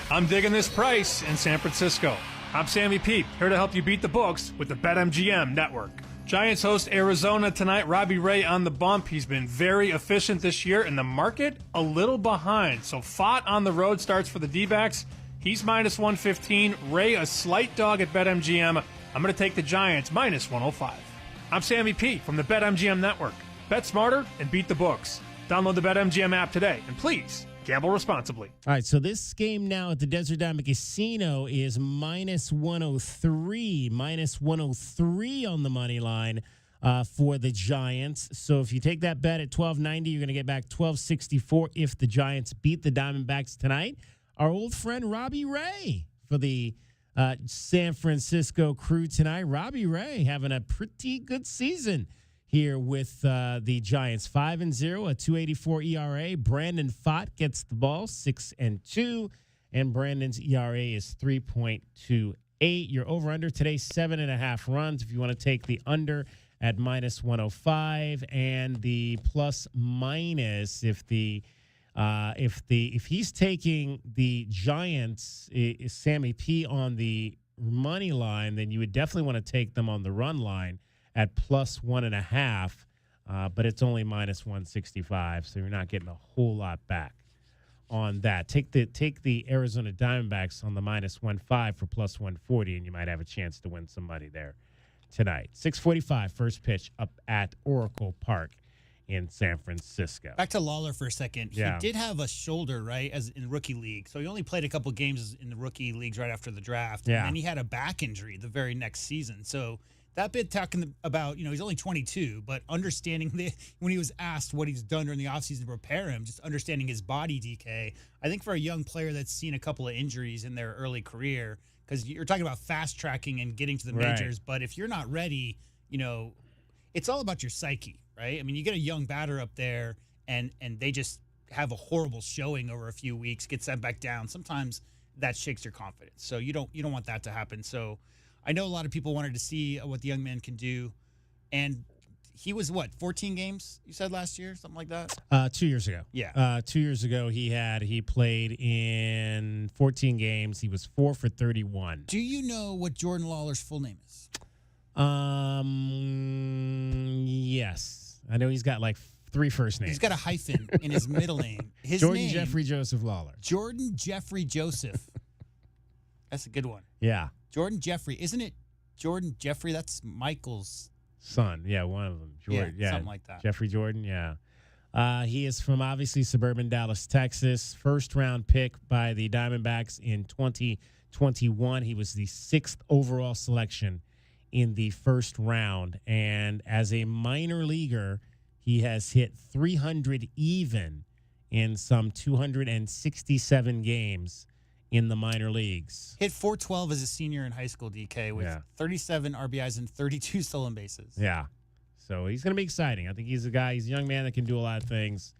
I'm digging this price in San Francisco. I'm Sammy Peep, here to help you beat the books with the BetMGM Network. Giants host Arizona tonight. Robbie Ray on the bump. He's been very efficient this year, and the market a little behind. So Fott on the road starts for the D-backs. He's minus 115. Ray a slight dog at BetMGM. I'm going to take the Giants minus 105. I'm Sammy P from the BetMGM Network. Bet smarter and beat the books. Download the BetMGM app today, and please gamble responsibly. All right, so this game now at the Desert Diamond Casino is minus 103. Minus 103 on the money line for the Giants. So if you take that bet at $12.90, you're going to get back $12.64 if the Giants beat the Diamondbacks tonight. Our old friend Robbie Ray for the San Francisco Crew tonight. Robbie Ray having a pretty good season here with the Giants. 5-0, a 2.84 ERA. Brandon Fott gets the ball, 6-2, and Brandon's ERA is 3.28. Your over/under today, 7.5 runs. If you want to take the under at minus 105, and the plus/minus if he's taking the Giants, Sammy P on the money line, then you would definitely want to take them on the run line at plus 1.5, but it's only minus 165, so you're not getting a whole lot back on that. Take the Arizona Diamondbacks on the minus 1.5 for plus 140, and you might have a chance to win some money there tonight. 6:45, first pitch up at Oracle Park in San Francisco. Back to Lawler for a second. Yeah. He did have a shoulder, right, as in rookie league. So he only played a couple games in the rookie leagues right after the draft. Yeah. And then he had a back injury the very next season. So that bit talking about, he's only 22, but understanding when he was asked what he's done during the offseason to prepare him, just understanding his body, DK, I think for a young player that's seen a couple of injuries in their early career, because you're talking about fast tracking and getting to the majors, but if you're not ready, it's all about your psyche, right? I mean, you get a young batter up there and they just have a horrible showing over a few weeks, get sent back down. Sometimes that shakes your confidence. So you don't want that to happen. So I know a lot of people wanted to see what the young man can do. And he was 14 games, you said last year, something like that? 2 years ago. Yeah. 2 years ago, he played in 14 games. He was 4 for 31. Do you know what Jordan Lawler's full name is? Yes. I know he's got like 3 first names. He's got a hyphen in his middle name. His Jordan name, Jeffrey Joseph Lawler. Jordan Jeffrey Joseph. That's a good one. Yeah. Jordan Jeffrey. Isn't it Jordan Jeffrey? That's Michael's son. Yeah, one of them. Jordan. Yeah, something like that. Jeffrey Jordan, yeah. He is from obviously suburban Dallas, Texas. First-round pick by the Diamondbacks in 2021. He was the 6th overall selection in the first round. And as a minor leaguer, he has hit 300 even in some 267 games in the minor leagues. Hit 412 as a senior in high school, DK, with 37 RBIs and 32 stolen bases. Yeah. So he's going to be exciting. I think he's a young man that can do a lot of things.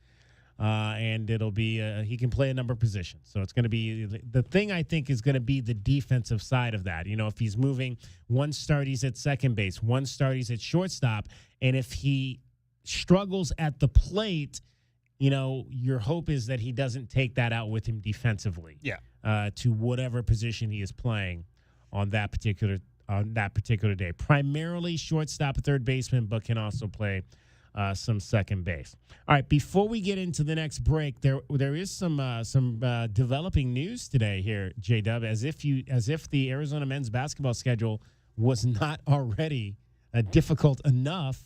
And it'll be, he can play a number of positions. So it's going to be, the thing I think is going to be the defensive side of that. If he's moving, one start he's at second base, one start he's at shortstop. And if he struggles at the plate, your hope is that he doesn't take that out with him defensively. Yeah. To whatever position he is playing on that particular day. Primarily shortstop, third baseman, but can also play some second base. All right, before we get into the next break, there is some developing news today here, J-Dub, as if the Arizona men's basketball schedule was not already difficult enough.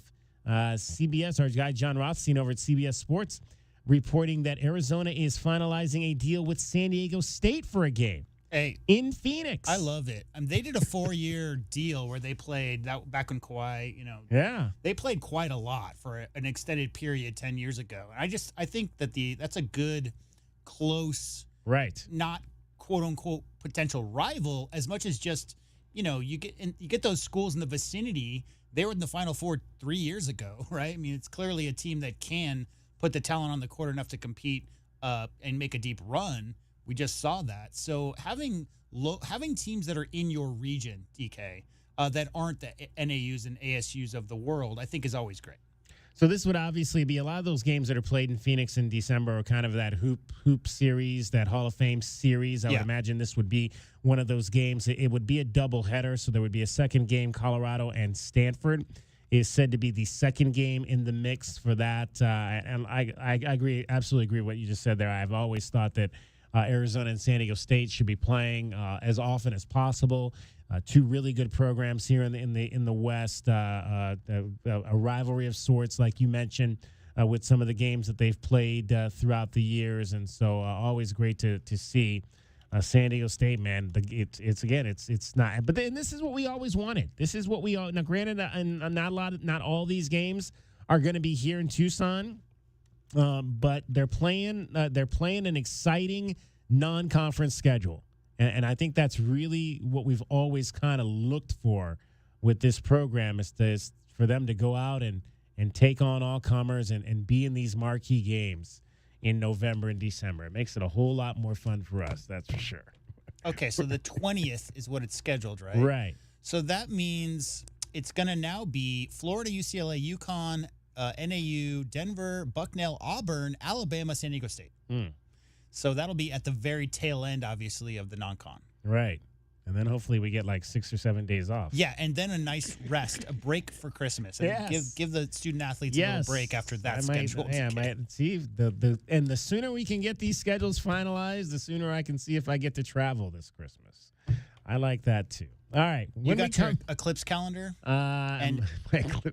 CBS, our guy John Rothstein over at CBS Sports, reporting that Arizona is finalizing a deal with San Diego State for a game. Hey, in Phoenix. I love it. They did a 4-year deal where they played that back when Kawhi, Yeah. They played quite a lot for an extended period 10 years ago. And I think that that's a good, close, right, not quote unquote potential rival as much as just, you get those schools in the vicinity. They were in the Final Four 3 years ago, right? I mean, it's clearly a team that can put the talent on the court enough to compete and make a deep run. We just saw that. So having teams that are in your region, DK, that aren't the NAUs and ASUs of the world, I think is always great. So this would obviously be a lot of those games that are played in Phoenix in December are kind of that hoop series, that Hall of Fame series. I would imagine this would be one of those games. It would be a doubleheader, so there would be a second game, Colorado and Stanford. is said to be the second game in the mix for that. And I agree, absolutely agree with what you just said there. I've always thought that Arizona and San Diego State should be playing as often as possible. Two really good programs here in the West. A rivalry of sorts, like you mentioned, with some of the games that they've played throughout the years, and so always great to see. San Diego State, man, it's not. But then this is what we always wanted. This is what we all. Now, granted, not all these games are going to be here in Tucson, but they're playing an exciting non-conference schedule, and I think that's really what we've always kind of looked for with this program is for them to go out and take on all comers and be in these marquee games in November and December. It makes it a whole lot more fun for us, that's for sure. Okay, so the 20th is what it's scheduled, right? Right. So that means it's going to now be Florida, UCLA, UConn, NAU, Denver, Bucknell, Auburn, Alabama, San Diego State. So that'll be at the very tail end, obviously, of the non-con. Right. And then hopefully we get like 6 or 7 days off. Yeah, and then a nice rest, a break for Christmas. And Yes. give the student athletes a little break after that schedule. I might see and the sooner we can get these schedules finalized, the sooner I can see if I get to travel this Christmas. I like that too. All right, You got your Eclipse calendar and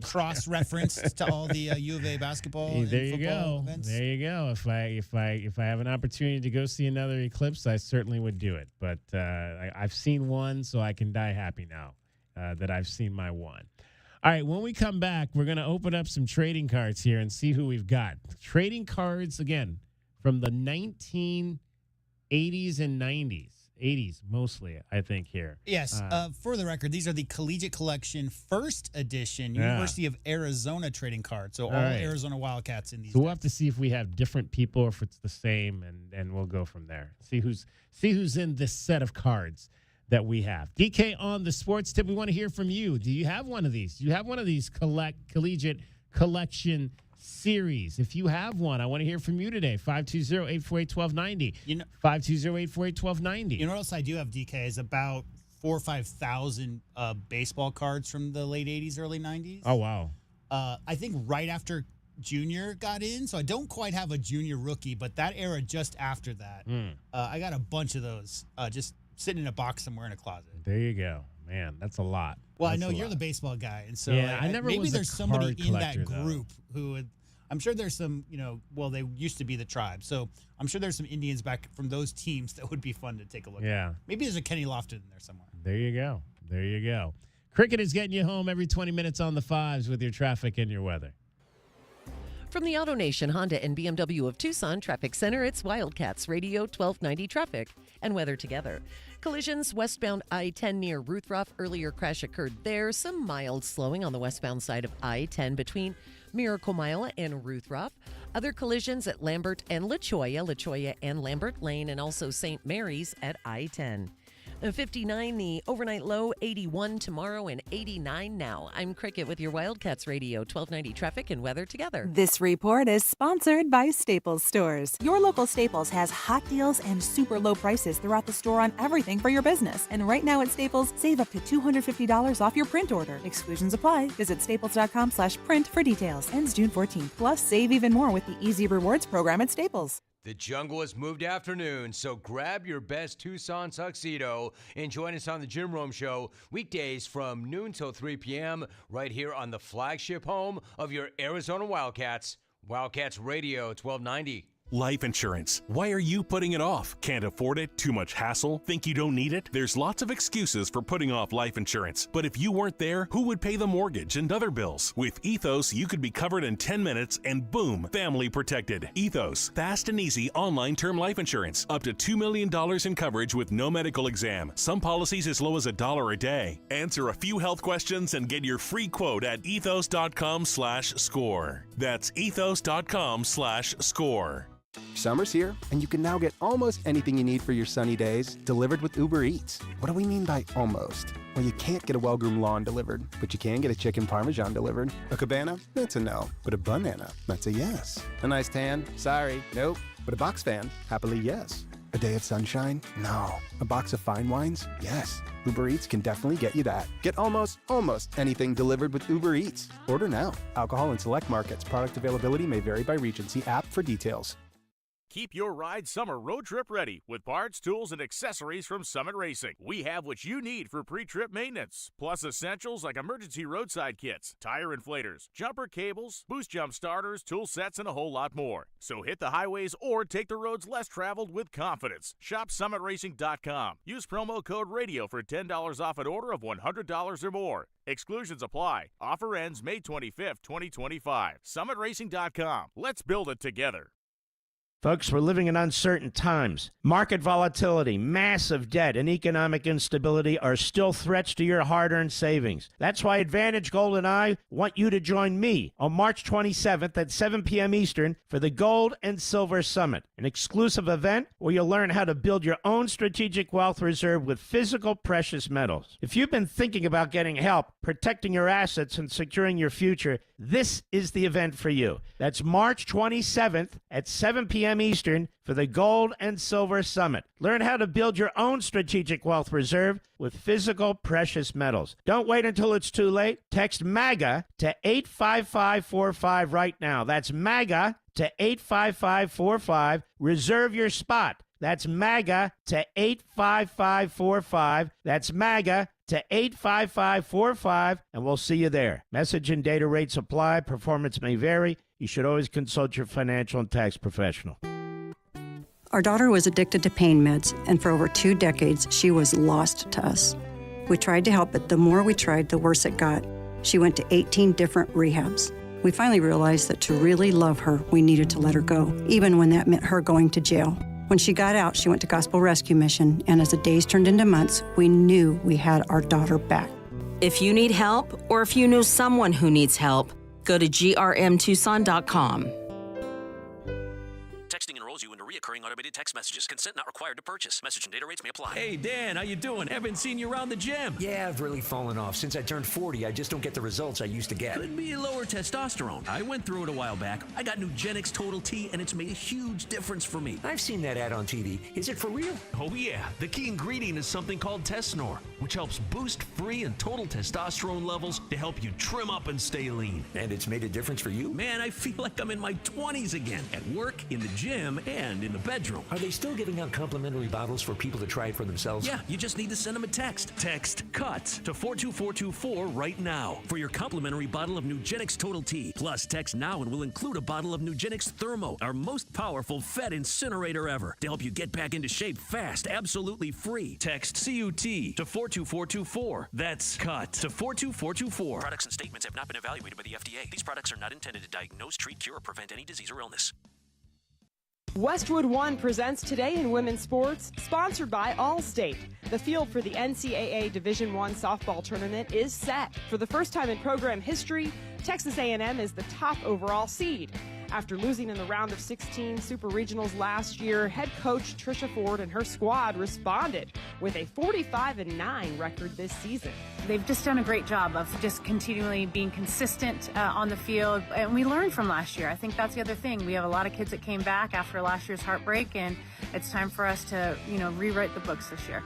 cross-reference to all the U of A basketball and football events. There you go. If I have an opportunity to go see another eclipse, I certainly would do it. But I've seen one, so I can die happy now that I've seen my one. All right, when we come back, we're going to open up some trading cards here and see who we've got. Trading cards, again, from the 1980s and 90s. 80s mostly, I think, here. Yes. For the record, these are the Collegiate Collection First Edition University of Arizona trading cards. So all Arizona Wildcats in these. So we'll have to see if we have different people or if it's the same, and we'll go from there. See who's in this set of cards that we have. DK on the sports tip. We want to hear from you. Do you have one of these? Do you have one of these Collegiate Collection series? If you have one, I want to hear from you today. 520-848-1290. 520-848-1290. You know what else I do have, DK, is about 4,000 or 5,000 baseball cards from the late 80s, early 90s. Oh, wow. I think right after Junior got in, so I don't quite have a Junior rookie, but that era just after that, I got a bunch of those just sitting in a box somewhere in a closet. There you go. Man, that's a lot. Well, that's I know you're the baseball guy, and so I never maybe was there's a somebody card in that collector, group who would. I'm sure there's some, well, they used to be the tribe, so I'm sure there's some Indians back from those teams that would be fun to take a look at. Maybe there's a Kenny Lofton in there somewhere. There you go. There you go. Cricket is getting you home every 20 minutes on the fives with your traffic and your weather. From the Auto Nation Honda and BMW of Tucson Traffic Center, it's Wildcats Radio 1290 traffic and weather together. Collisions westbound I-10 near Ruthroff. Earlier crash occurred there. Some mild slowing on the westbound side of I-10 between Miracle Mile and Ruthroff. Other collisions at Lambert and La Cholla and Lambert Lane, and also St. Mary's at I-10. 59, the overnight low, 81 tomorrow and 89 now. I'm Cricket with your Wildcats Radio 1290 traffic and weather together. This report is sponsored by Staples Stores. Your local Staples has hot deals and super low prices throughout the store on everything for your business. And right now at Staples, save up to $250 off your print order. Exclusions apply. Visit staples.com/print for details. Ends June 14th. Plus, save even more with the Easy Rewards program at Staples. The jungle has moved afternoon, so grab your best Tucson tuxedo and join us on the Jim Rome Show weekdays from noon till 3 p.m. right here on the flagship home of your Arizona Wildcats, Wildcats Radio 1290. Life insurance. Why are you putting it off? Can't afford it? Too much hassle? Think you don't need it? There's lots of excuses for putting off life insurance. But if you weren't there, who would pay the mortgage and other bills? With Ethos, you could be covered in 10 minutes and boom, family protected. Ethos, fast and easy online term life insurance. Up to $2 million in coverage with no medical exam. Some policies as low as $1 a day. Answer a few health questions and get your free quote at ethos.com/score. That's ethos.com/score. Summer's here, and you can now get almost anything you need for your sunny days delivered with Uber Eats. What do we mean by almost? Well, you can't get a well-groomed lawn delivered, but you can get a chicken parmesan delivered. A cabana? That's a no. But a banana? That's a yes. A nice tan? Sorry, nope. But a box fan? Happily yes. A day of sunshine? No. A box of fine wines? Yes. Uber Eats can definitely get you that. Get almost anything delivered with Uber Eats. Order now. Alcohol in select markets. Product availability may vary by region. See app for details. Keep your ride summer road trip ready with parts, tools, and accessories from Summit Racing. We have what you need for pre-trip maintenance, plus essentials like emergency roadside kits, tire inflators, jumper cables, boost jump starters, tool sets, and a whole lot more. So hit the highways or take the roads less traveled with confidence. Shop summitracing.com. Use promo code RADIO for $10 off an order of $100 or more. Exclusions apply. Offer ends May 25th, 2025. Summitracing.com. Let's build it together. Folks, we're living in uncertain times. Market volatility, massive debt, and economic instability are still threats to your hard-earned savings. That's why Advantage Gold and I want you to join me on March 27th at 7 p.m. Eastern for the Gold and Silver Summit, an exclusive event where you'll learn how to build your own strategic wealth reserve with physical precious metals. If you've been thinking about getting help, protecting your assets, and securing your future, this is the event for you. That's March 27th at 7 p.m. Eastern for the Gold and Silver Summit. Learn how to build your own strategic wealth reserve with physical precious metals. Don't wait until it's too late. Text MAGA to 85545 right now. That's MAGA to 85545. Reserve your spot. That's MAGA to 85545. That's MAGA to 85545, and we'll see you there. Message and data rates apply. Performance may vary. You should always consult your financial and tax professional. Our daughter was addicted to pain meds, and for over 2 decades, she was lost to us. We tried to help, but the more we tried, the worse it got. She went to 18 different rehabs. We finally realized that to really love her, we needed to let her go, even when that meant her going to jail. When she got out, she went to Gospel Rescue Mission, and as the days turned into months, we knew we had our daughter back. If you need help, or if you know someone who needs help, go to grmtucson.com. Texting enrolls you into reoccurring automated text messages. Consent not required to purchase. Message and data rates may apply. Hey, Dan, how you doing? Haven't seen you around the gym. Yeah, I've really fallen off. Since I turned 40, I just don't get the results I used to get. Could be lower testosterone. I went through it a while back. I got Nugenix Total T, and it's made a huge difference for me. I've seen that ad on TV. Is it for real? Oh, yeah. The key ingredient is something called Tesnor, which helps boost free and total testosterone levels to help you trim up and stay lean. And it's made a difference for you? Man, I feel like I'm in my 20s again. At work, in the gym, and in the bedroom. Are they still giving out complimentary bottles for people to try it for themselves? Yeah, you just need to send them a text. Text CUT to 42424 right now for your complimentary bottle of Nugenix Total T. Plus, text now and we'll include a bottle of Nugenix Thermo, our most powerful fat incinerator ever, to help you get back into shape fast, absolutely free. Text CUT to 42424. That's CUT to 42424. Products and statements have not been evaluated by the FDA. These products are not intended to diagnose, treat, cure, or prevent any disease or illness. Westwood One presents Today in Women's Sports, sponsored by Allstate. The field for the NCAA Division I softball tournament is set. For the first time in program history, Texas A&M is the top overall seed. After losing in the round of 16 Super Regionals last year, head coach Tricia Ford and her squad responded with a 45-9 record this season. They've just done a great job of just continually being consistent on the field, and we learned from last year. I think that's the other thing. We have a lot of kids that came back after last year's heartbreak, and it's time for us to, rewrite the books this year.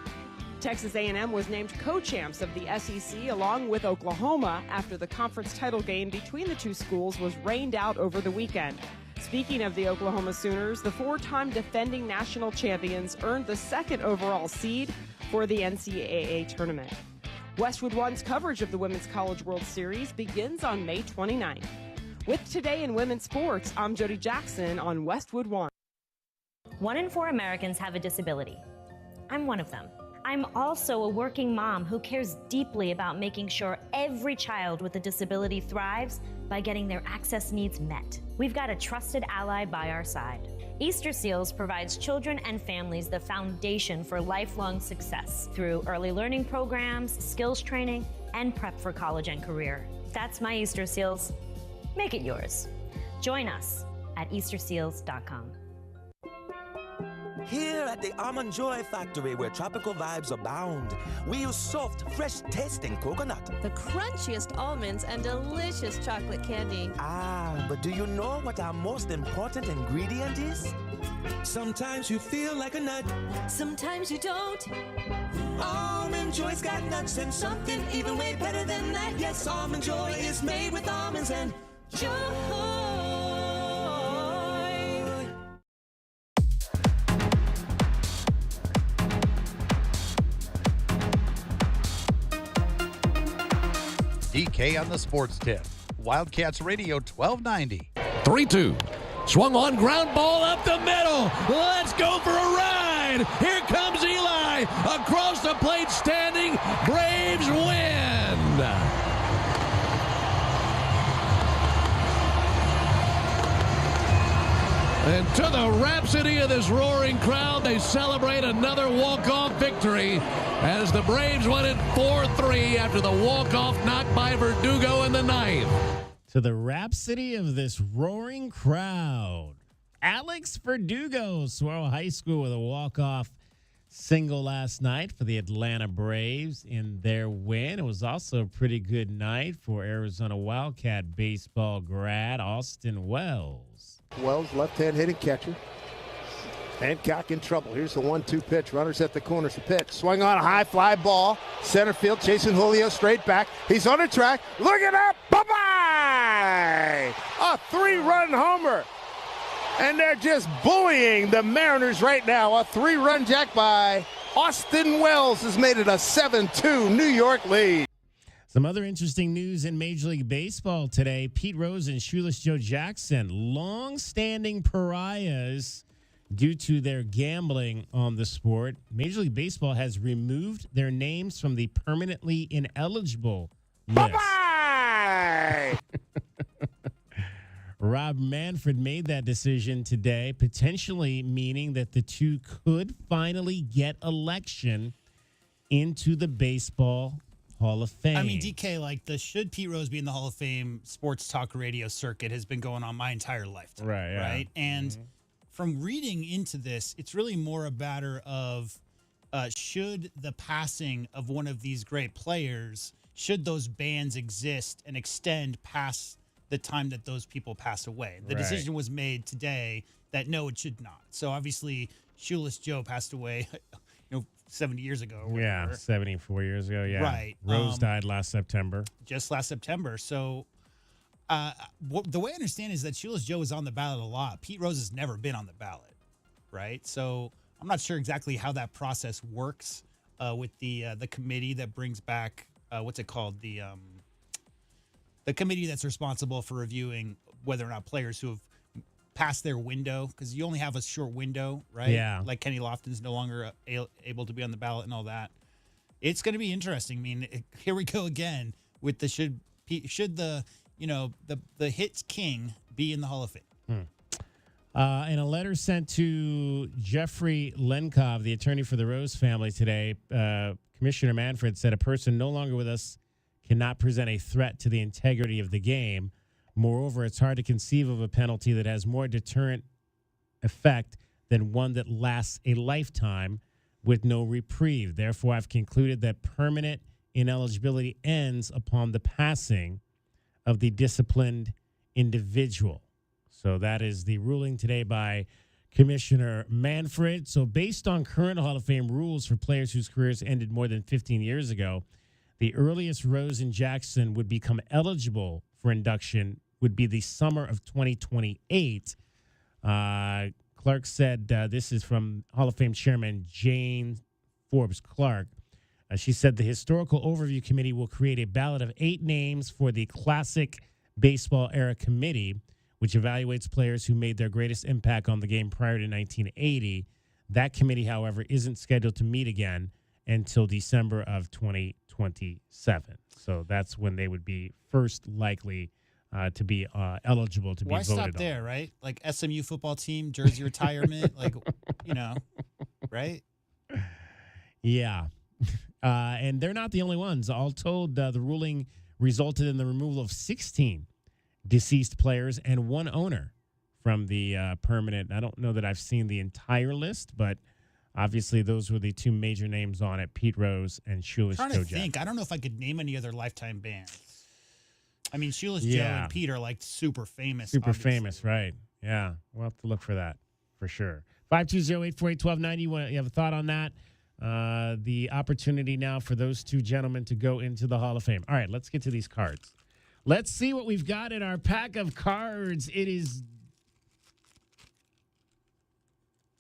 Texas A&M was named co-champs of the SEC along with Oklahoma after the conference title game between the two schools was rained out over the weekend. Speaking of the Oklahoma Sooners, the 4-time defending national champions earned the second overall seed for the NCAA tournament. Westwood One's coverage of the Women's College World Series begins on May 29th. With Today in Women's Sports, I'm Jody Jackson on Westwood One. 1 in 4 Americans have a disability. I'm one of them. I'm also a working mom who cares deeply about making sure every child with a disability thrives by getting their access needs met. We've got a trusted ally by our side. Easter Seals provides children and families the foundation for lifelong success through early learning programs, skills training, and prep for college and career. That's my Easter Seals. Make it yours. Join us at easterseals.com. Here at the Almond Joy Factory, where tropical vibes abound, we use soft, fresh-tasting coconut. The crunchiest almonds and delicious chocolate candy. Ah, but do you know what our most important ingredient is? Sometimes you feel like a nut. Sometimes you don't. Almond Joy's got nuts and something even way better than that. Yes, Almond Joy is made with almonds and joy. DK on the sports tip. Wildcats Radio 1290. 3-2. Swung on, ground ball up the middle. Let's go for a ride. Here comes Eli. Across the plate standing. Braves win. And to the rhapsody of this roaring crowd, they celebrate another walk-off victory as the Braves win it 4-3 after the walk-off knock by Verdugo in the ninth. To the rhapsody of this roaring crowd, Alex Verdugo, Saguaro High School with a walk-off single last night for the Atlanta Braves in their win. It was also a pretty good night for Arizona Wildcat baseball grad Austin Wells. Wells, left-hand hitting catcher. Hancock in trouble. Here's the 1-2 pitch. Runners at the corners. The pitch. Swing on a high fly ball. Center field. Chasing Julio straight back. He's on the track. Look at that. Bye-bye! A 3-run homer. And they're just bullying the Mariners right now. A 3-run jack by Austin Wells has made it a 7-2 New York lead. Some other interesting news in Major League Baseball today. Pete Rose and Shoeless Joe Jackson, long-standing pariahs due to their gambling on the sport. Major League Baseball has removed their names from the permanently ineligible list. Bye-bye! Rob Manfred made that decision today, potentially meaning that the two could finally get election into the Baseball Hall of Fame. I mean, DK, like the should Pete Rose be in the Hall of Fame sports talk radio circuit has been going on my entire lifetime. Right, yeah. Right. And from reading into this, it's really more a matter of should the passing of one of these great players, should those bans exist and extend past the time that those people pass away? The decision was made today that no, it should not. So obviously, Shoeless Joe passed away, 70 years ago. Or yeah, whatever. 74 years ago. Yeah, Right. Rose died last September. Just last September. So the way I understand is that Shoeless Joe is on the ballot a lot. Pete Rose has never been on the ballot, right? So I'm not sure exactly how that process works with the committee that brings back what's it called, the committee that's responsible for reviewing whether or not players who have passed their window, because you only have a short window, right? Yeah. Like Kenny Lofton's no longer able to be on the ballot and all that. It's going to be interesting. I mean, here we go again with the should the hits king be in the Hall of Fame? In a letter sent to Jeffrey Lenkov, the attorney for the Rose family today, Commissioner Manfred said a person no longer with us cannot present a threat to the integrity of the game. Moreover, it's hard to conceive of a penalty that has more deterrent effect than one that lasts a lifetime with no reprieve. Therefore, I've concluded that permanent ineligibility ends upon the passing of the disciplined individual. So that is the ruling today by Commissioner Manfred. So based on current Hall of Fame rules for players whose careers ended more than 15 years ago, the earliest Rose and Jackson would become eligible for induction would be the summer of 2028. Clark said, this is from Hall of Fame Chairman Jane Forbes Clark. She said the Historical Overview Committee will create a ballot of 8 names for the Classic Baseball Era Committee, which evaluates players who made their greatest impact on the game prior to 1980. That committee, however, isn't scheduled to meet again until December of 2027. So that's when they would be first likely to be eligible to be Why voted stop on. there, right? Like SMU football team, jersey retirement, like, right? Yeah. And they're not the only ones. All told, the ruling resulted in the removal of 16 deceased players and 1 owner from the permanent. I don't know that I've seen the entire list, but obviously those were the 2 major names on it, Pete Rose and Shoeless Joe I'm trying to Jackson. think. I don't know if I could name any other lifetime bands. I mean, Shoeless Joe Yeah. and Pete are like super famous. Super obviously. famous, right. Yeah, we'll have to look for that. for sure. 520-848-1290. You have a thought on that? The opportunity now for those two gentlemen to go into the Hall of Fame. All right, let's get to these cards. Let's see what we've got in our pack of cards. It is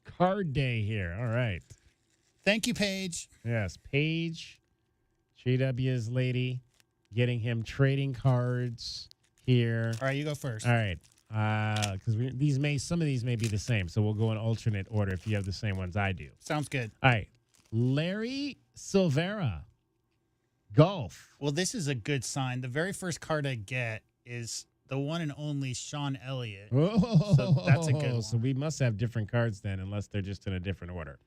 card day here. All right. Thank you, Paige. Yes, Paige, JW's lady, getting him trading cards here. All right, you go first. All right. Because some of these may be the same, so we'll go in alternate order if you have the same ones I do. Sounds good. All right. Larry Silvera, golf. Well, this is a good sign. The very first card I get is the one and only Sean Elliott. Oh, so that's a good one. So we must have different cards then, unless they're just in a different order.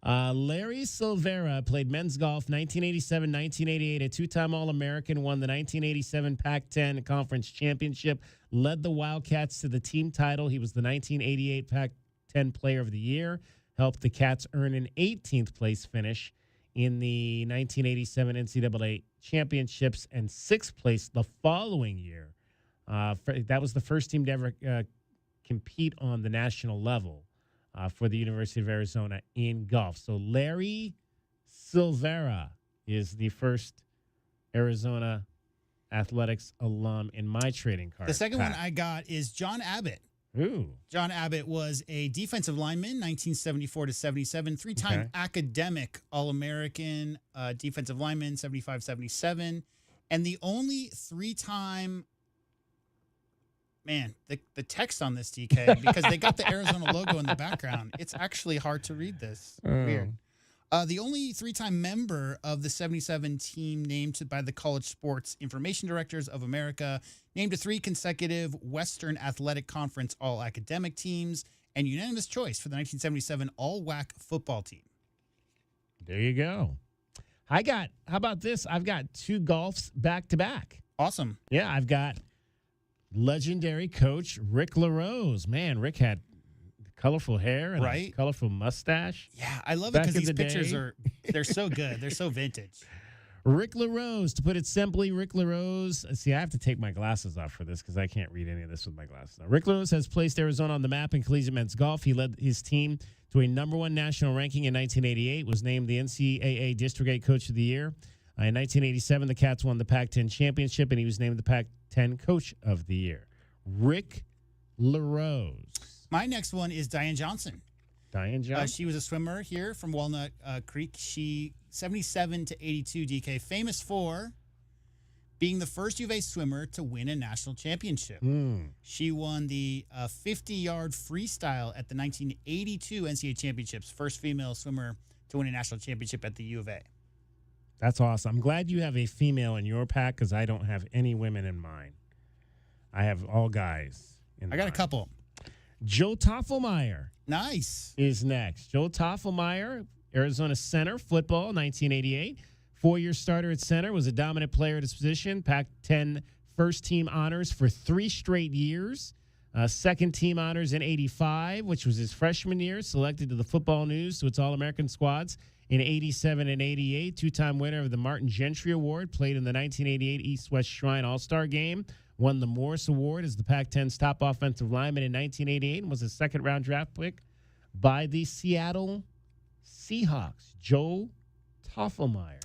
Larry Silvera played men's golf 1987, 1988, a two-time All-American, won the 1987 Pac-10 Conference Championship, led the Wildcats to the team title. He was the 1988 Pac-10 Player of the Year, helped the Cats earn an 18th place finish in the 1987 NCAA Championships and 6th place the following year. That was the first team to ever compete on the national level for the University of Arizona in golf. So Larry Silvera is the first Arizona athletics alum in my trading card. The second one I got is John Abbott. Ooh. John Abbott was a defensive lineman, 1974 to 77, three-time academic All-American defensive lineman, 75, 77, and the only three-time. Man, the text on this, DK, because they got the Arizona logo in the background. It's actually hard to read this. Weird. The only three-time member of the 77 team named by the College Sports Information Directors of America, named to 3 consecutive Western Athletic Conference All-Academic teams, and unanimous choice for the 1977 All-WAC football team. There you go. How about this? I've got 2 golfs back-to-back. Awesome. Yeah, I've got legendary coach Rick LaRose. Man, Rick had colorful hair and a colorful mustache. Yeah, I love it because these pictures they're so good. They're so vintage. Rick LaRose, to put it simply, Rick LaRose. See, I have to take my glasses off for this because I can't read any of this with my glasses on. Rick LaRose has placed Arizona on the map in collegiate men's golf. He led his team to a #1 national ranking in 1988, was named the NCAA District 8 Coach of the Year. In 1987, the Cats won the Pac-10 championship, and he was named the Pac-10 Coach of the Year. Rick LaRose. My next one is Diane Johnson. Diane Johnson. She was a swimmer here from Walnut Creek. She 77 to 82 DK, famous for being the first U of A swimmer to win a national championship. She won the 50-yard freestyle at the 1982 NCAA championships, first female swimmer to win a national championship at the U of A. That's awesome. I'm glad you have a female in your pack because I don't have any women in mine. I have all guys. I got a couple. Joe Toffelmeyer. Nice. Is next. Joe Toffelmeyer, Arizona center, football, 1988. 4-year starter at center, was a dominant player at his position. Pac-10 first-team honors for 3 straight years. Second-team honors in 85, which was his freshman year. Selected to the Football News to its All-American squads in 87 and 88. 2-time winner of the Martin Gentry Award. Played in the 1988 East-West Shrine All-Star Game. Won the Morris Award as the Pac-10's top offensive lineman in 1988 and was a second-round draft pick by the Seattle Seahawks. Joe Toffelmeyer.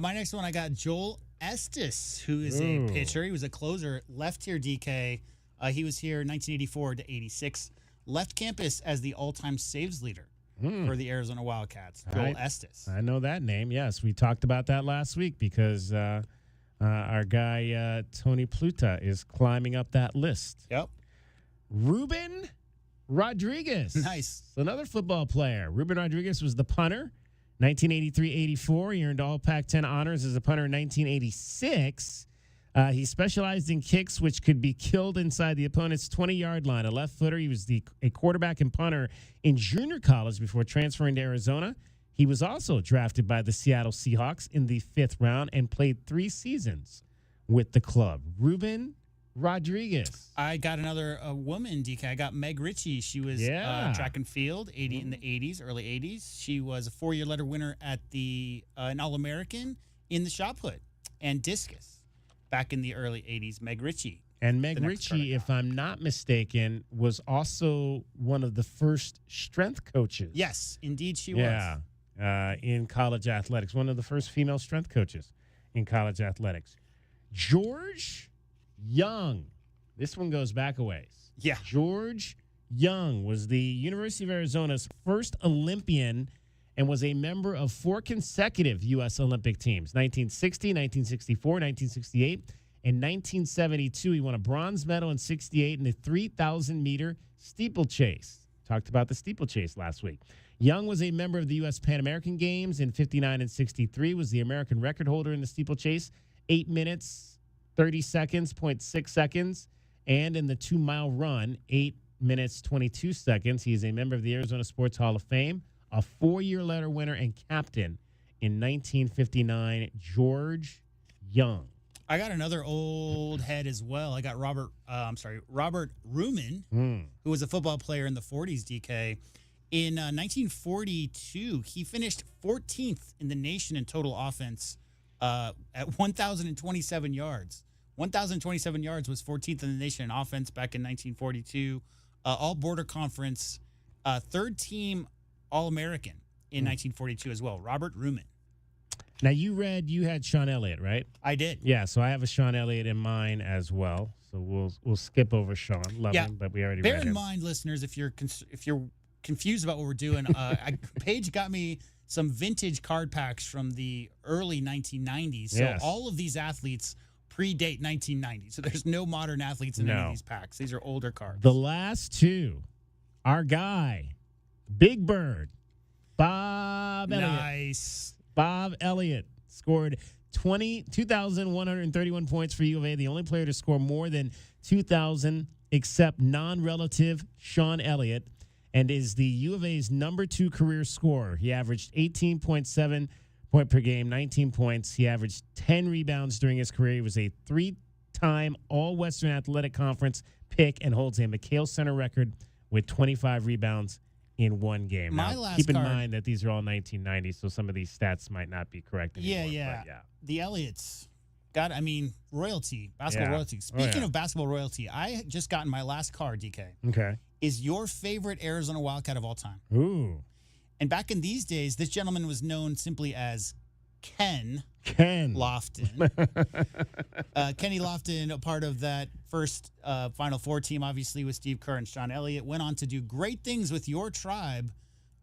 My next one, I got Joel Estes, who is a pitcher. He was a closer, left here, DK. He was here 1984 to 86. Left campus as the all-time saves leader for the Arizona Wildcats. Joel Estes. I know that name, yes. We talked about that last week because our guy Tony Pluta is climbing up that list. Yep. Ruben Rodriguez. Nice. Another football player. Ruben Rodriguez was the punter. 1983-84. He earned all Pac-10 honors as a punter in 1986. He specialized in kicks which could be killed inside the opponent's 20-yard line. A left footer. He was a quarterback and punter in junior college before transferring to Arizona. He was also drafted by the Seattle Seahawks in the 5th round and played 3 seasons with the club. Ruben Rodriguez. I got another woman, DK. I got Meg Ritchie. She was track and field in the 80s, early 80s. She was a 4-year letter winner at the an All-American in the shot put and discus back in the early 80s. Meg Ritchie. And Meg Ritchie, if I'm not mistaken, was also one of the first strength coaches. Yes, indeed she was. Yeah, in college athletics. One of the first female strength coaches in college athletics. George Young. This one goes back a ways. Yeah. George Young was the University of Arizona's first Olympian and was a member of 4 consecutive U.S. Olympic teams, 1960, 1964, 1968, and 1972. He won a bronze medal in 68 in the 3,000-meter steeplechase. Talked about the steeplechase last week. Young was a member of the U.S. Pan American Games in 59 and 63, was the American record holder in the steeplechase, 8 minutes, 30 seconds, 0.6 seconds, and in the 2-mile run, 8 minutes, 22 seconds. He is a member of the Arizona Sports Hall of Fame, a 4-year letter winner and captain in 1959, George Young. I got another old head as well. I got Robert Ruman, who was a football player in the 40s, DK. In 1942, he finished 14th in the nation in total offense at 1,027 yards. 1,027 yards was 14th in the nation in offense back in 1942. All Border Conference, third team All-American in 1942 as well. Robert Ruman. Now, you had Sean Elliott, right? I did. Yeah, so I have a Sean Elliott in mine as well. So we'll skip over Sean. Love him, but we already read him. Bear in mind, listeners, if you're confused about what we're doing, Paige got me some vintage card packs from the early 1990s. So all of these athletes predate 1990. So there's no modern athletes in any of these packs. These are older cards. The last two, our guy, Big Bird, Bob Elliott. Nice. Bob Elliott scored 2,131 points for U of A, the only player to score more than 2,000 except non-relative Sean Elliott, and is the U of A's number 2 career scorer. He averaged 18.7 point per game, 19 points. He averaged 10 rebounds during his career. He was a 3-time All-Western Athletic Conference pick and holds a McHale Center record with 25 rebounds in one game. Keep in mind that these are all 1990s, so some of these stats might not be correct anymore. Yeah. The Elliots royalty, basketball royalty. Speaking of basketball royalty, I just gotten my last card, DK. Okay. Is your favorite Arizona Wildcat of all time? Ooh. And back in these days, this gentleman was known simply as Ken Lofton. Kenny Lofton, a part of that first Final Four team, obviously, with Steve Kerr and Sean Elliott, went on to do great things with your tribe.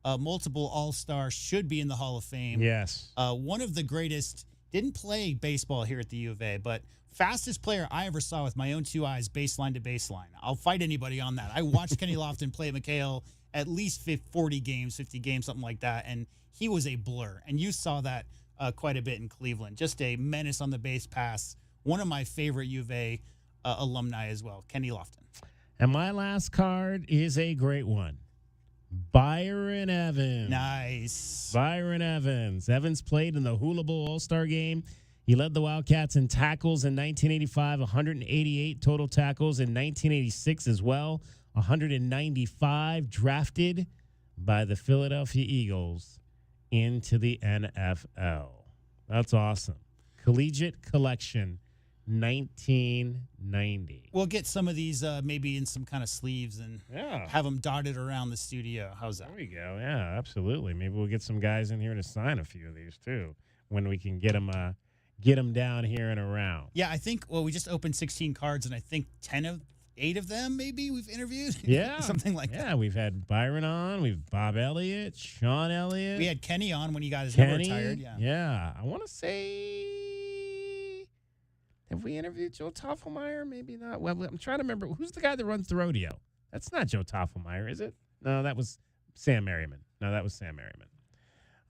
Multiple All-Stars, should be in the Hall of Fame. Yes. One of the greatest, didn't play baseball here at the U of A, but fastest player I ever saw with my own 2 eyes, baseline to baseline. I'll fight anybody on that. I watched Kenny Lofton play at McHale at least 40 games, 50 games, something like that, and he was a blur. And you saw that quite a bit in Cleveland. Just a menace on the base pass. One of my favorite U of A alumni as well, Kenny Lofton. And my last card is a great one. Byron Evans. Nice. Byron Evans. Evans played in the Hula Bowl All-Star Game. He led the Wildcats in tackles in 1985, 188 total tackles in 1986 as well, 195, drafted by the Philadelphia Eagles into the NFL. That's awesome. Collegiate Collection, 1990. We'll get some of these maybe in some kind of sleeves and have them dotted around the studio. How's that? There we go. Yeah, absolutely. Maybe we'll get some guys in here to sign a few of these too when we can get them down here and around. Yeah, I think, we just opened 16 cards, and I think 8 of them maybe we've interviewed. Yeah. Something like that. Yeah, we've had Byron on. We've Bob Elliott, Sean Elliott. We had Kenny on when he got his number retired. Yeah. I want to say, have we interviewed Joe Toffelmeyer? Maybe not. Well, I'm trying to remember. Who's the guy that runs the rodeo? That's not Joe Toffelmeyer, is it? No, that was Sam Merriman.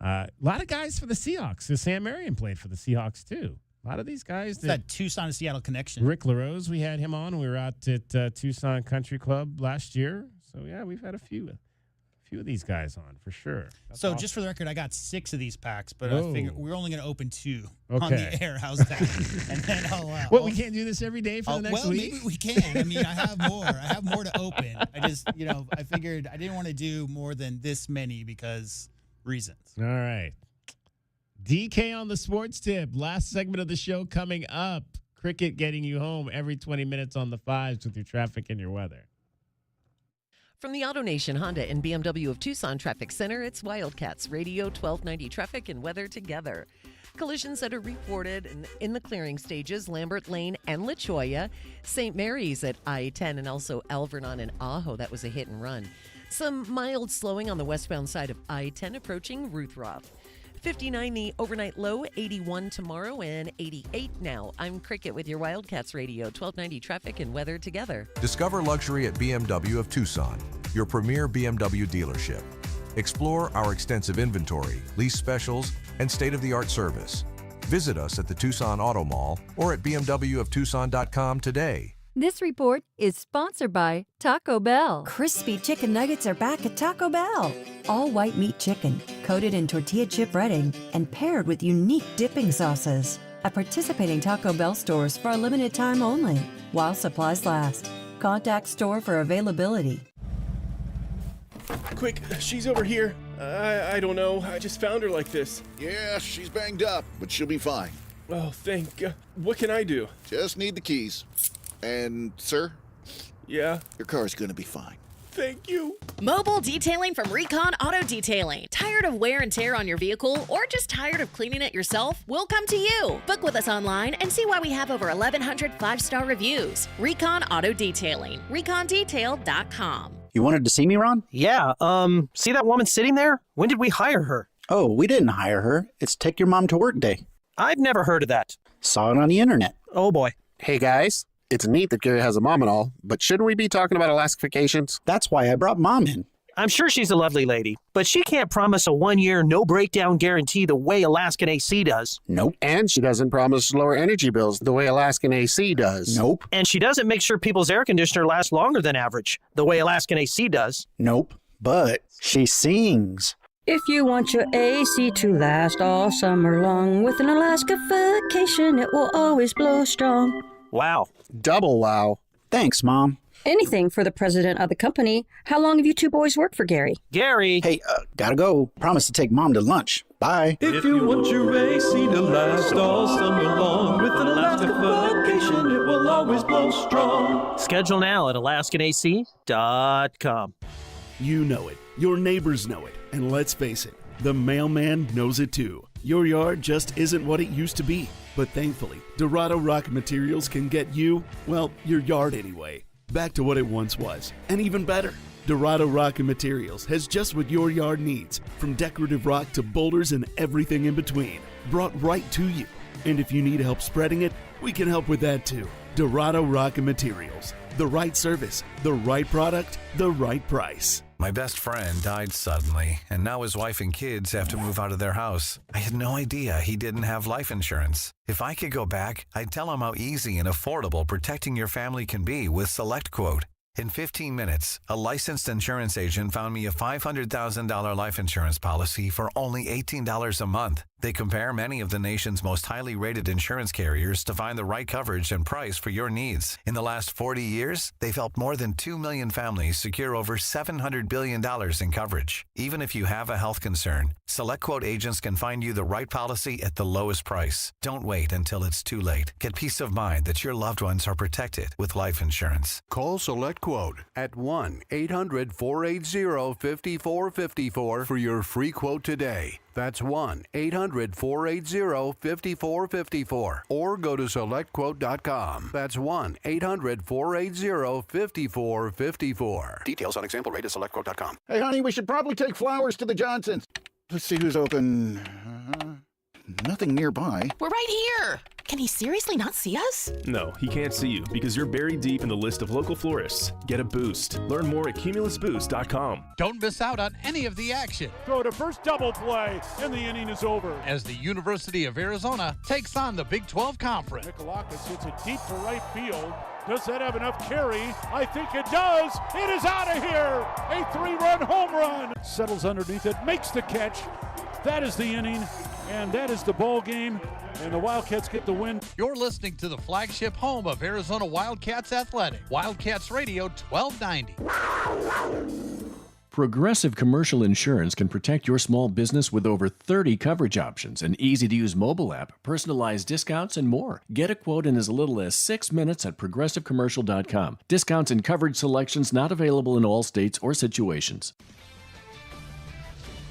A lot of guys for the Seahawks. Sam Marion played for the Seahawks, too. A lot of these guys. That Tucson and Seattle connection. Rick LaRose, we had him on. We were out at Tucson Country Club last year. So, yeah, we've had a few of these guys on for sure. That's so awesome. Just for the record, I got 6 of these packs, but I figure we're only going to open 2 on the air. How's that? And then we can't do this every day for the next week? Maybe we can. I mean, I have more. I have more to open. I just, I figured I didn't want to do more than this many because reasons. All right. DK on the Sports Tip. Last segment of the show coming up. Cricket getting you home every 20 minutes on the fives with your traffic and your weather. From the AutoNation Honda and BMW of Tucson Traffic Center, it's Wildcats Radio 1290 traffic and weather together. Collisions that are reported in the clearing stages, Lambert Lane and La Cholla, St. Mary's at I-10, and also Alvernon and Ajo. That was a hit and run. Some mild slowing on the westbound side of I-10 approaching Ruthroth. 59 the overnight low, 81 tomorrow, and 88 now. I'm Cricket with your Wildcats Radio 1290 traffic and weather together. Discover luxury at BMW of Tucson, your premier BMW dealership. Explore our extensive inventory, lease specials, and state-of-the-art service. Visit us at the Tucson Auto Mall or at bmwoftucson.com today. This report is sponsored by Taco Bell. Crispy chicken nuggets are back at Taco Bell. All white meat chicken, coated in tortilla chip breading, and paired with unique dipping sauces. At participating Taco Bell stores for a limited time only, while supplies last. Contact store for availability. Quick, she's over here. I don't know. I just found her like this. Yeah, she's banged up, but she'll be fine. Oh, thank God. What can I do? Just need the keys. And, sir? Yeah? Your car's gonna be fine. Thank you. Mobile detailing from Recon Auto Detailing. Tired of wear and tear on your vehicle or just tired of cleaning it yourself? We'll come to you. Book with us online and see why we have over 1,100 5-star reviews. Recon Auto Detailing. ReconDetail.com. You wanted to see me, Ron? Yeah, see that woman sitting there? When did we hire her? Oh, we didn't hire her. It's Take Your Mom to Work Day. I've never heard of that. Saw it on the internet. Oh, boy. Hey, guys. It's neat that Gary has a mom and all, but shouldn't we be talking about Alaska vacations? That's why I brought Mom in. I'm sure she's a lovely lady, but she can't promise a 1-year no-breakdown guarantee the way Alaskan AC does. Nope. And she doesn't promise lower energy bills the way Alaskan AC does. Nope. And she doesn't make sure people's air conditioner lasts longer than average, the way Alaskan AC does. Nope. But she sings. If you want your AC to last all summer long, with an Alaska vacation, it will always blow strong. Wow. Double wow. Thanks, Mom. Anything for the president of the company. How long have you two boys worked for Gary? Gary! Hey, gotta go. Promise to take Mom to lunch. Bye. If you want your AC to last all summer long, with an Alaska vacation, it will always blow strong. Schedule now at AlaskanAC.com. You know it. Your neighbors know it. And let's face it, the mailman knows it too. Your yard just isn't what it used to be. But thankfully, Dorado Rock Materials can get you, well, your yard anyway, back to what it once was, and even better. Dorado Rock Materials has just what your yard needs, from decorative rock to boulders and everything in between, brought right to you. And if you need help spreading it, we can help with that too. Dorado Rock Materials. The right service, the right product, the right price. My best friend died suddenly, and now his wife and kids have to move out of their house. I had no idea he didn't have life insurance. If I could go back, I'd tell him how easy and affordable protecting your family can be with SelectQuote. In 15 minutes, a licensed insurance agent found me a $500,000 life insurance policy for only $18 a month. They compare many of the nation's most highly rated insurance carriers to find the right coverage and price for your needs. In the last 40 years, they've helped more than 2 million families secure over $700 billion in coverage. Even if you have a health concern, SelectQuote agents can find you the right policy at the lowest price. Don't wait until it's too late. Get peace of mind that your loved ones are protected with life insurance. Call SelectQuote at 1-800-480-5454 for your free quote today. That's 1-800-480-5454. Or go to SelectQuote.com. That's 1-800-480-5454. Details on example rate at SelectQuote.com. Hey, honey, we should probably take flowers to the Johnsons. Let's see who's open. Nothing nearby. We're right here. Can he seriously not see us? No, he can't see you because you're buried deep in the list of local florists. Get a boost. Learn more at cumulusboost.com. Don't miss out on any of the action Throw to first double play, and the inning is over. as the University of Arizona takes on the Big 12 Conference. Mikalakis hits it deep to right field. Does that have enough carry? I think it does. It is out of here. A 3-run home run. Settles underneath it, makes the catch. That is the inning, and that is the ball game, and the Wildcats get the win. You're listening to the flagship home of Arizona Wildcats Athletic, Wildcats Radio 1290. Progressive Commercial Insurance can protect your small business with over 30 coverage options, an easy-to-use mobile app, personalized discounts, and more. Get a quote in as little as 6 minutes at progressivecommercial.com. Discounts and coverage selections not available in all states or situations.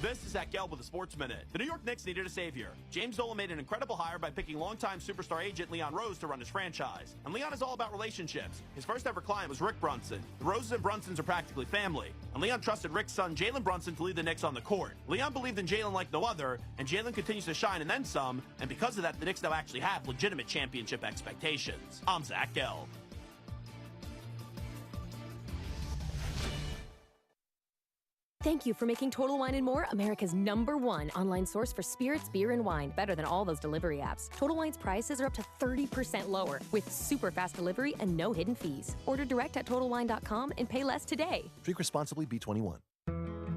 This is Zach Gelb with the Sports Minute. The New York Knicks needed a savior. James Dolan made an incredible hire by picking longtime superstar agent Leon Rose to run his franchise. And Leon is all about relationships. His first ever client was Rick Brunson. The Roses and Brunsons are practically family. And Leon trusted Rick's son Jalen Brunson to lead the Knicks on the court. Leon believed in Jalen like no other, and Jalen continues to shine and then some. And because of that, the Knicks now actually have legitimate championship expectations. I'm Zach Gelb. Thank you for making Total Wine & More America's #1 online source for spirits, beer, and wine. Better than all those delivery apps. Total Wine's prices are up to 30% lower with super fast delivery and no hidden fees. Order direct at TotalWine.com and pay less today. Drink responsibly, B21.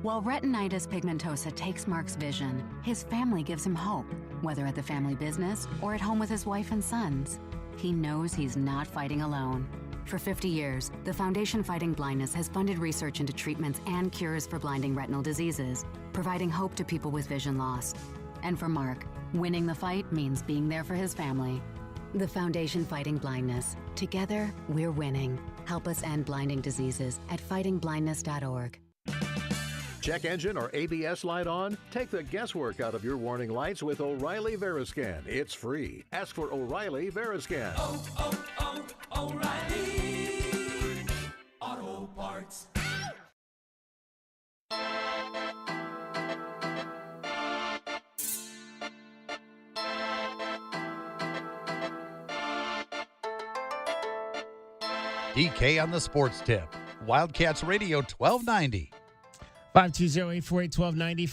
While retinitis pigmentosa takes Mark's vision, his family gives him hope, whether at the family business or at home with his wife and sons. He knows he's not fighting alone. For 50 years, the Foundation Fighting Blindness has funded research into treatments and cures for blinding retinal diseases, providing hope to people with vision loss. And for Mark, winning the fight means being there for his family. The Foundation Fighting Blindness. Together, we're winning. Help us end blinding diseases at fightingblindness.org. Check engine or ABS light on? Take the guesswork out of your warning lights with O'Reilly Veriscan. It's free. Ask for O'Reilly Veriscan. O'Reilly Auto Parts. DK on the Sports Tip. Wildcats Radio 1290. 520-848-1290,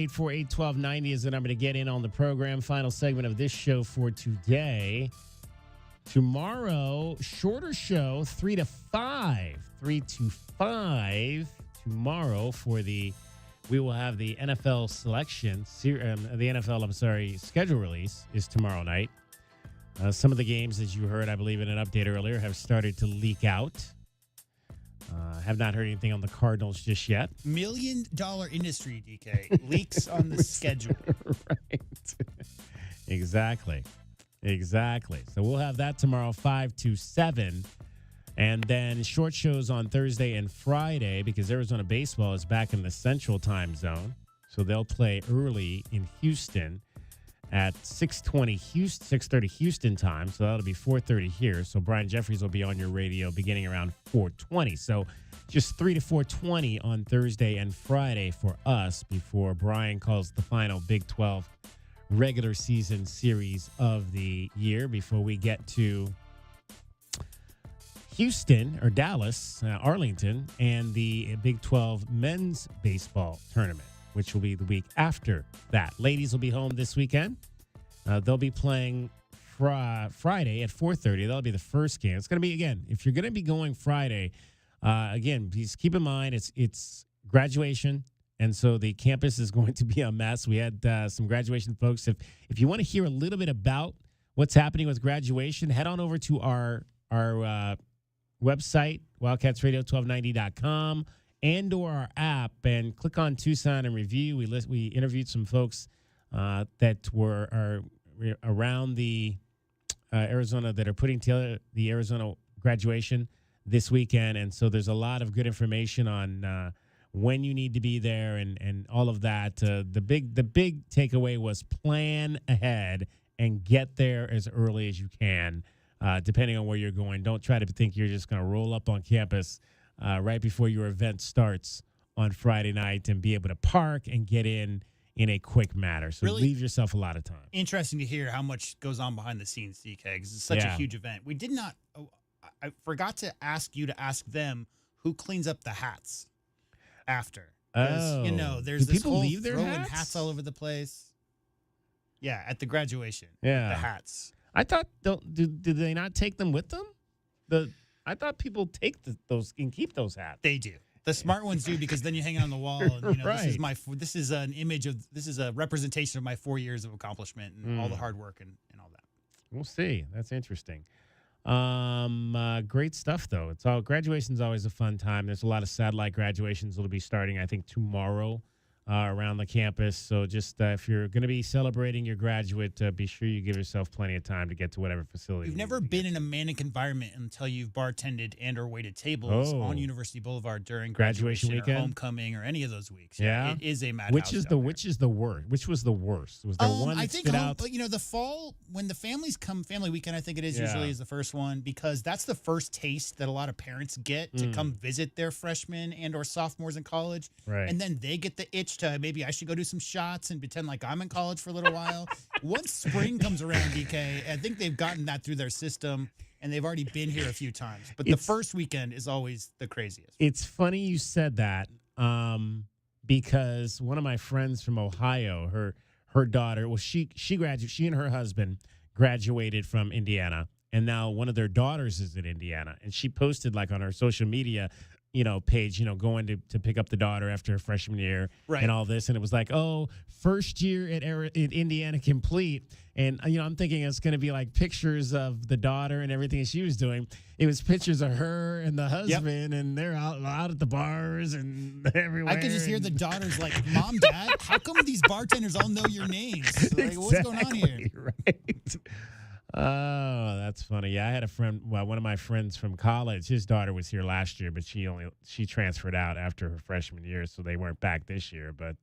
520-848-1290 is the number to get in on the program. Final segment of this show for today. Tomorrow, shorter show, 3 to 5. 3 to 5 tomorrow we will have the NFL selection, schedule release is tomorrow night. Some of the games, as you heard, I believe in an update earlier, have started to leak out. Have not heard anything on the Cardinals just yet. $1 million industry, DK. Leaks on the schedule. Right. Exactly. So we'll have that tomorrow, 5 to 7. And then short shows on Thursday and Friday because Arizona baseball is back in the Central Time Zone. So they'll play early in Houston at 6:30 Houston time. So that'll be 4:30 here. So Brian Jeffries will be on your radio beginning around 4:20. So just 3 to 4:20 on Thursday and Friday for us before Brian calls the final Big 12 regular season series of the year before we get to Houston or Dallas, Arlington, and the Big 12 men's baseball tournament, which will be the week after that. Ladies will be home this weekend. They'll be playing Friday at 4:30. That'll be the first game. It's going to be, again, if you're going to be going Friday, again, please keep in mind it's graduation, and so the campus is going to be a mess. We had some graduation folks. If you want to hear a little bit about what's happening with graduation, head on over to our website, wildcatsradio1290.com, and or our app, and click on Tucson and Review. We interviewed some folks that are around the Arizona that are putting together the Arizona graduation this weekend, and so there's a lot of good information on when you need to be there and all of that. The big takeaway was plan ahead and get there as early as you can, depending on where you're going. Don't try to think you're just going to roll up on campus right before your event starts on Friday night and be able to park and get in a quick manner. So Really leave yourself a lot of time. Interesting to hear how much goes on behind the scenes, DK, because it's such a huge event. We did not. I forgot to ask you to ask them who cleans up the hats after. There's Do this people whole leave their throwing hats? all over the place. Yeah, at the graduation. Yeah. The hats. I thought, do they not take them with them? I thought people take those and keep those hats. They do. The smart ones do, because then you hang it on the wall. And, Right. this is a representation of my 4 years of accomplishment and all the hard work and all that. We'll see. That's interesting. Great stuff, though. Graduation's always a fun time. There's a lot of satellite graduations that'll be starting, I think, tomorrow around the campus. So just if you're going to be celebrating your graduate, be sure you give yourself plenty of time to get to whatever facility. You've never been in a manic environment until you've bartended and or waited tables on University Boulevard during graduation weekend, or homecoming, or any of those weeks. Yeah, it is a madhouse. Which is the worst? Which was the worst? Was there one? I that think stood out? the fall when the families come, family weekend, I think it is usually is the first one, because that's the first taste that a lot of parents get to come visit their freshmen and or sophomores in college, right? And then they get the itch to maybe I should go do some shots and pretend like I'm in college for a little while. Once spring comes around, DK, I think they've gotten that through their system and they've already been here a few times. But the first weekend is always the craziest. It's funny you said that because one of my friends from Ohio, her daughter, well, she graduated. She and her husband graduated from Indiana, and now one of their daughters is in Indiana, and she posted like on her social media page, going to pick up the daughter after her freshman year and all this. And it was like, first year at Indiana complete. And, I'm thinking it's going to be like pictures of the daughter and everything she was doing. It was pictures of her and the husband, and they're out at the bars and everywhere. I could just hear the daughters like, Mom, Dad, how come these bartenders all know your names? Like, what's going on here? Right. Oh, that's funny. Yeah, I had a friend, one of my friends from college, his daughter was here last year, but she transferred out after her freshman year, so they weren't back this year. But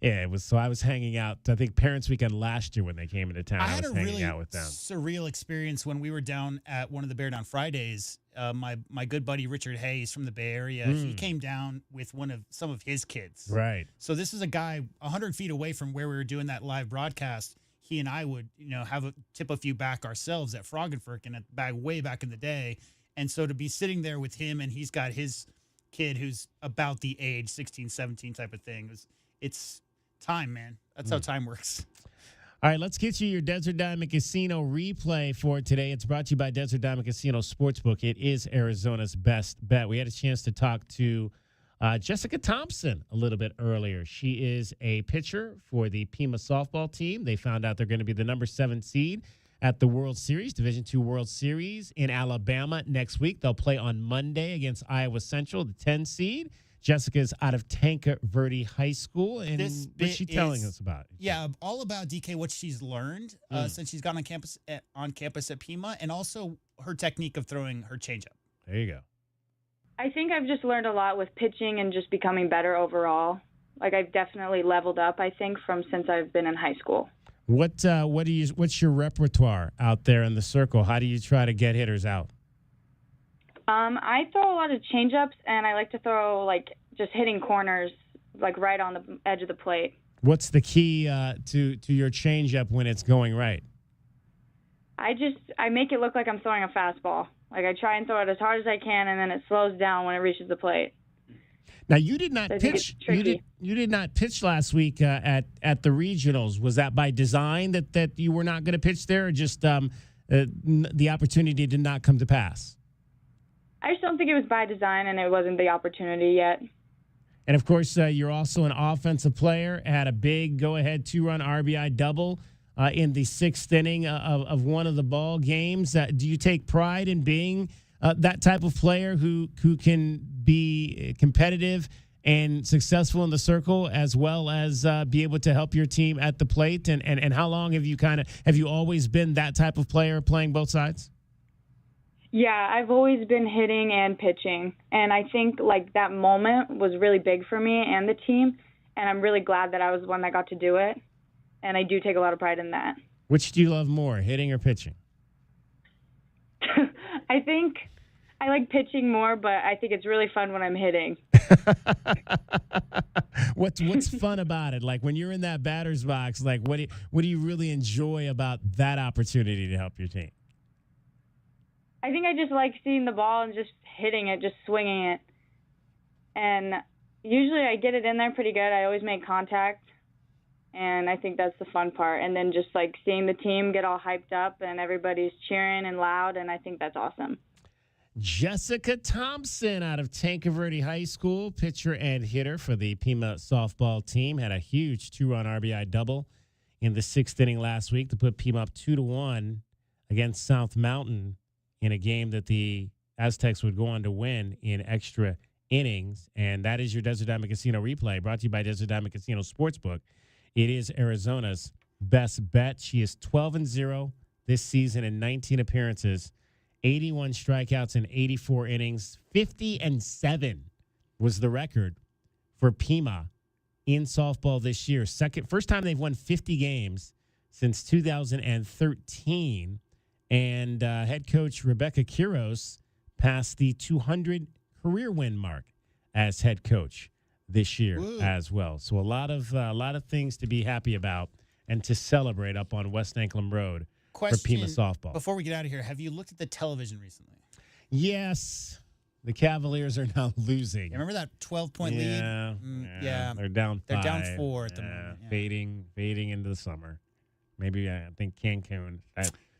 it was, so I was hanging out, I think Parents Weekend last year when they came into town. I was hanging out with them. Surreal experience when we were down at one of the Bear Down Fridays. My good buddy Richard Hayes from the Bay Area, he came down with some of his kids. Right. So this is a guy 100 feet away from where we were doing that live broadcast. He and I would, tip a few back ourselves at Froggenfurken way back in the day. And so to be sitting there with him, and he's got his kid who's about the age, 16, 17 type of thing. It's time, man. That's how time works. All right, let's get you your Desert Diamond Casino replay for today. It's brought to you by Desert Diamond Casino Sportsbook. It is Arizona's best bet. We had a chance to talk to Jessica Thompson a little bit earlier. She is a pitcher for the Pima softball team. They found out they're going to be the number 7 seed at the World Series, Division II World Series in Alabama next week. They'll play on Monday against Iowa Central, the 10 seed. Jessica's out of Tanca Verde High School, and what's she telling us about? Yeah, all about DK, what she's learned since she's gone on campus at Pima, and also her technique of throwing her changeup. There you go. I think I've just learned a lot with pitching and just becoming better overall. Like I've definitely leveled up, I think, from since I've been in high school. What's your repertoire out there in the circle? How do you try to get hitters out? I throw a lot of changeups, and I like to throw just hitting corners, right on the edge of the plate. What's the key to your changeup when it's going right? I make it look like I'm throwing a fastball. I try and throw it as hard as I can, and then it slows down when it reaches the plate. Now you did not pitch. You did not pitch last week at the regionals. Was that by design that you were not going to pitch there, or just the opportunity did not come to pass? I just don't think it was by design, and it wasn't the opportunity yet. And of course, you're also an offensive player. Had a big go-ahead 2-run RBI double in the 6th inning of one of the ball games. Do you take pride in being that type of player who can be competitive and successful in the circle, as well as be able to help your team at the plate? And how long have you always been that type of player, playing both sides? Yeah, I've always been hitting and pitching, and I think that moment was really big for me and the team, and I'm really glad that I was the one that got to do it, and I do take a lot of pride in that. Which do you love more, hitting or pitching? I think I like pitching more, but I think it's really fun when I'm hitting. What's fun about it? Like when you're in that batter's box, what do you really enjoy about that opportunity to help your team? I think I just like seeing the ball and just hitting it, just swinging it. And usually I get it in there pretty good. I always make contact, and I think that's the fun part. And then just seeing the team get all hyped up and everybody's cheering and loud, and I think that's awesome. Jessica Thompson out of Tanca Verde High School, pitcher and hitter for the Pima softball team, had a huge 2-run RBI double in the 6th inning last week to put Pima up 2-1 against South Mountain in a game that the Aztecs would go on to win in extra innings. And that is your Desert Diamond Casino replay, brought to you by Desert Diamond Casino Sportsbook. It is Arizona's best bet. She is 12-0 this season in 19 appearances, 81 strikeouts in 84 innings. 50-7 was the record for Pima in softball this year. First time they've won 50 games since 2013. And head coach Rebecca Quiros passed the 200 career win mark as head coach this year as well. So a lot of things to be happy about and to celebrate up on West Anklam Road for Pima softball. Before we get out of here, have you looked at the television recently? Yes. The Cavaliers are now losing. Yeah, remember that 12-point lead? Yeah. They're down 5. They're down 4 at the moment. Yeah. Fading into the summer. Maybe I think Cancun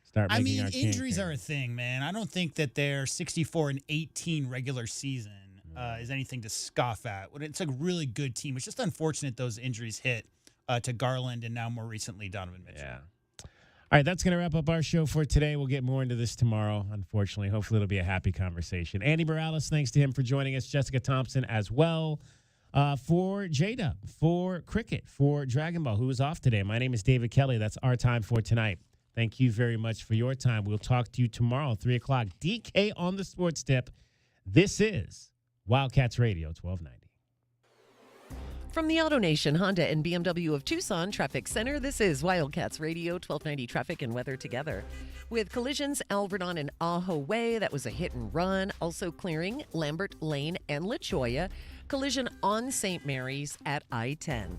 start making our injuries Cancun. are a thing, man. I don't think that their 64-18 regular season is anything to scoff at. It's a really good team. It's just unfortunate those injuries hit to Garland and now more recently Donovan Mitchell. Yeah. All right, that's going to wrap up our show for today. We'll get more into this tomorrow, unfortunately. Hopefully it'll be a happy conversation. Andy Morales, thanks to him for joining us. Jessica Thompson as well. For J-Dub, for Cricket, for Dragon Ball, who is off today. My name is David Kelly. That's our time for tonight. Thank you very much for your time. We'll talk to you tomorrow, 3 o'clock. DK on the Sports Tip. This is Wildcats Radio 1290. From the AutoNation Honda and BMW of Tucson Traffic Center, this is Wildcats Radio 1290 Traffic and Weather Together. With collisions Alverdon and Ajo Way, that was a hit and run. Also clearing Lambert Lane and La Cholla. Collision on St. Mary's at I-10.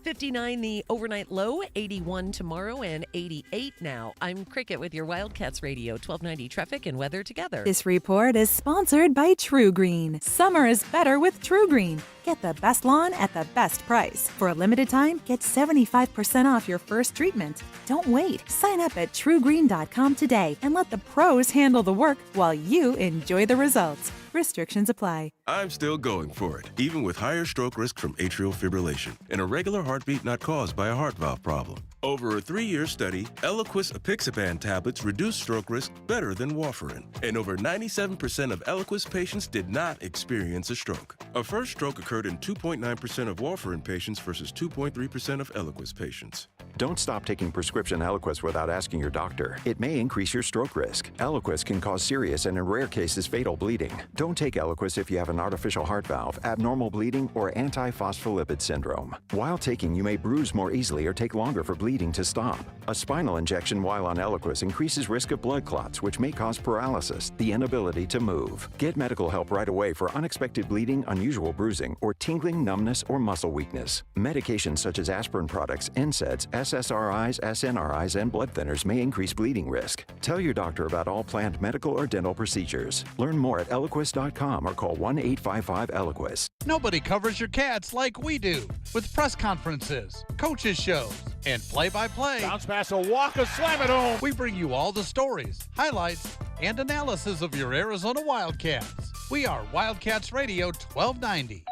59 the overnight low, 81 tomorrow, and 88 now. I'm Cricket with your Wildcats Radio 1290 Traffic and Weather Together. This report is sponsored by True Green. Summer is better with True Green. Get the best lawn at the best price. For a limited time, get 75% off your first treatment. Don't wait. Sign up at truegreen.com today and let the pros handle the work while you enjoy the results. Restrictions apply. I'm still going for it, even with higher stroke risk from atrial fibrillation and a regular heartbeat not caused by a heart valve problem. Over a 3-year study, Eliquis apixaban tablets reduced stroke risk better than warfarin, and over 97% of Eliquis patients did not experience a stroke. A first stroke occurred in 2.9% of warfarin patients versus 2.3% of Eliquis patients. Don't stop taking prescription Eliquis without asking your doctor. It may increase your stroke risk. Eliquis can cause serious and in rare cases fatal bleeding. Don't take Eliquis if you have an artificial heart valve, abnormal bleeding, or antiphospholipid syndrome. While taking, you may bruise more easily or take longer for bleeding to stop. A spinal injection while on Eliquis increases risk of blood clots, which may cause paralysis, the inability to move. Get medical help right away for unexpected bleeding, unusual bruising, or tingling, numbness, or muscle weakness. Medications such as aspirin products, NSAIDs, SSRIs, SNRIs, and blood thinners may increase bleeding risk. Tell your doctor about all planned medical or dental procedures. Learn more at Eliquis.com or call 1-855-ELIQUIS. Nobody covers your Cats like we do, with press conferences, coaches shows, and play-by-play. Bounce pass, a walk, a slam it home. We bring you all the stories, highlights, and analysis of your Arizona Wildcats. We are Wildcats Radio 1290.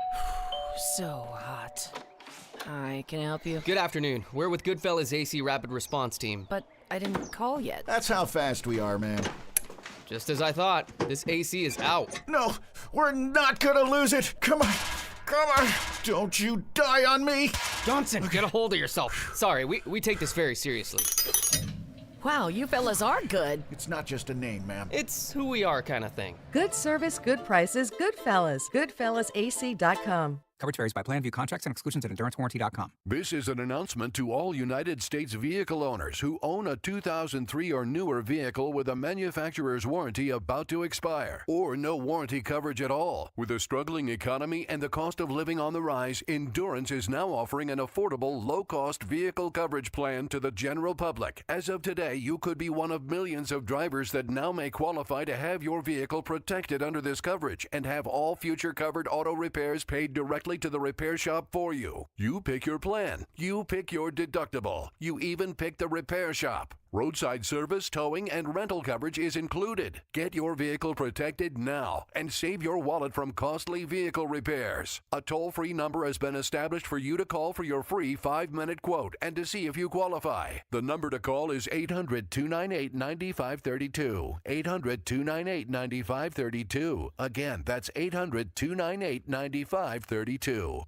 So hot. Hi, can I help you? Good afternoon. We're with Goodfellas AC Rapid Response Team. But I didn't call yet. That's how fast we are, man. Just as I thought, this AC is out. No, we're not gonna lose it. Come on. Come on. Don't you die on me. Johnson, get a hold of yourself. Sorry, we take this very seriously. Wow, you fellas are good. It's not just a name, ma'am. It's who we are kind of thing. Good service, good prices, Goodfellas. GoodfellasAC.com. Coverage varies by plan. View contracts and exclusions at EnduranceWarranty.com. This is an announcement to all United States vehicle owners who own a 2003 or newer vehicle with a manufacturer's warranty about to expire, or no warranty coverage at all. With a struggling economy and the cost of living on the rise, Endurance is now offering an affordable, low-cost vehicle coverage plan to the general public. As of today, you could be one of millions of drivers that now may qualify to have your vehicle protected under this coverage and have all future covered auto repairs paid directly to the repair shop for you. You pick your plan. You pick your deductible. You even pick the repair shop. Roadside service, towing, and rental coverage is included. Get your vehicle protected now and save your wallet from costly vehicle repairs. A toll-free number has been established for you to call for your free 5-minute quote and to see if you qualify. The number to call is 800-298-9532. 800-298-9532. Again, that's 800-298-9532.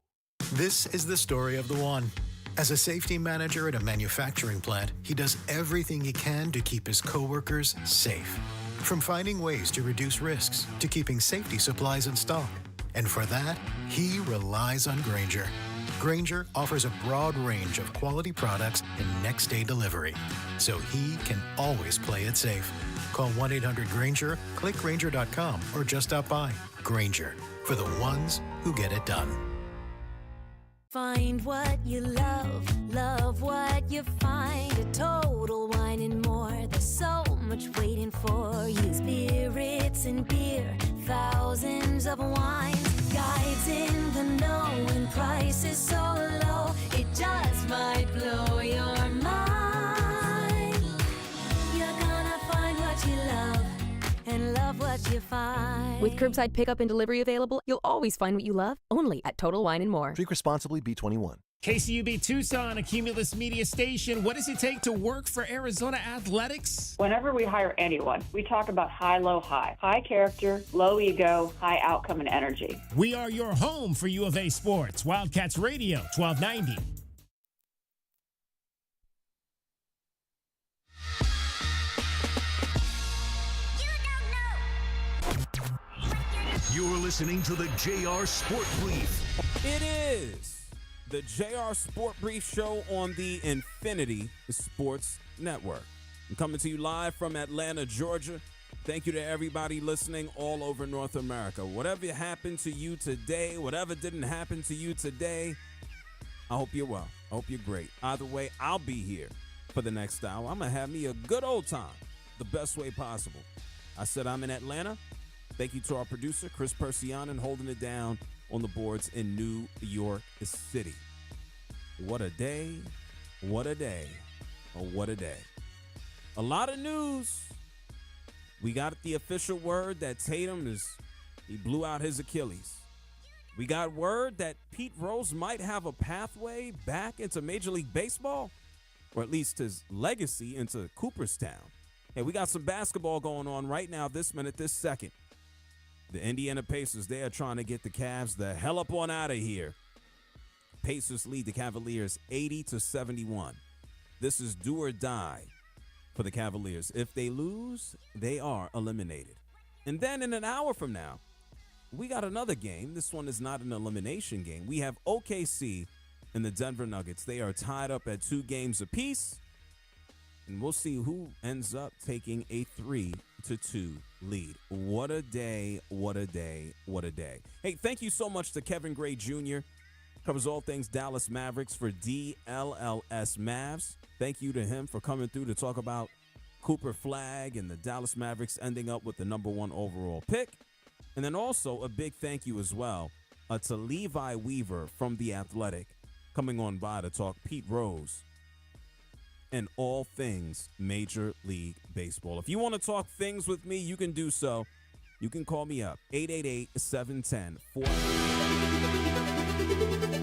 This is the story of the one. As a safety manager at a manufacturing plant, he does everything he can to keep his coworkers safe. From finding ways to reduce risks to keeping safety supplies in stock. And for that, he relies on Grainger. Grainger offers a broad range of quality products and next-day delivery, so he can always play it safe. Call 1-800-GRAINGER, click Grainger.com, or just stop by. Grainger, for the ones who get it done. Find what you love, love what you find. A Total Wine and More. There's so much waiting for you. Spirits and beer, thousands of wines. Guides in the know and prices so low. It just might blow your mind. You're gonna find what you love and love what you find. With curbside pickup and delivery available, you'll always find what you love, only at Total Wine & More. Drink responsibly, B21. KCUB Tucson, a Cumulus media station. What does it take to work for Arizona Athletics? Whenever we hire anyone, we talk about high, low, high. High character, low ego, high outcome and energy. We are your home for U of A sports. Wildcats Radio, 1290. You're listening to the JR Sport Brief. It is the JR Sport Brief show on the Infinity Sports Network. I'm coming to you live from Atlanta, Georgia. Thank you to everybody listening all over North America. Whatever happened to you today, whatever didn't happen to you today, I hope you're well. I hope you're great. Either way, I'll be here for the next hour. I'm going to have me a good old time, the best way possible. I said I'm in Atlanta. Thank you to our producer, Chris Persianen, holding it down on the boards in New York City. What a day, what a day, oh, what a day. A lot of news. We got the official word that Tatum he blew out his Achilles. We got word that Pete Rose might have a pathway back into Major League Baseball, or at least his legacy into Cooperstown. Hey, we got some basketball going on right now, this minute, this second. The Indiana Pacers, they are trying to get the Cavs the hell up on out of here. Pacers lead the Cavaliers 80-71. This is do or die for the Cavaliers. If they lose, they are eliminated. And then in an hour from now, we got another game. This one is not an elimination game. We have OKC and the Denver Nuggets. They are tied up at 2 games apiece. And we'll see who ends up taking a 3-2 lead. What a day, what a day, what a day. Hey, thank you so much to Kevin Gray Jr., covers all things Dallas Mavericks for DLLS Mavs. Thank you to him for coming through to talk about Cooper Flagg and the Dallas Mavericks ending up with the number 1 overall pick. And then also a big thank you as well to Levi Weaver from The Athletic, coming on by to talk Pete Rose and all things Major League Baseball. If you want to talk things with me, you can do so. You can call me up, 888-710-4.